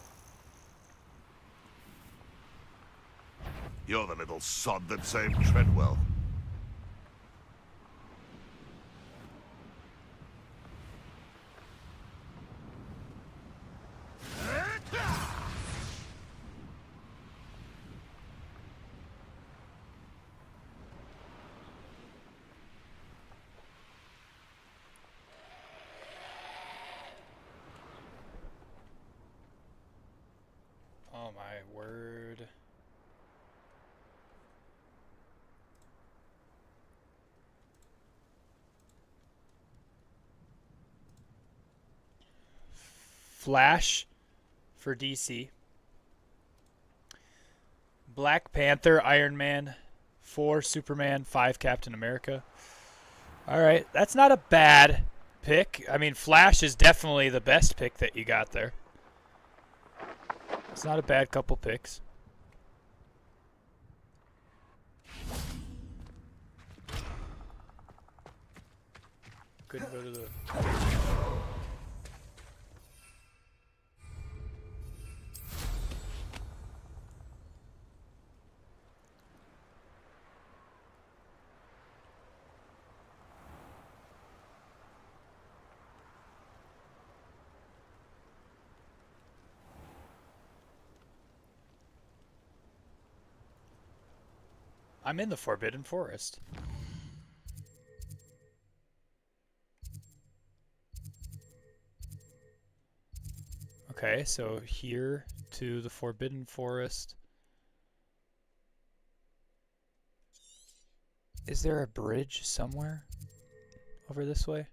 You're the little sod that saved Treadwell. Oh my word. Flash for DC. Black Panther, Iron Man, 4 Superman, 5 Captain America. Alright, that's not a bad pick. I mean, Flash is definitely the best pick that you got there. It's not a bad couple picks. Couldn't go to the... I'm in the Forbidden Forest. Okay, so here to the Forbidden Forest. Is there a bridge somewhere over this way?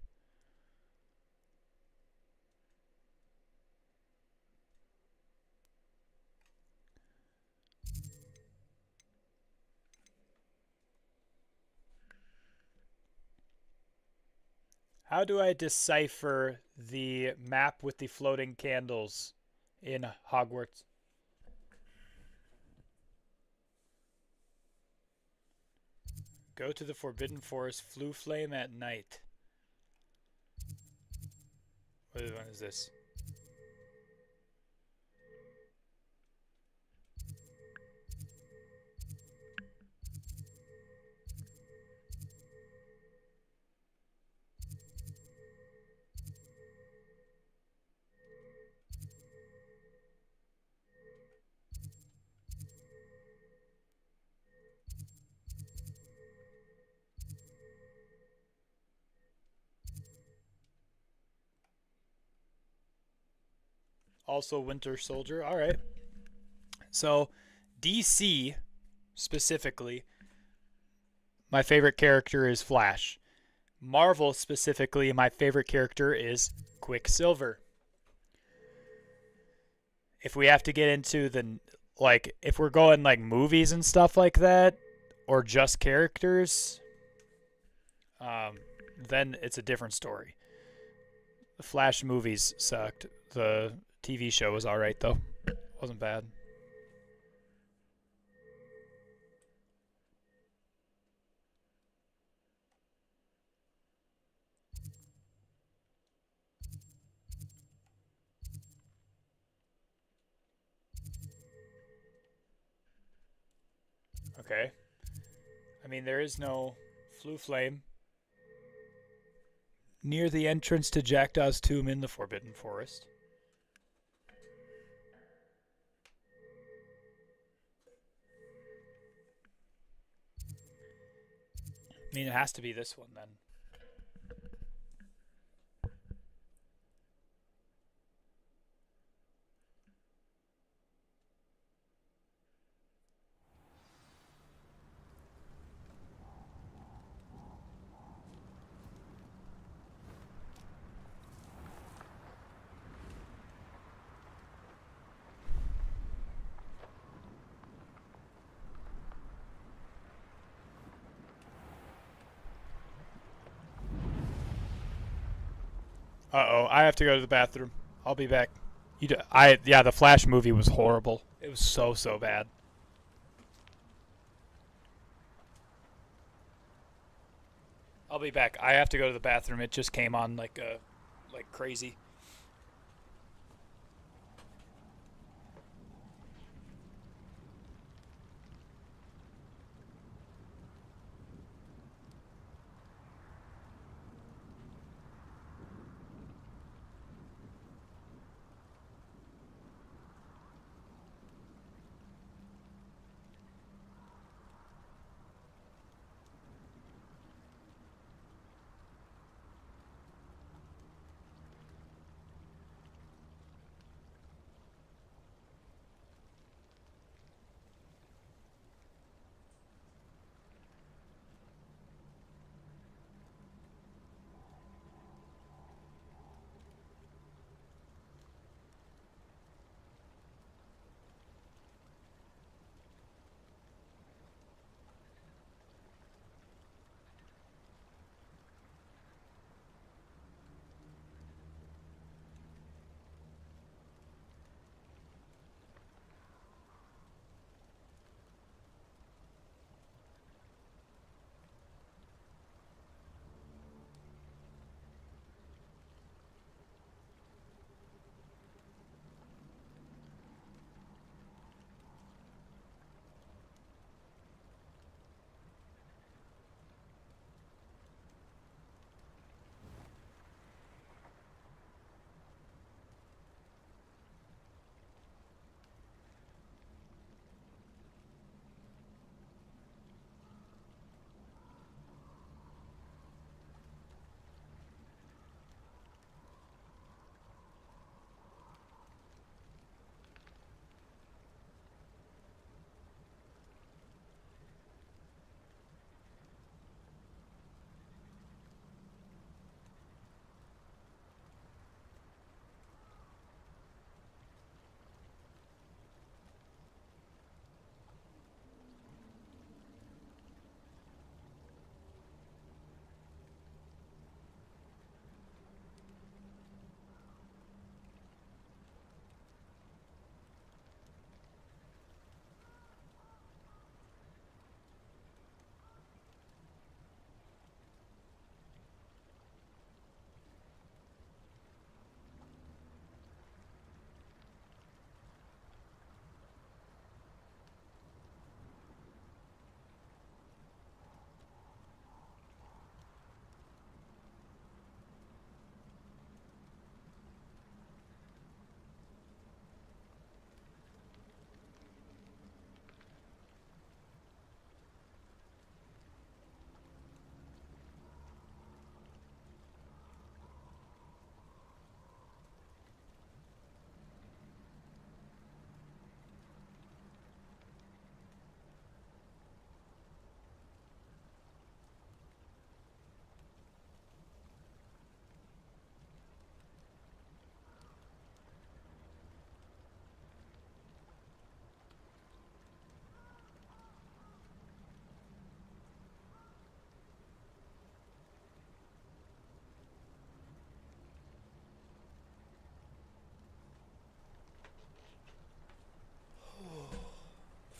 How do I decipher the map with the floating candles in Hogwarts? Go to the Forbidden Forest, Flue Flame at night. What one is this? Also Winter Soldier. All right. So DC specifically, my favorite character is Flash. Marvel specifically, my favorite character is Quicksilver. If we have to get into the, like, if we're going like movies and stuff like that, or just characters, then it's a different story. The Flash movies sucked. The TV show was alright though. Wasn't bad. Okay. I mean, there is no Flue Flame near the entrance to Jackdaw's tomb in the Forbidden Forest. I mean, it has to be this one then. Uh-oh, I have to go to the bathroom. I'll be back. Yeah, the Flash movie was horrible. It was so bad. I'll be back. I have to go to the bathroom. It just came on like like crazy.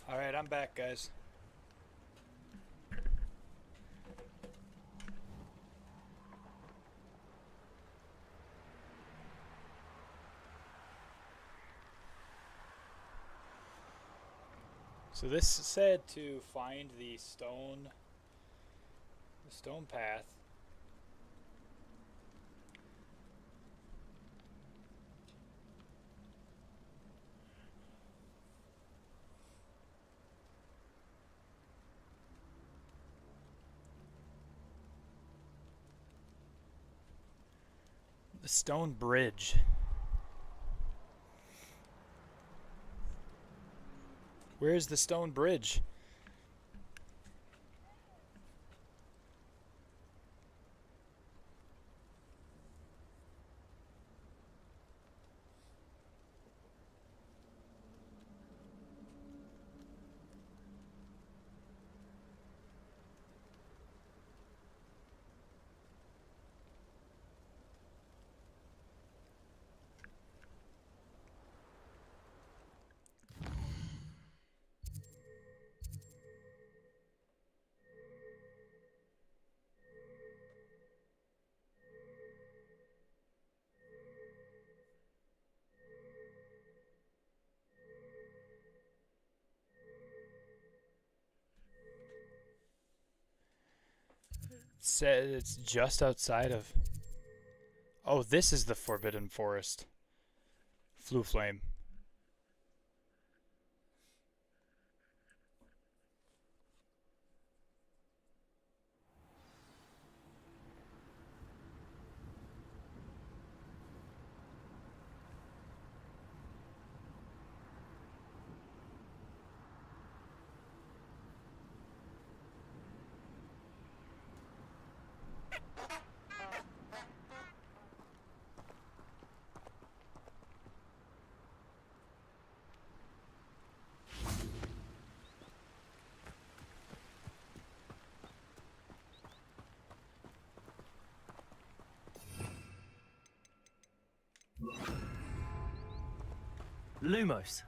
Alright, I'm back, guys. So this said to find the stone path. The stone bridge. Where's the stone bridge? said it's just outside of... Oh, this is the Forbidden Forest. Flue Flame. Lumos.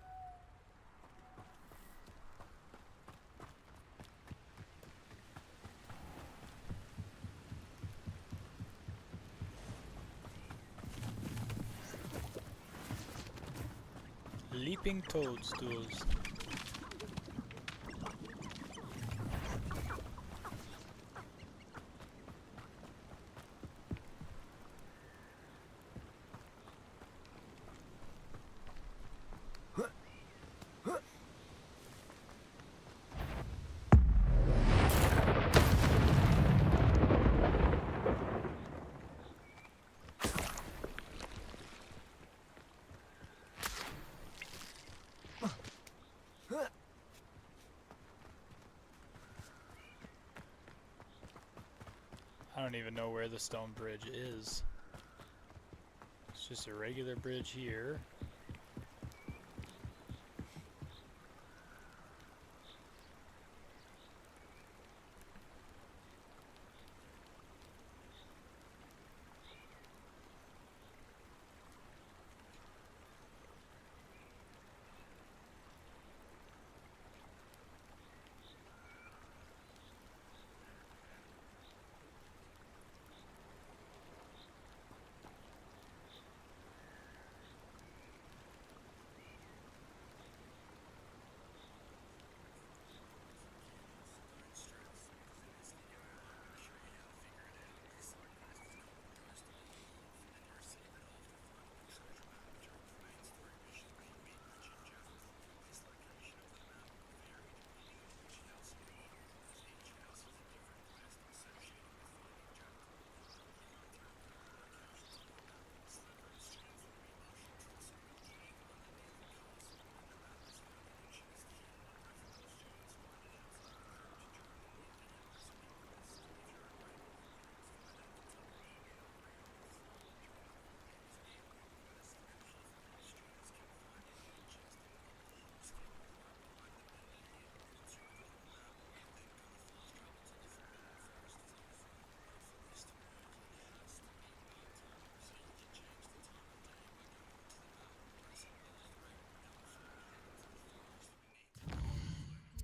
Leaping toadstools. I don't even know where the stone bridge is. It's just a regular bridge here.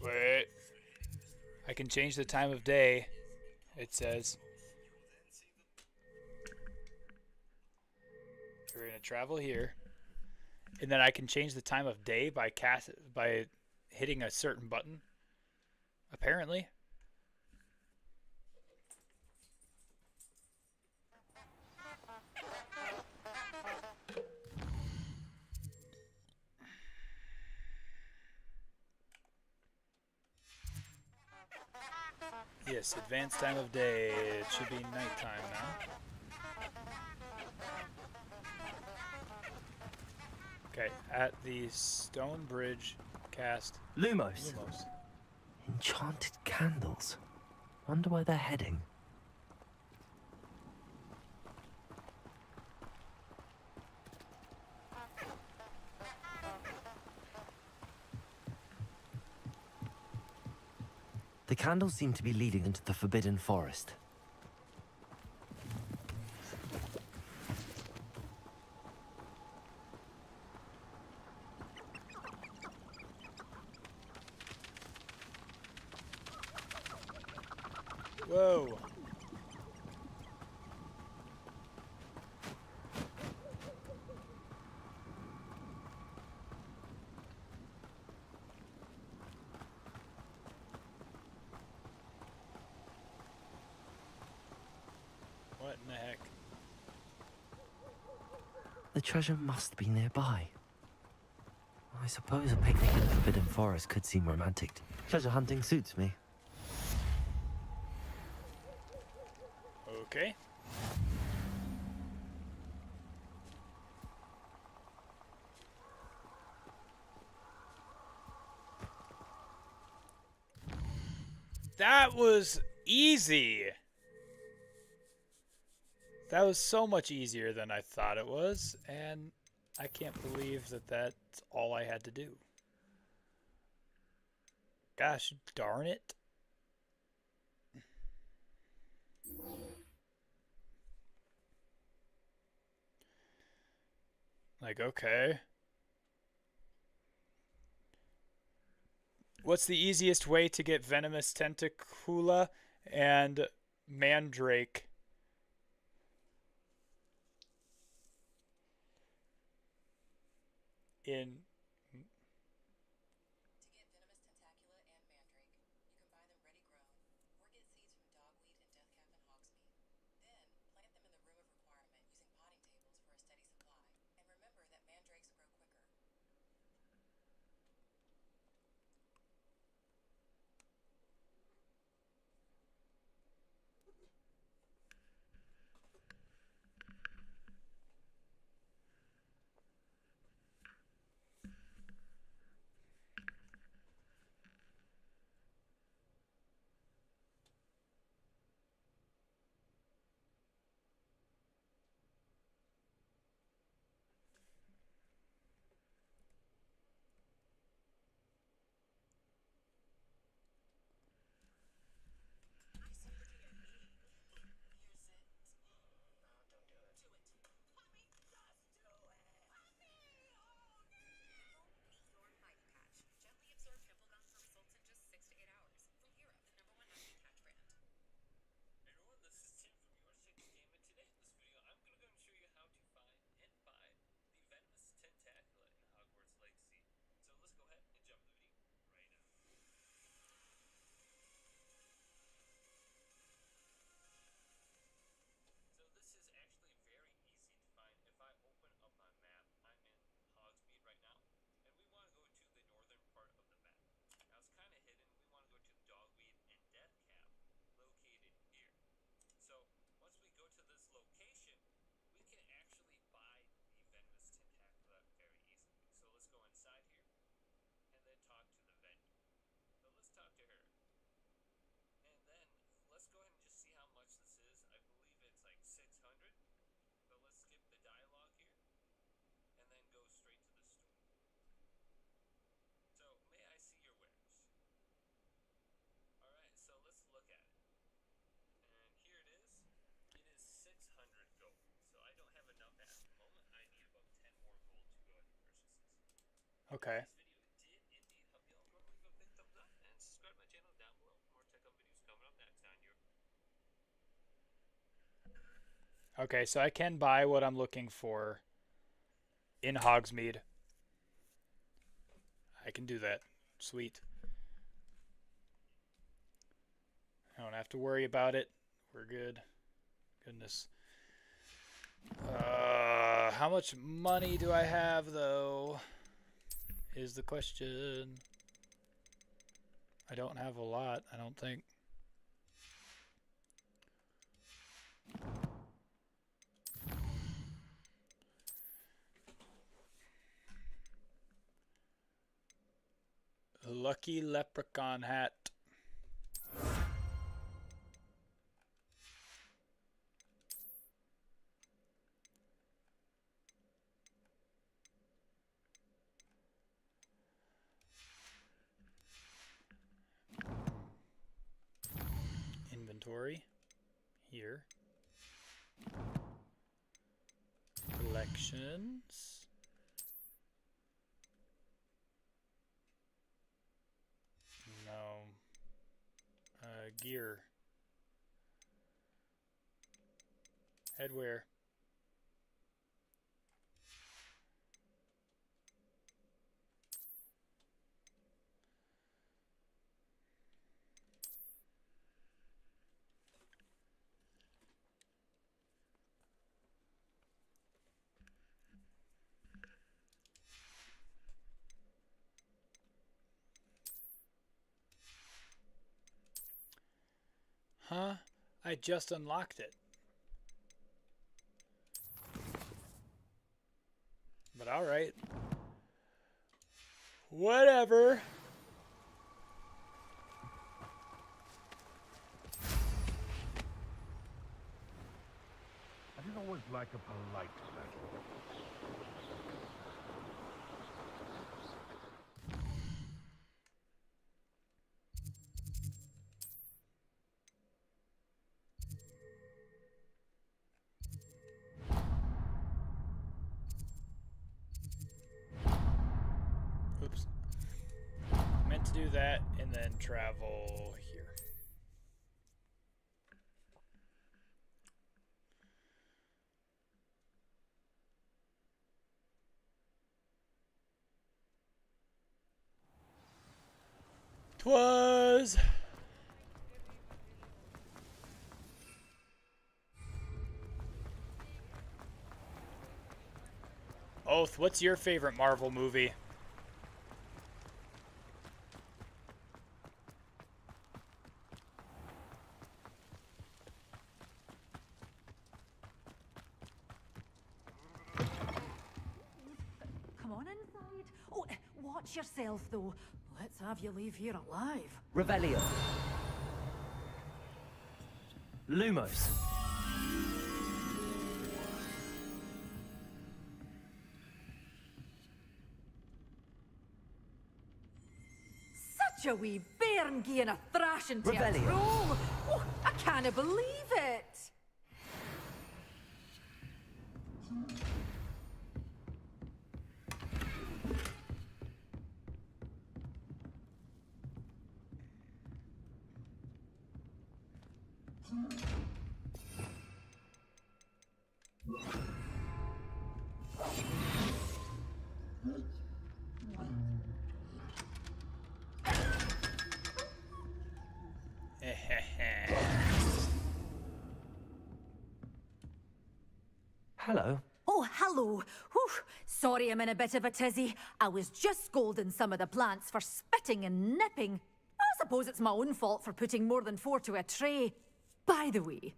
Wait. I can change the time of day, it says. We're going to travel here. And then I can change the time of day by hitting a certain button. Apparently. Yes, advanced time of day. It should be nighttime now. Okay, at the stone bridge cast Lumos. Enchanted candles. Wonder where they're heading. The candles seem to be leading into the Forbidden Forest. Whoa. The treasure must be nearby. I suppose a picnic in the Forbidden Forest could seem romantic. Treasure hunting suits me. Okay. That was easy. That was so much easier than I thought it was, and I can't believe that that's all I had to do. Gosh darn it. Like, okay. What's the easiest way to get venomous tentacula and mandrake? In okay. Okay, so I can buy what I'm looking for in Hogsmeade. I can do that. Sweet. I don't have to worry about it. We're good. Goodness. How much money do I have, though, is the question. I don't have a lot, I don't think. Lucky leprechaun hat. Inventory. Here. Collections. No. Gear. Headwear. Huh? I just unlocked it. But alright. Whatever. I didn't always like a polite settle. Oops. Meant to do that and then travel here. Twas. Oath, what's your favorite Marvel movie? Come on inside. Oh, watch yourself, though. Let's have you leave here alive. Revelio. Lumos. Such a wee bairn gieing a thrashing to your Revelio. throw. Oh, I can't believe it. Hello. Oh, hello. Whew. Sorry I'm in a bit of a tizzy. I was just scolding some of the plants for spitting and nipping. I suppose it's my own fault for putting more than 4 to a tray. By the way,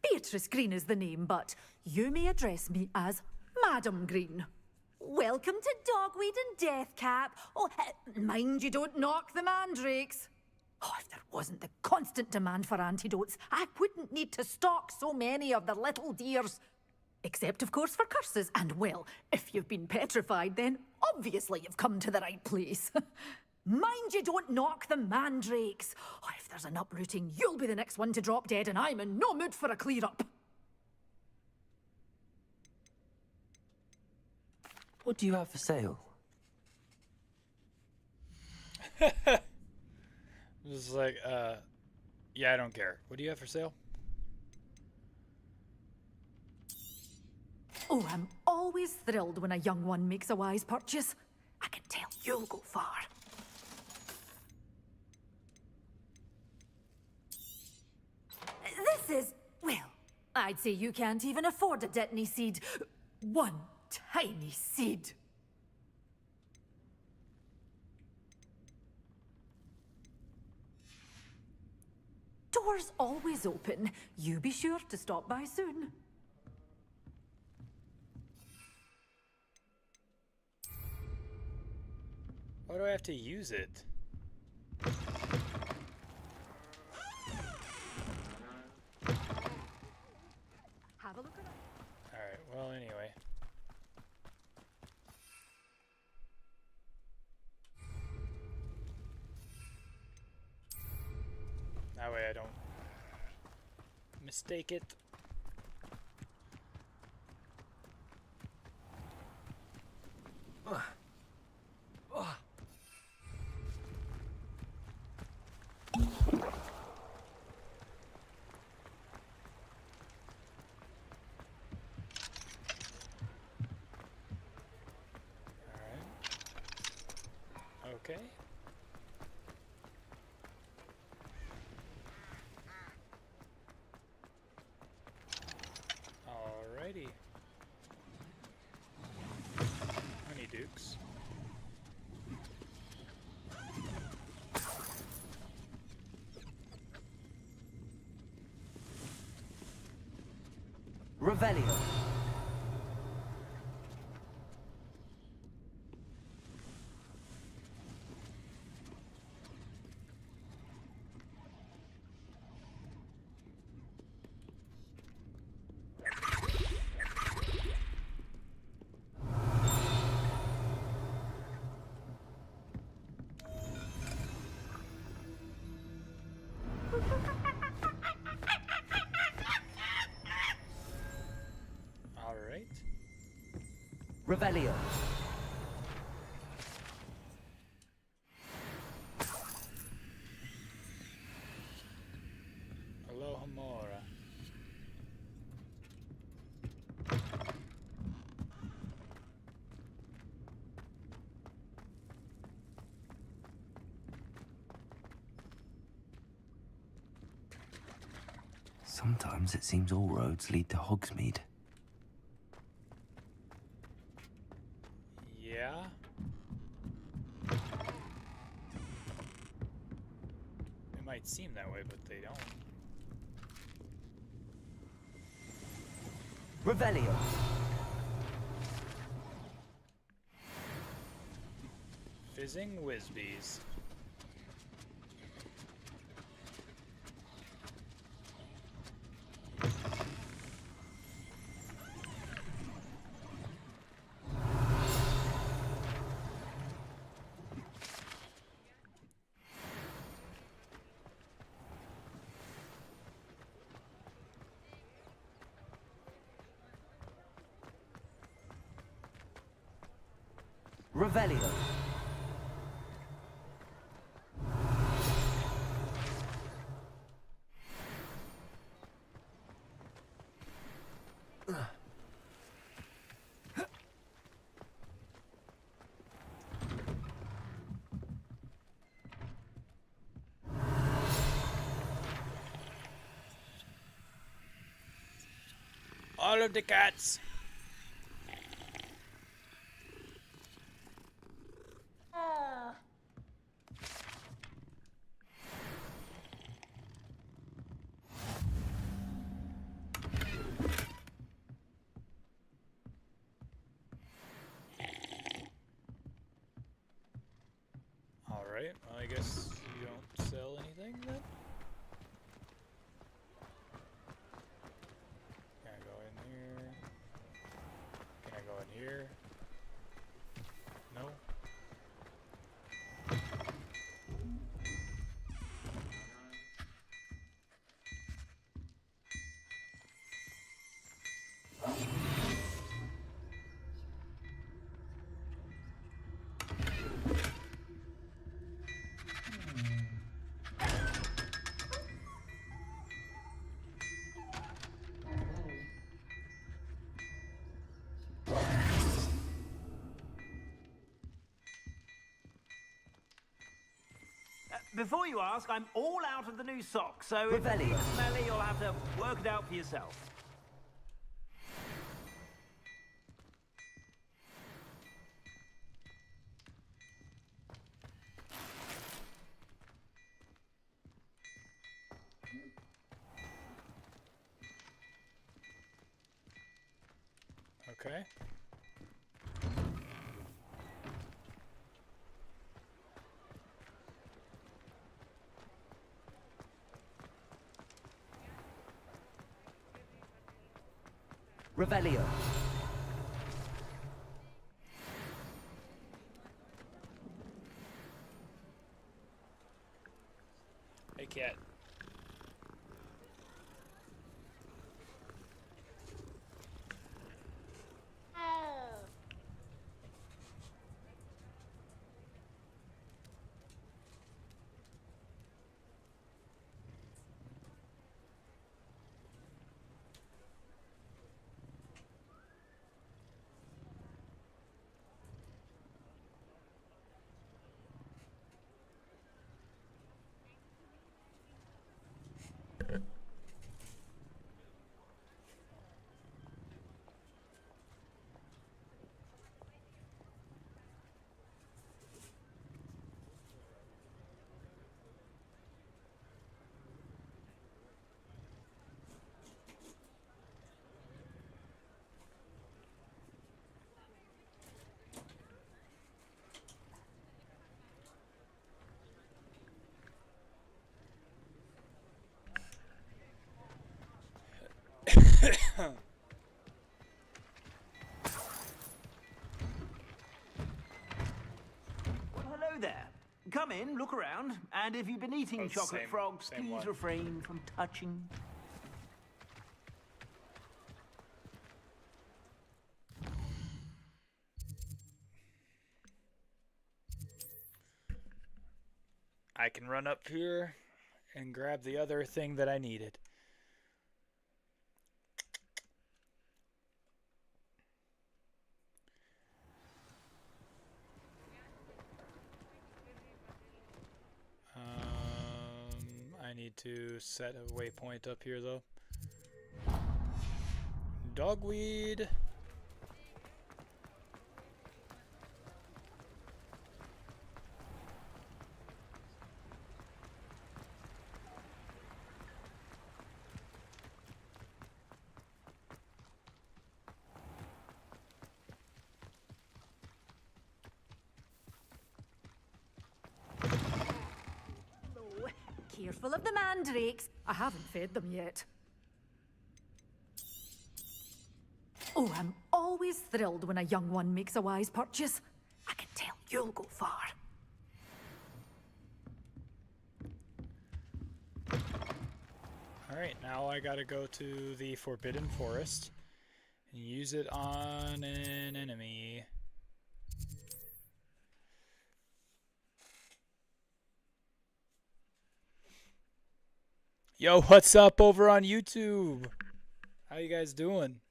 Beatrice Green is the name, but you may address me as Madam Green. Welcome to Dogweed and Deathcap. Oh, mind you don't knock the mandrakes. Oh, if there wasn't the constant demand for antidotes, I wouldn't need to stock so many of the little dears. Except, of course, for curses. And, well, if you've been petrified, then obviously you've come to the right place. Mind you don't knock the mandrakes. Oh, if there's an uprooting, you'll be the next one to drop dead, and I'm in no mood for a clear-up. What do you have for sale? Just like, yeah, I don't care. What do you have for sale? Oh, I'm always thrilled when a young one makes a wise purchase. I can tell you'll go far. This is, well, I'd say you can't even afford a Dittany seed. One tiny seed. Doors always open. You be sure to stop by soon. Why do I have to use it? Have a look around. Alright, well, anyway. That way I don't mistake it. Okay. Alrighty. Honeydukes. Revelio. All right. Revelio. Alohomora. Sometimes it seems all roads lead to Hogsmeade. Yeah. It might seem that way, but they don't. Revelio. Fizzing Whizbees. Revelio. All of the cats. All right. Well, I guess you don't sell anything then. Can I go in here? Can I go in here? No. Before you ask, I'm all out of the new socks, so if Revelio. it's smelly, you'll have to work it out for yourself. Okay. Revelio. Hey, cat. Well, hello there. Come in, look around, and if you've been eating chocolate frogs, please refrain from touching. I can run up here and grab the other thing that I needed. I need to set a waypoint up here though. Dogweed. Careful of the mandrakes. I haven't fed them yet. Oh, I'm always thrilled when a young one makes a wise purchase. I can tell you'll go far. Alright, now I gotta go to the Forbidden Forest and use it on an enemy. Yo, what's up over on YouTube? How you guys doing?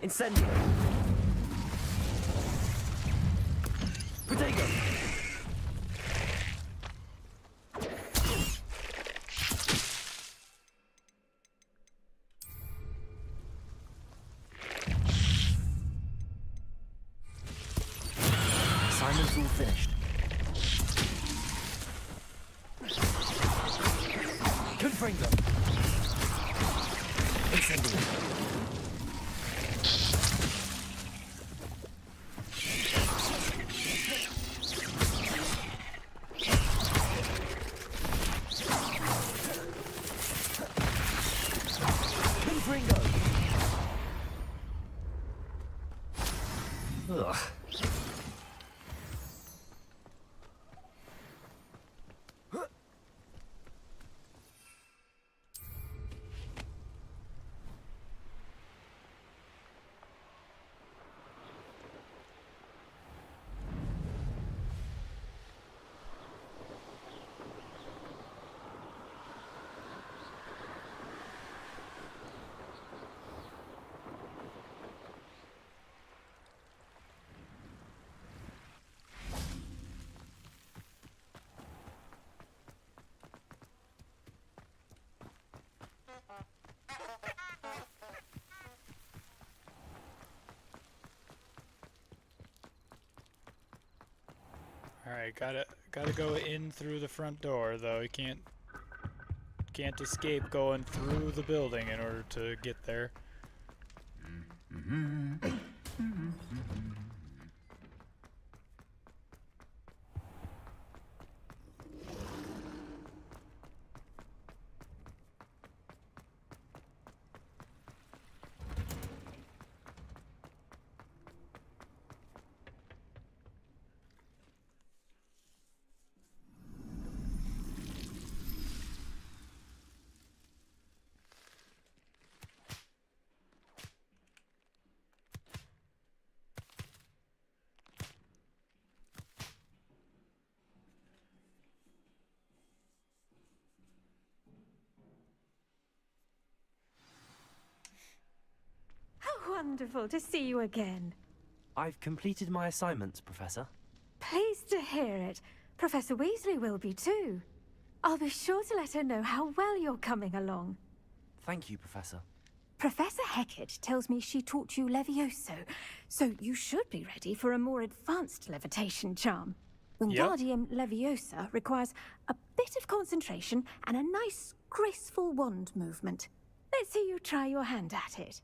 Incendio. Potato. Assignment's all finished. Confringo. Incendio. Ugh. Alright, gotta go in through the front door though. You can't escape going through the building in order to get there. How wonderful to see you again. I've completed my assignments, Professor. Pleased to hear it. Professor Weasley will be too. I'll be sure to let her know how well you're coming along. Thank you, Professor. Professor Hecat tells me she taught you Levioso, so you should be ready for a more advanced levitation charm. Wingardium Leviosa requires a bit of concentration and a nice, graceful wand movement. Let's see you try your hand at it.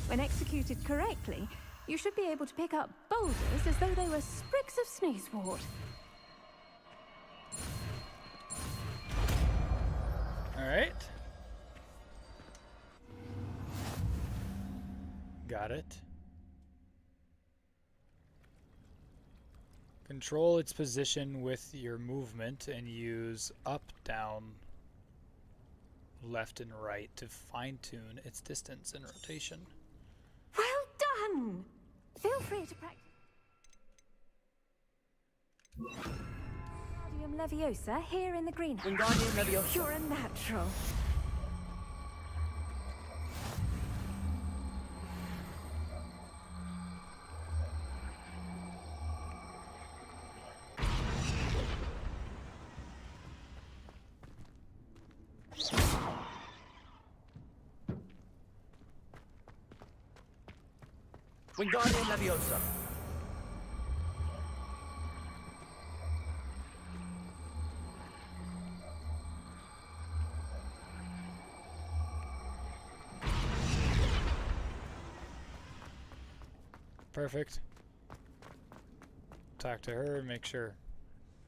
When executed correctly, you should be able to pick up boulders as though they were sprigs of sneezewort. All right. Got it. Control its position with your movement and use up, down, left, and right to fine-tune its distance and rotation. Well done! Feel free to practice. Wingardium Leviosa here in the greenhouse. Wingardium Leviosa. You're a natural. Wingardium Leviosa. Perfect. Talk to her and make sure.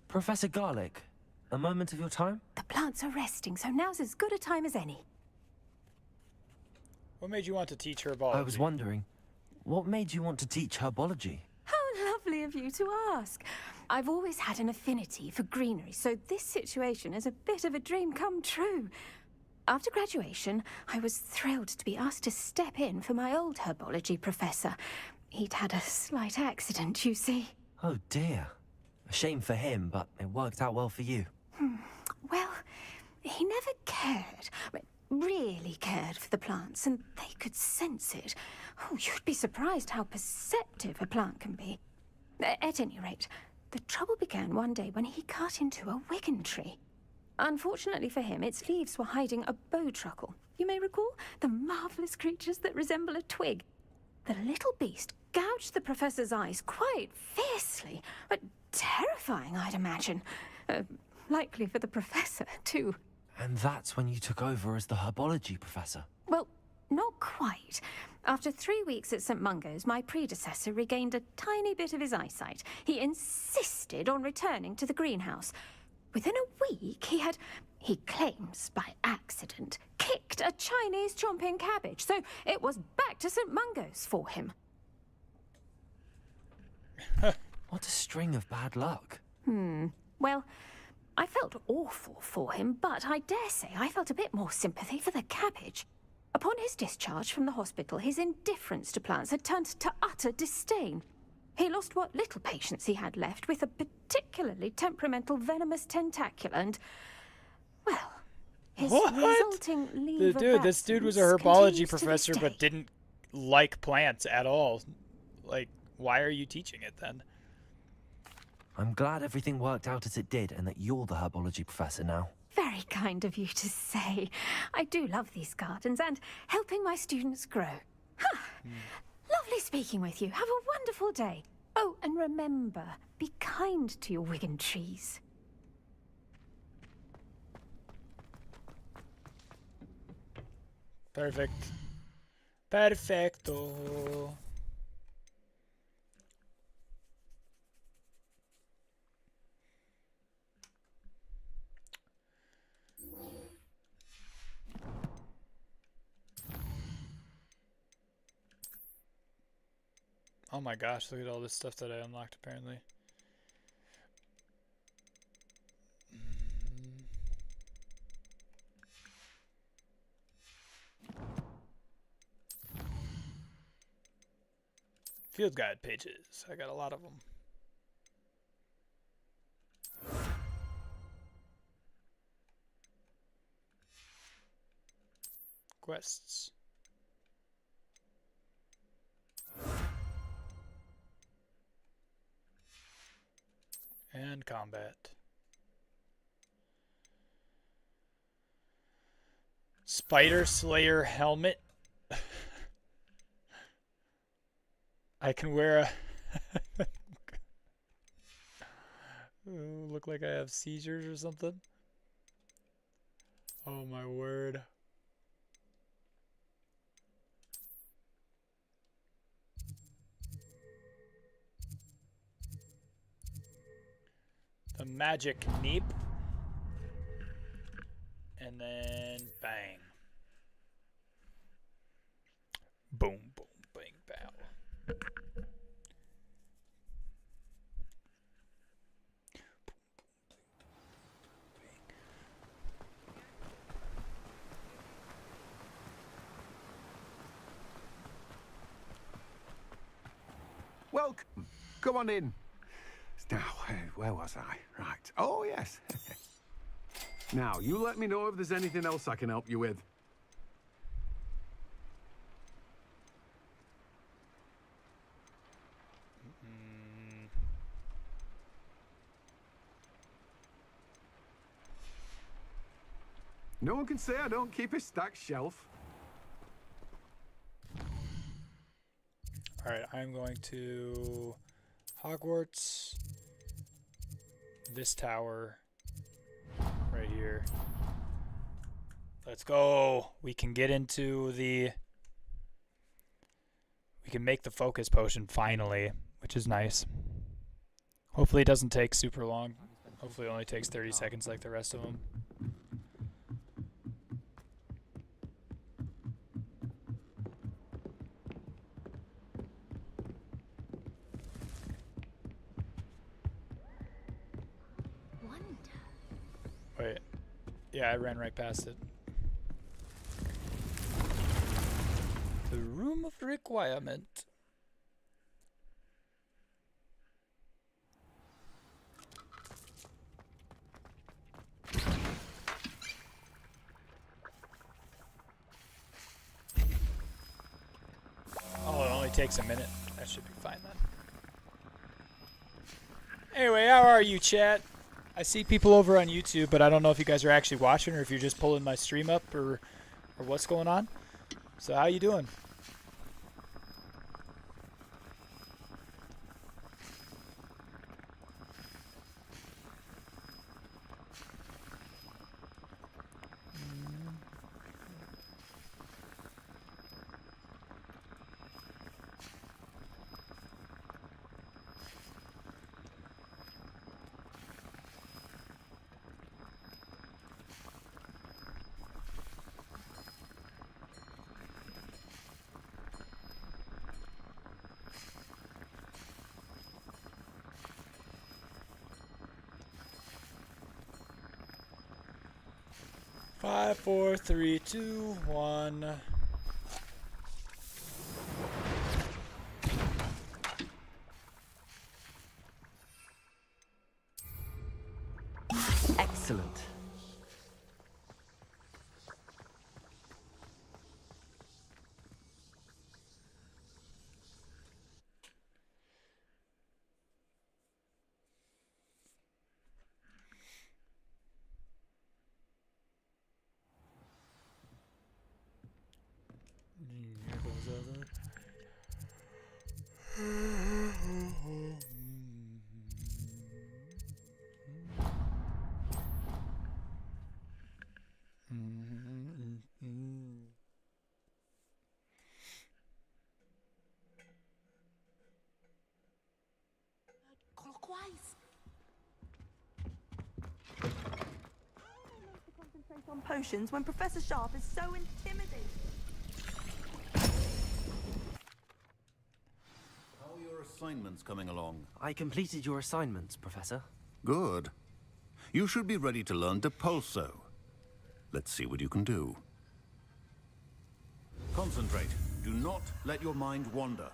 Professor Garlick, a moment of your time? The plants are resting, so now's as good a time as any. What made you want to teach herbology? I was wondering, what made you want to teach herbology? How lovely of you to ask. I've always had an affinity for greenery, so this situation is a bit of a dream come true. After graduation, I was thrilled to be asked to step in for my old herbology professor. He'd had a slight accident, you see. Oh dear. A shame for him, but it worked out well for you. Well, he never cared, really cared for the plants, and they could sense it. Oh, you'd be surprised how perceptive a plant can be. At any rate, the trouble began one day when he cut into a wigan tree. Unfortunately for him, its leaves were hiding a bowtruckle. You may recall the marvellous creatures that resemble a twig. The little beast gouged the professor's eyes quite fiercely, but terrifying, I'd imagine. Likely for the professor, too. And that's when you took over as the herbology professor? Well, not quite. After 3 weeks at St. Mungo's, my predecessor regained a tiny bit of his eyesight. He insisted on returning to the greenhouse. Within a week, he claims by accident, kicked a Chinese chomping cabbage, so it was back to St. Mungo's for him. What a string of bad luck. Well, I felt awful for him, but I dare say I felt a bit more sympathy for the cabbage. Upon his discharge from the hospital, his indifference to plants had turned to utter disdain. He lost what little patience he had left with a particularly temperamental venomous tentacula and, well, his resulting leave of This dude was a absence herbology continues to this professor day. but didn't like plants at all. Like, why are you teaching it then? I'm glad everything worked out as it did and that you're the herbology professor now. Very kind of you to say. I do love these gardens and helping my students grow. Lovely speaking with you. Have a wonderful day. Oh, and remember, be kind to your wigan trees. Perfect. Perfecto. Oh my gosh, look at all this stuff that I unlocked apparently. Field guide pages. I got a lot of them. Quests. And combat. Spider Slayer helmet. I can wear a... Look like I have seizures or something. Oh my word. The magic neep. And then bang. Boom, boom, bang, bow. Welcome. Come on in. Now, where was I? Right. Oh, yes. Now, you let me know if there's anything else I can help you with. No one can say I don't keep a stacked shelf. Alright, I'm going to Hogwarts. This tower right here. Let's go. We can get into the... We can make the focus potion finally, which is nice. Hopefully it doesn't take super long. Hopefully it only takes 30 seconds like the rest of them. Wait. Yeah, I ran right past it. The room of requirement. Oh, it only takes a minute. That should be fine then. Anyway, how are you, chat? I see people over on YouTube, but I don't know if you guys are actually watching or if you're just pulling my stream up or what's going on. So how you doing? Five, 4, 3, 2, 1. Excellent. Clockwise. Concentrate on potions when Professor Sharp is so intimidating. How are your assignments coming along? I completed your assignments, Professor. Good. You should be ready to learn Depulso. Let's see what you can do. Concentrate. Do not let your mind wander.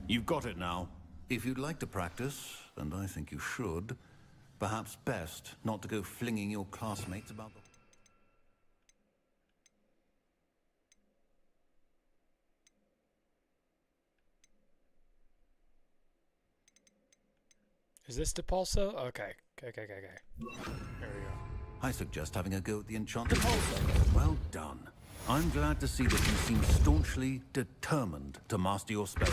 You've got it now. If you'd like to practice, and I think you should, perhaps best not to go flinging your classmates about the... Is this Depulso? Okay. Okay. There we go. I suggest having a go at the enchanted Depulso. Well done. I'm glad to see that you seem staunchly determined to master your spell.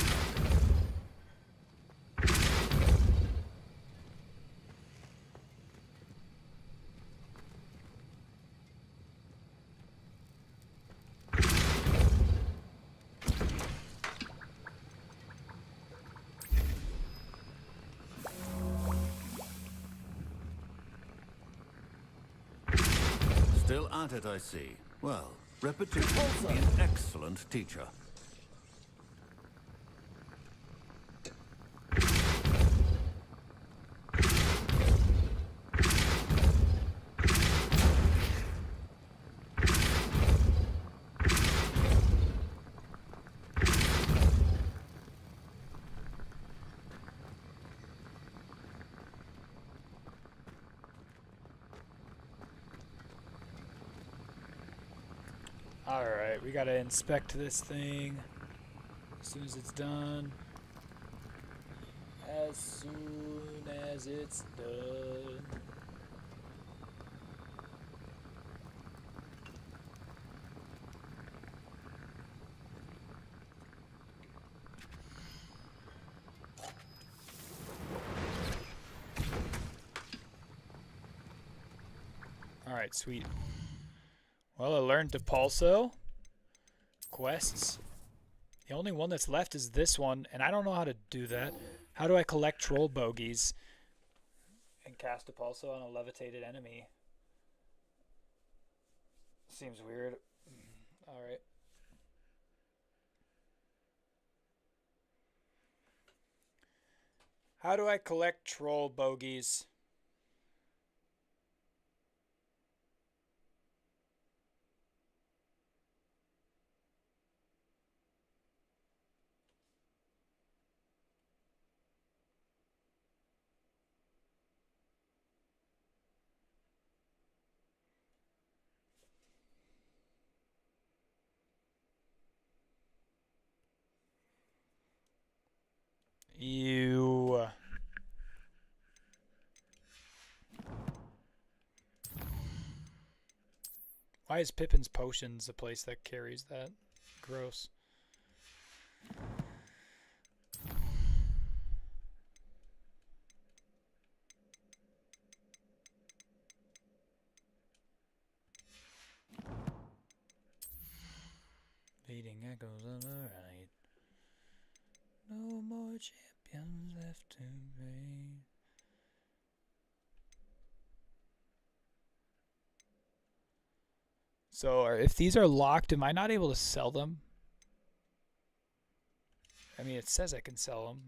Still at it, I see. Well, repetition is an excellent teacher. Alright, we gotta inspect this thing as soon as it's done. As soon as it's done. Alright, sweet. Well, I learned Depulso. Quests. The only one that's left is this one, and I don't know how to do that. How do I collect troll bogeys and cast Depulso on a levitated enemy? Seems weird. Alright. How do I collect troll bogeys? Ew. Why is Pippin's Potions a place that carries that? Gross. Leading echoes on the right. No more champions left to reign. So, if these are locked, am I not able to sell them? I mean, it says I can sell them.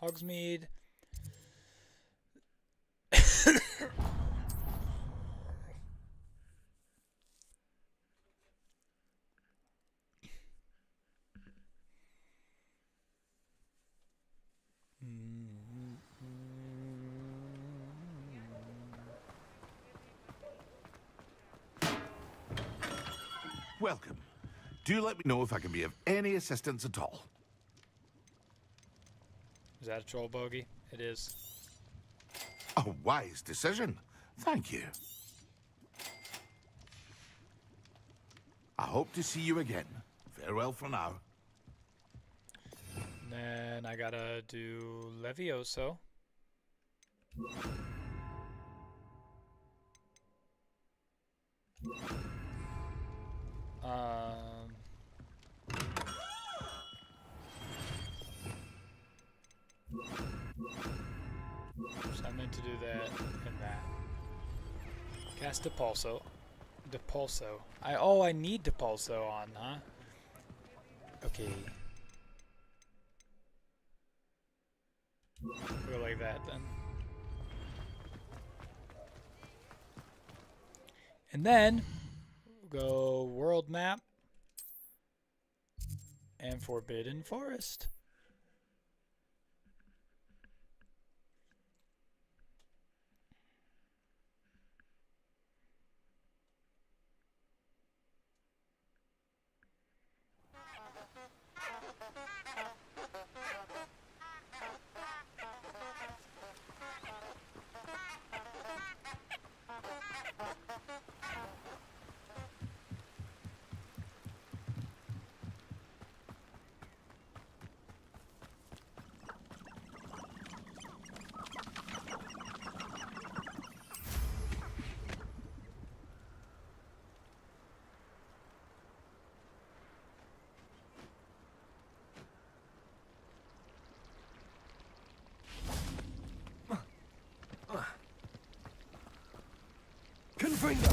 Hogsmeade. Welcome. Do let me know if I can be of any assistance at all. Is that a troll bogey? It is. A wise decision. Thank you. I hope to see you again. Farewell for now. And then I gotta do Levioso. So I meant to do that and that. Cast Depulso. Depulso. I need Depulso on, huh? Okay. Go like that then. And then go world map and Forbidden Forest. Confringo!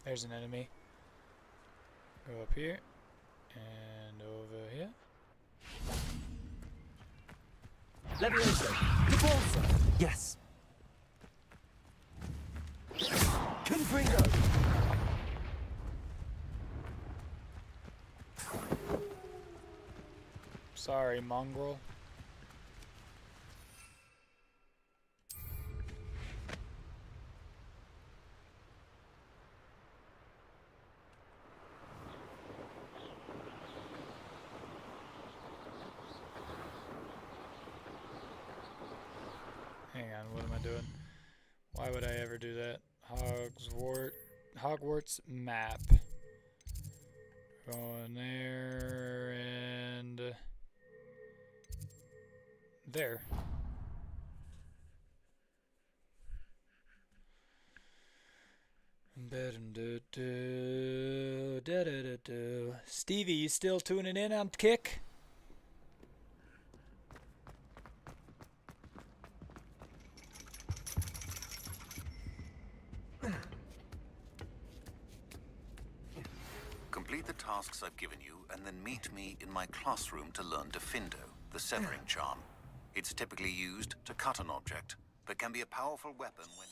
There's an enemy. Go up here and over here. Levioso! Repulsor! Yes. Confringo! Sorry, mongrel. Hang on, what am I doing? Why would I ever do that? Hogwarts map. Going there and there. Stevie, you still tuning in on Kick? Complete the tasks I've given you, and then meet me in my classroom to learn Defindo, the severing charm. It's typically used to cut an object, but can be a powerful weapon when...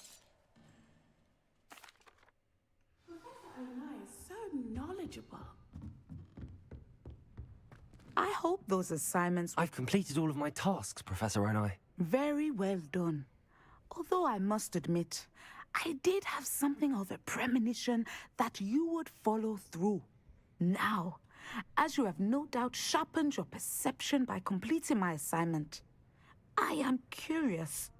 Professor is so knowledgeable. I hope those assignments... I've completed all of my tasks, Professor Onai. Very well done. Although I must admit, I did have something of a premonition that you would follow through. Now, as you have no doubt sharpened your perception by completing my assignment, I am curious,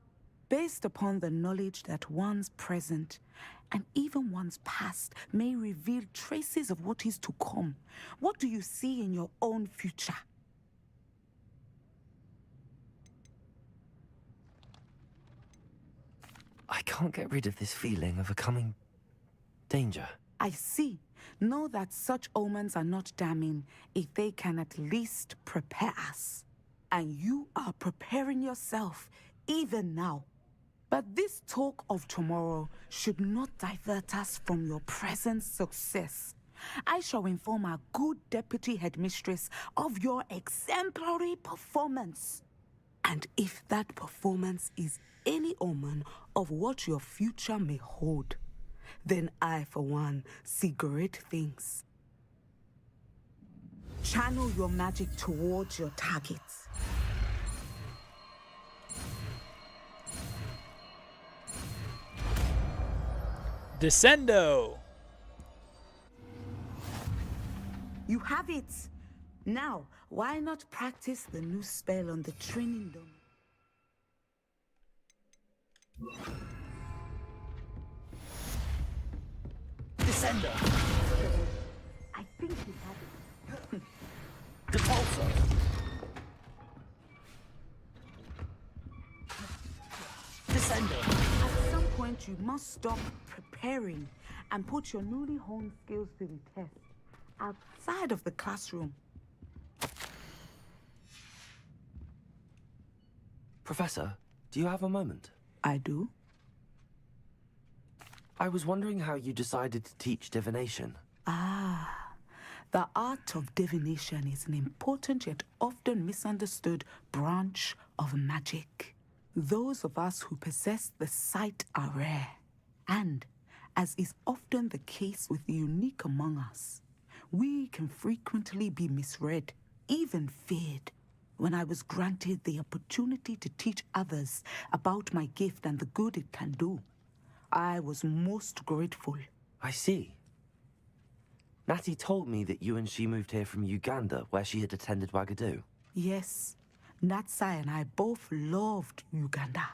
based upon the knowledge that one's present and even one's past may reveal traces of what is to come. What do you see in your own future? I can't get rid of this feeling of a coming danger. I see. Know that such omens are not damning if they can at least prepare us. And you are preparing yourself, even now. But this talk of tomorrow should not divert us from your present success. I shall inform our good deputy headmistress of your exemplary performance. And if that performance is any omen of what your future may hold, then I, for one, see great things. Channel your magic towards your targets. Descendo! You have it! Now, why not practice the new spell on the training dome? Descender! I think you have it. Repulsor! Descender! At some point, you must stop preparing and put your newly honed skills to the test outside of the classroom. Professor, do you have a moment? I do. I was wondering how you decided to teach divination. Ah, the art of divination is an important yet often misunderstood branch of magic. Those of us who possess the sight are rare, and, as is often the case with the unique among us, we can frequently be misread, even feared. When I was granted the opportunity to teach others about my gift and the good it can do, I was most grateful. I see. Natty told me that you and she moved here from Uganda, where she had attended Wagadu. Yes, Natsai and I both loved Uganda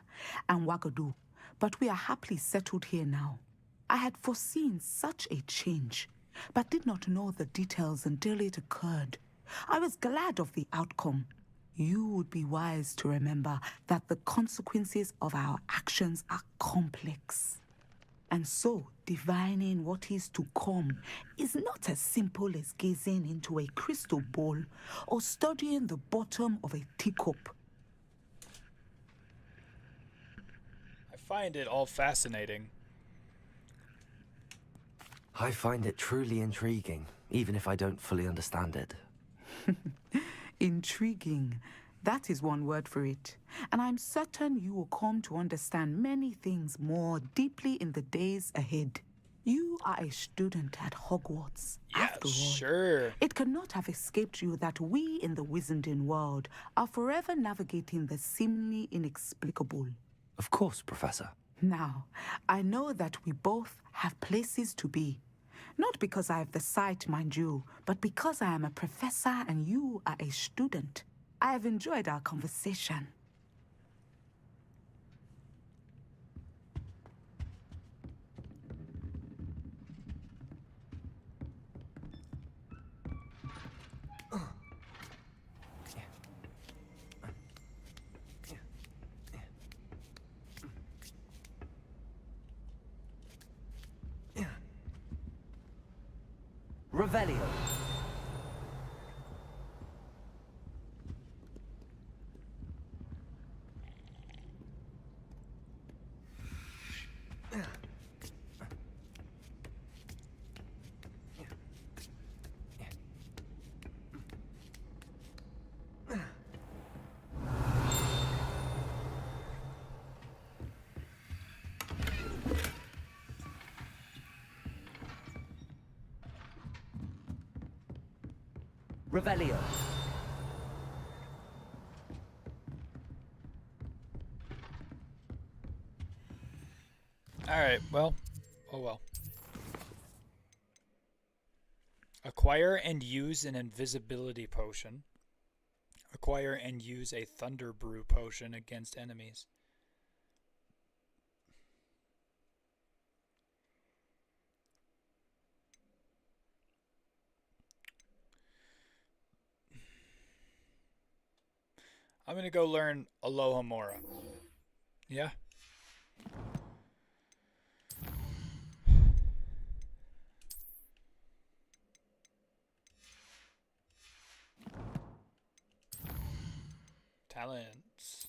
and Wagadu, but we are happily settled here now. I had foreseen such a change, but did not know the details until it occurred. I was glad of the outcome. You would be wise to remember that the consequences of our actions are complex. And so, divining what is to come is not as simple as gazing into a crystal ball or studying the bottom of a teacup. I find it all fascinating. I find it truly intriguing, even if I don't fully understand it. Intriguing. That is one word for it. And I'm certain you will come to understand many things more deeply in the days ahead. You are a student at Hogwarts. Yeah, after all. sure. It cannot have escaped you that we in the Wizarding world are forever navigating the seemingly inexplicable. Of course, Professor. Now, I know that we both have places to be. Not because I have the sight, mind you, but because I am a professor and you are a student. I have enjoyed our conversation. Revelio. Revelio. Alright, well. Oh well. Acquire and use an invisibility potion. Acquire and use a thunder brew potion against enemies. I'm gonna go learn Aloha Mora. Yeah? Talents.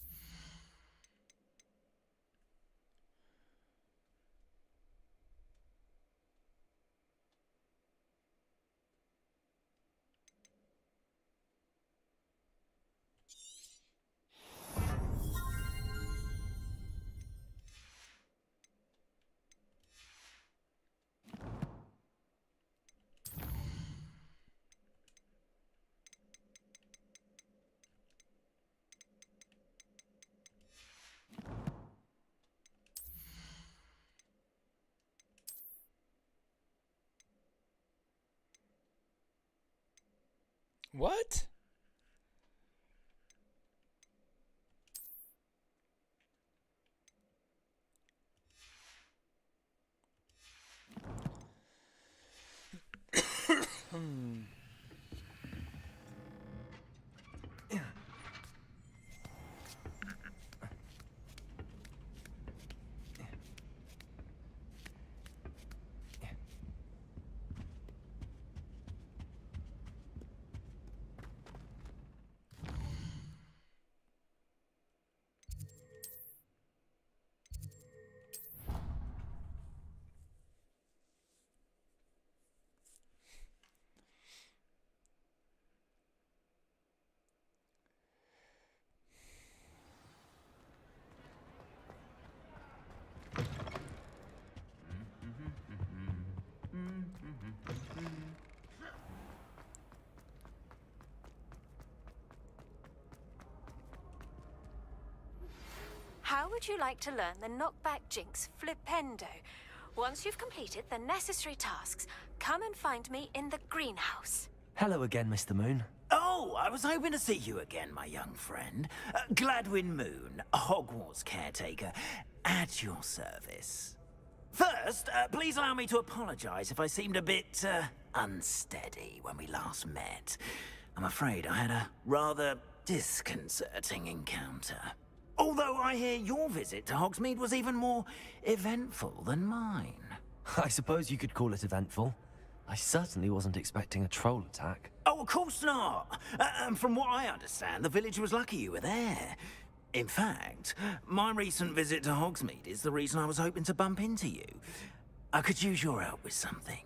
What? would you like to learn the knockback jinx flipendo? Once you've completed the necessary tasks, come and find me in the greenhouse. Hello again, Mr. Moon. Oh, I was hoping to see you again, my young friend. Gladwin Moon, Hogwarts caretaker, at your service. First, please allow me to apologize if I seemed a bit, unsteady when we last met. I'm afraid I had a rather disconcerting encounter. Although I hear your visit to Hogsmeade was even more eventful than mine. I suppose you could call it eventful. I certainly wasn't expecting a troll attack. Oh, of course not. And from what I understand, the village was lucky you were there. In fact, my recent visit to Hogsmeade is the reason I was hoping to bump into you. I could use your help with something.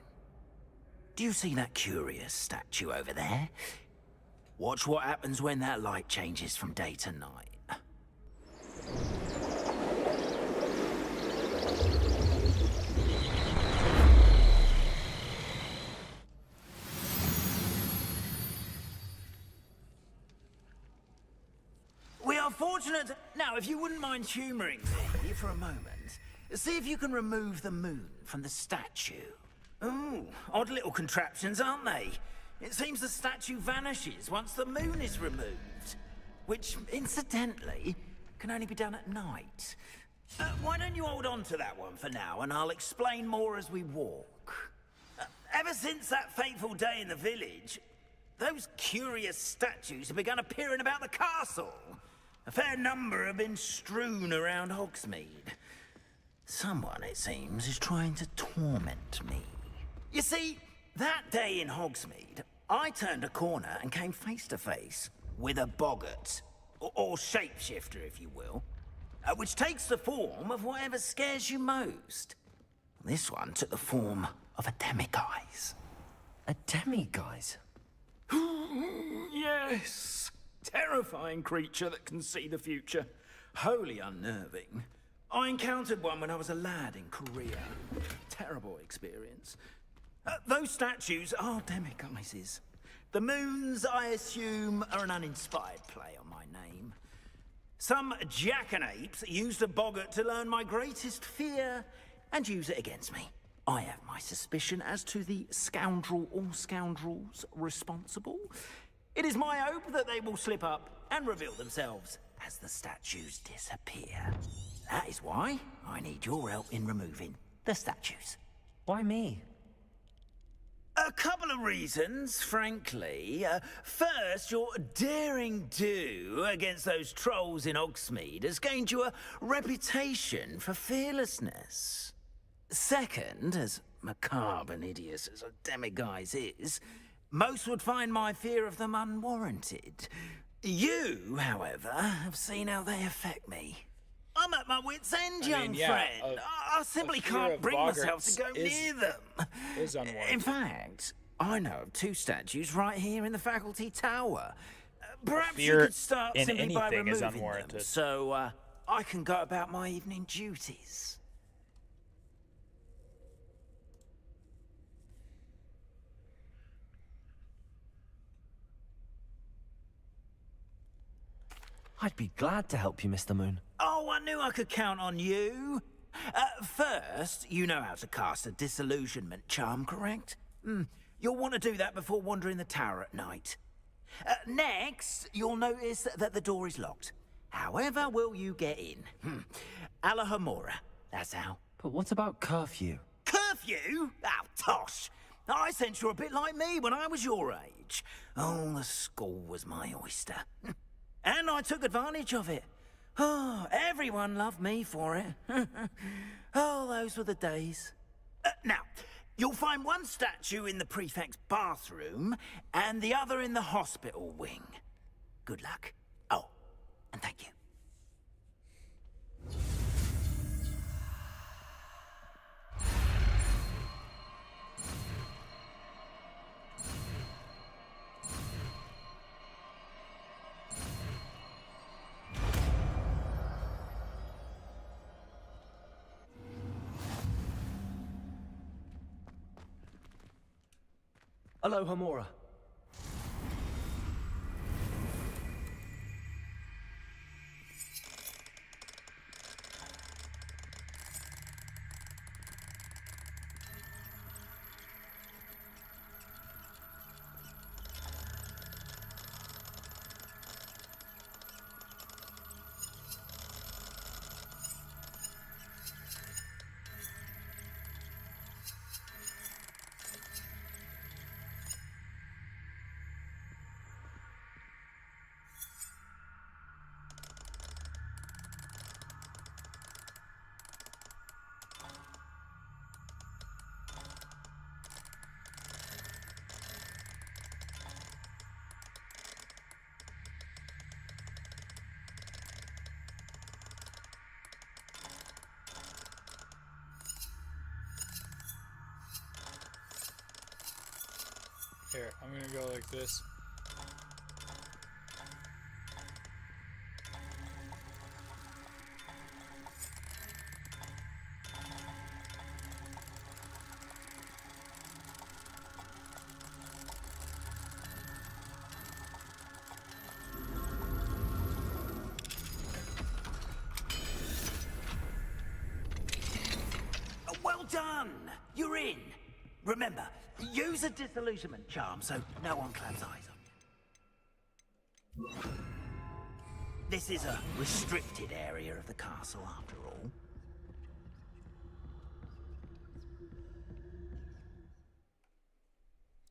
Do you see that curious statue over there? Watch what happens when that light changes from day to night. We are fortunate. Now, if you wouldn't mind humoring me for a moment, see if you can remove the moon from the statue. Ooh, odd little contraptions, aren't they? It seems the statue vanishes once the moon is removed, which, incidentally, can only be done at night. Why don't you hold on to that one for now, and I'll explain more as we walk. Ever since that fateful day in the village, those curious statues have begun appearing about the castle. A fair number have been strewn around Hogsmeade. Someone, it seems, is trying to torment me. You see, that day in Hogsmeade, I turned a corner and came face to face with a boggart, or shapeshifter, if you will, which takes the form of whatever scares you most. This one took the form of a demiguise. A demiguise? Yes! Terrifying creature that can see the future. Wholly unnerving. I encountered one when I was a lad in Korea. Terrible experience. Those statues are demiguises. The moons, I assume, are an uninspired play on my name. Some jackanapes used a boggart to learn my greatest fear and use it against me. I have my suspicion as to the scoundrel or scoundrels responsible. It is my hope that they will slip up and reveal themselves as the statues disappear. That is why I need your help in removing the statues. Why me? A couple of reasons, frankly. First, your daring do against those trolls in Hogsmeade has gained you a reputation for fearlessness. Second, as macabre and hideous as a demiguise is, most would find my fear of them unwarranted. You, however, have seen how they affect me. I'm at my wit's end, young friend. I simply can't bring myself to go near them. Is unwarranted. In fact, I know of two statues right here in the faculty tower. Perhaps you could start simply by removing them, so I can go about my evening duties. I'd be glad to help you, Mr. Moon. Oh, I knew I could count on you. First, you know how to cast a disillusionment charm, correct? You'll want to do that before wandering the tower at night. Next, you'll notice that the door is locked. However will you get in? Alahomora, that's how. But what about curfew? Curfew? Oh, tosh. I sense you're a bit like me when I was your age. Oh, the school was my oyster. And I took advantage of it. Oh, everyone loved me for it. Oh, those were the days. Now, you'll find one statue in the prefect's bathroom and the other in the hospital wing. Good luck. Oh, and thank you. Alohomora. gonna go like this. Well done! You're in. Remember, use a disillusionment charm so no one claps eyes on you. This is a restricted area of the castle, after all.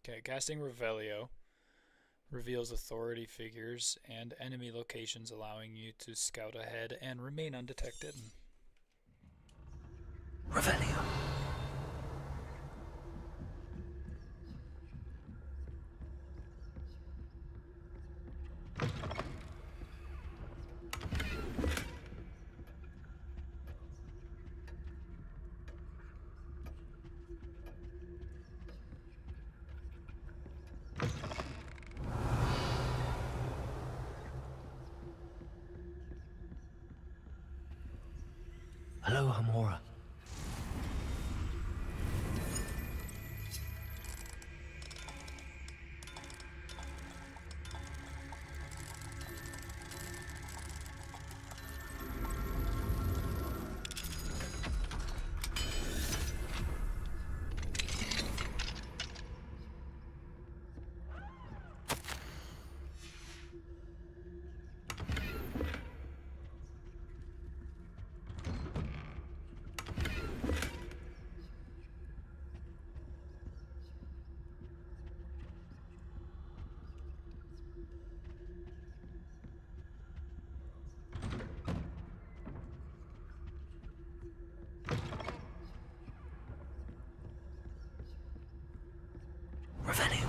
Okay, casting Revelio reveals authority figures and enemy locations, allowing you to scout ahead and remain undetected. Revelio. Hello, Hamora. Revelio.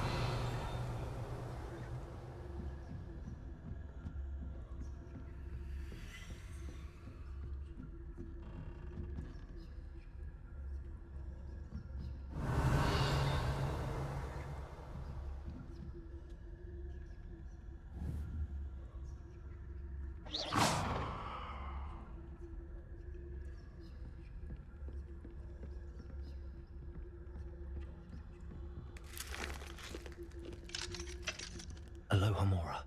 Hello, Hamora.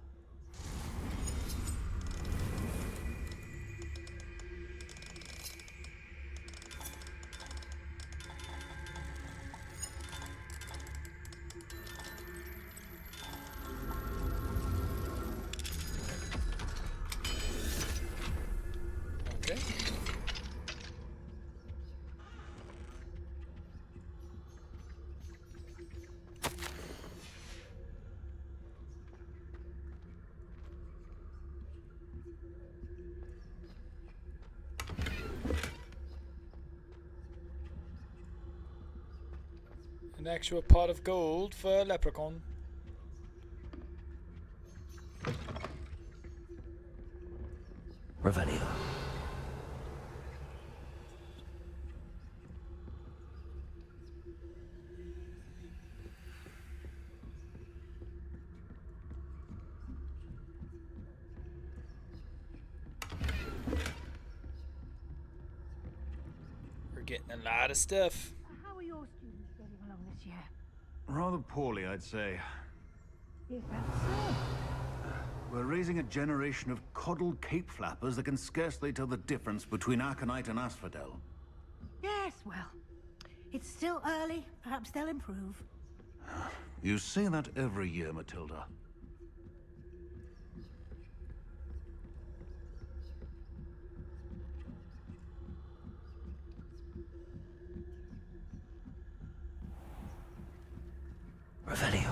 Okay. An actual pot of gold for a leprechaun. Revelio. We're getting a lot of stuff. How are your students getting along this year? Rather poorly, I'd say. Is that so? We're raising a generation of coddled cape flappers that can scarcely tell the difference between Aconite and Asphodel. Yes, well, it's still early. Perhaps they'll improve. You say that every year, Matilda. Revelio.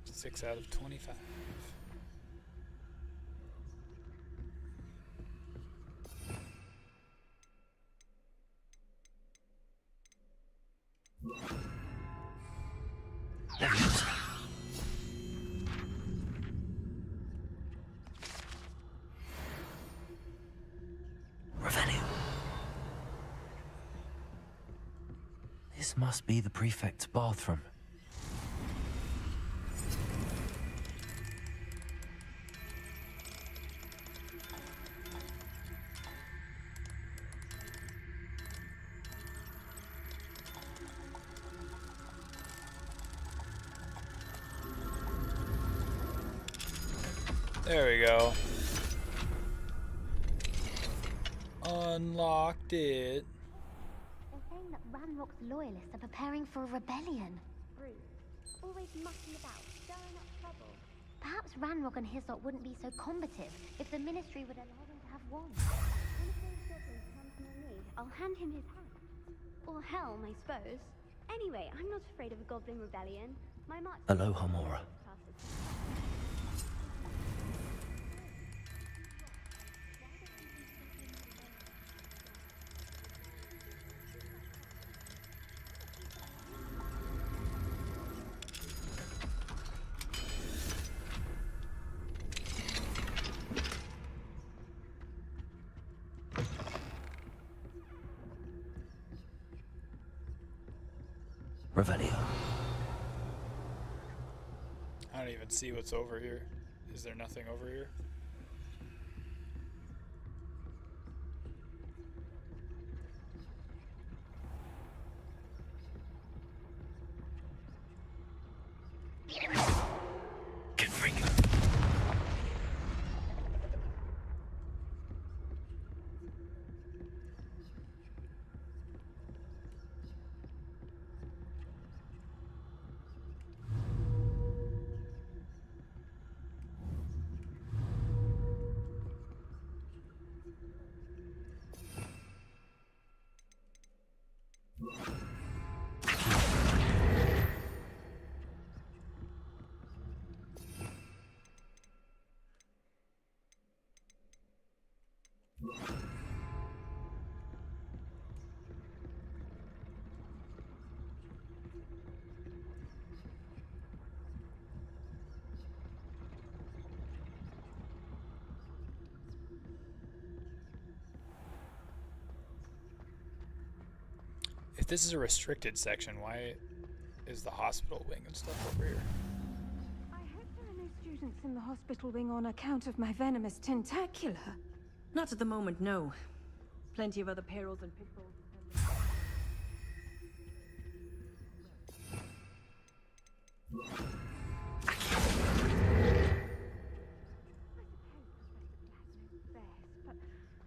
6 out of 25. Revelio. This must be the prefect's bathroom. There we go. Unlocked it. They're saying that Ranrock's loyalists are preparing for a rebellion. Rude. Always mucking about, stirring up trouble. Perhaps Ranrock and his lot wouldn't be so combative if the Ministry would allow them to have one. One of those goblins comes near me, I'll hand him his hat. Or helm, I suppose. Anyway, I'm not afraid of a goblin rebellion. My march... Aloha, Mora. Revelio. I don't even see what's over here. Is there nothing over here? If this is a restricted section, why is the hospital wing and stuff over here? I hope there are no students in the hospital wing on account of my venomous tentacula. Not at the moment, no. Plenty of other perils and pitfalls.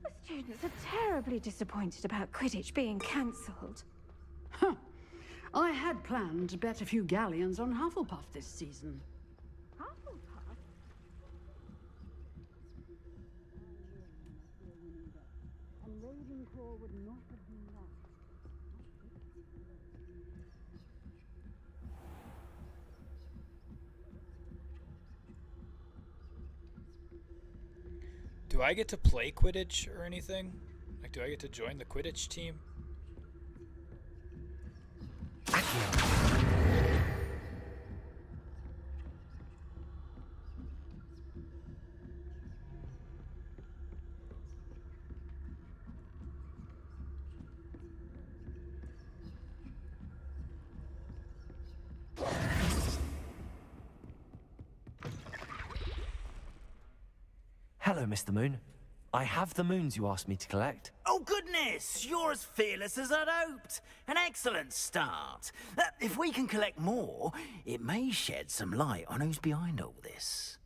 The students are terribly disappointed about Quidditch being cancelled. Huh. I had planned to bet a few galleons on Hufflepuff this season. Hufflepuff? And Ravenclaw would not have been that. Do I get to play Quidditch or anything? Like, do I get to join the Quidditch team? Hello, Mr. Moon. I have the moons you asked me to collect. Oh, goodness! You're as fearless as I'd hoped. An excellent start. If we can collect more, it may shed some light on who's behind all this.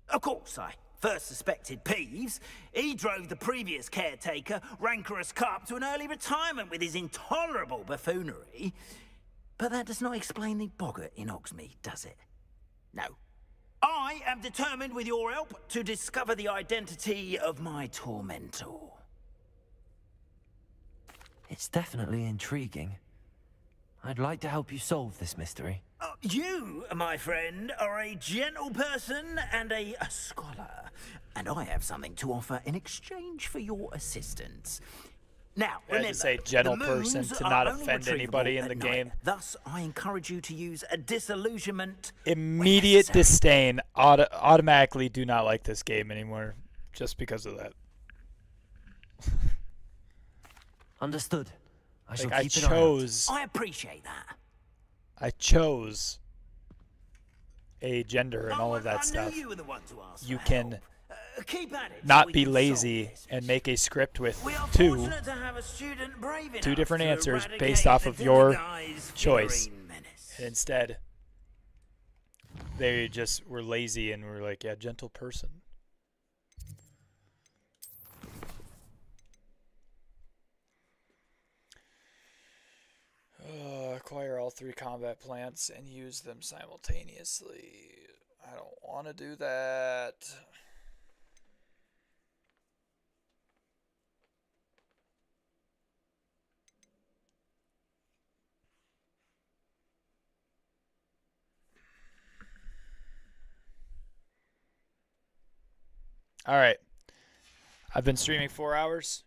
Of course, I first suspected Peeves. He drove the previous caretaker, Rancorous Carp, to an early retirement with his intolerable buffoonery. But that does not explain the boggart in Hogsmeade, does it? No. I am determined, with your help, to discover the identity of my tormentor. It's definitely intriguing. I'd like to help you solve this mystery. You, my friend, are a gentle person and a scholar, and I have something to offer in exchange for your assistance. Now, I had to say gentle person to not offend anybody in the game. Thus, I encourage you to use a disillusionment. Immediate disdain. Automatically do not like this game anymore, just because of that. Understood. I shall I keep an eye out. chose. I appreciate that. I chose a gender and all of that I stuff. knew you were the one to ask You for can help. Keep at it. not be lazy and make a script with We are two fortunate to have a student brave two enough different to answers eradicate based off the of your Thunderguy's choice. figurine menace. And instead, they just were lazy and were like, yeah, gentle person. Acquire all 3 combat plants and use them simultaneously. I don't want to do that. All right. I've been streaming 4 hours.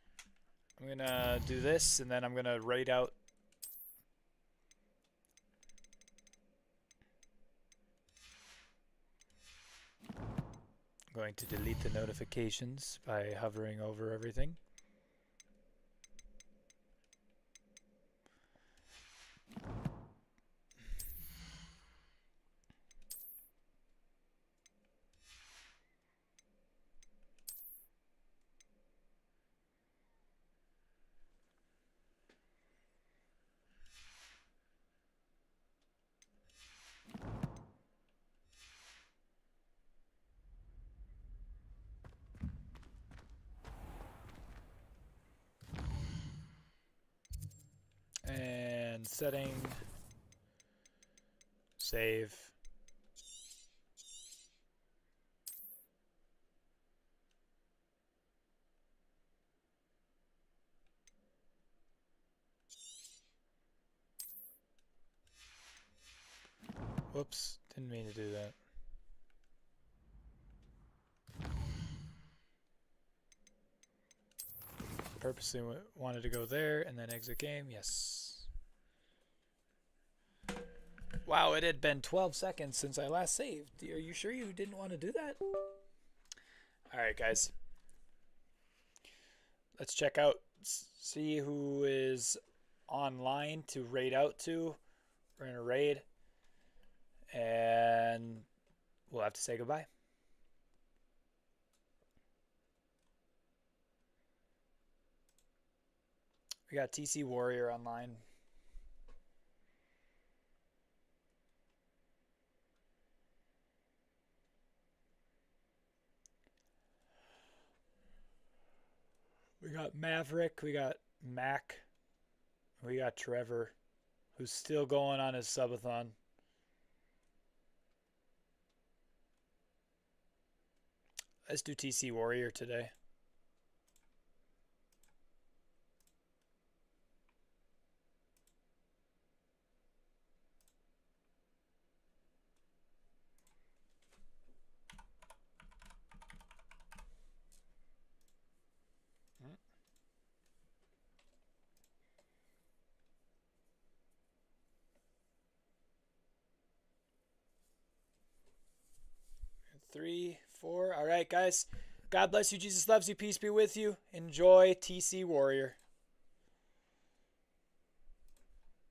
I'm going to do this, and then I'm going to raid out. I'm going to delete the notifications by hovering over everything. And setting, save. Whoops, didn't mean to do that. Purposely wanted to go there and then exit game. Yes. Wow, it had been 12 seconds since I last saved. Are you sure you didn't want to do that? Alright, guys. Let's check out, see who is online to raid out to. We're in a raid. And we'll have to say goodbye. We got TC Warrior online. We got Maverick, we got Mac, we got Trevor, who's still going on his subathon. Let's do TC Warrior today. Three, four. All right, guys. God bless you. Jesus loves you. Peace be with you. Enjoy TC Warrior.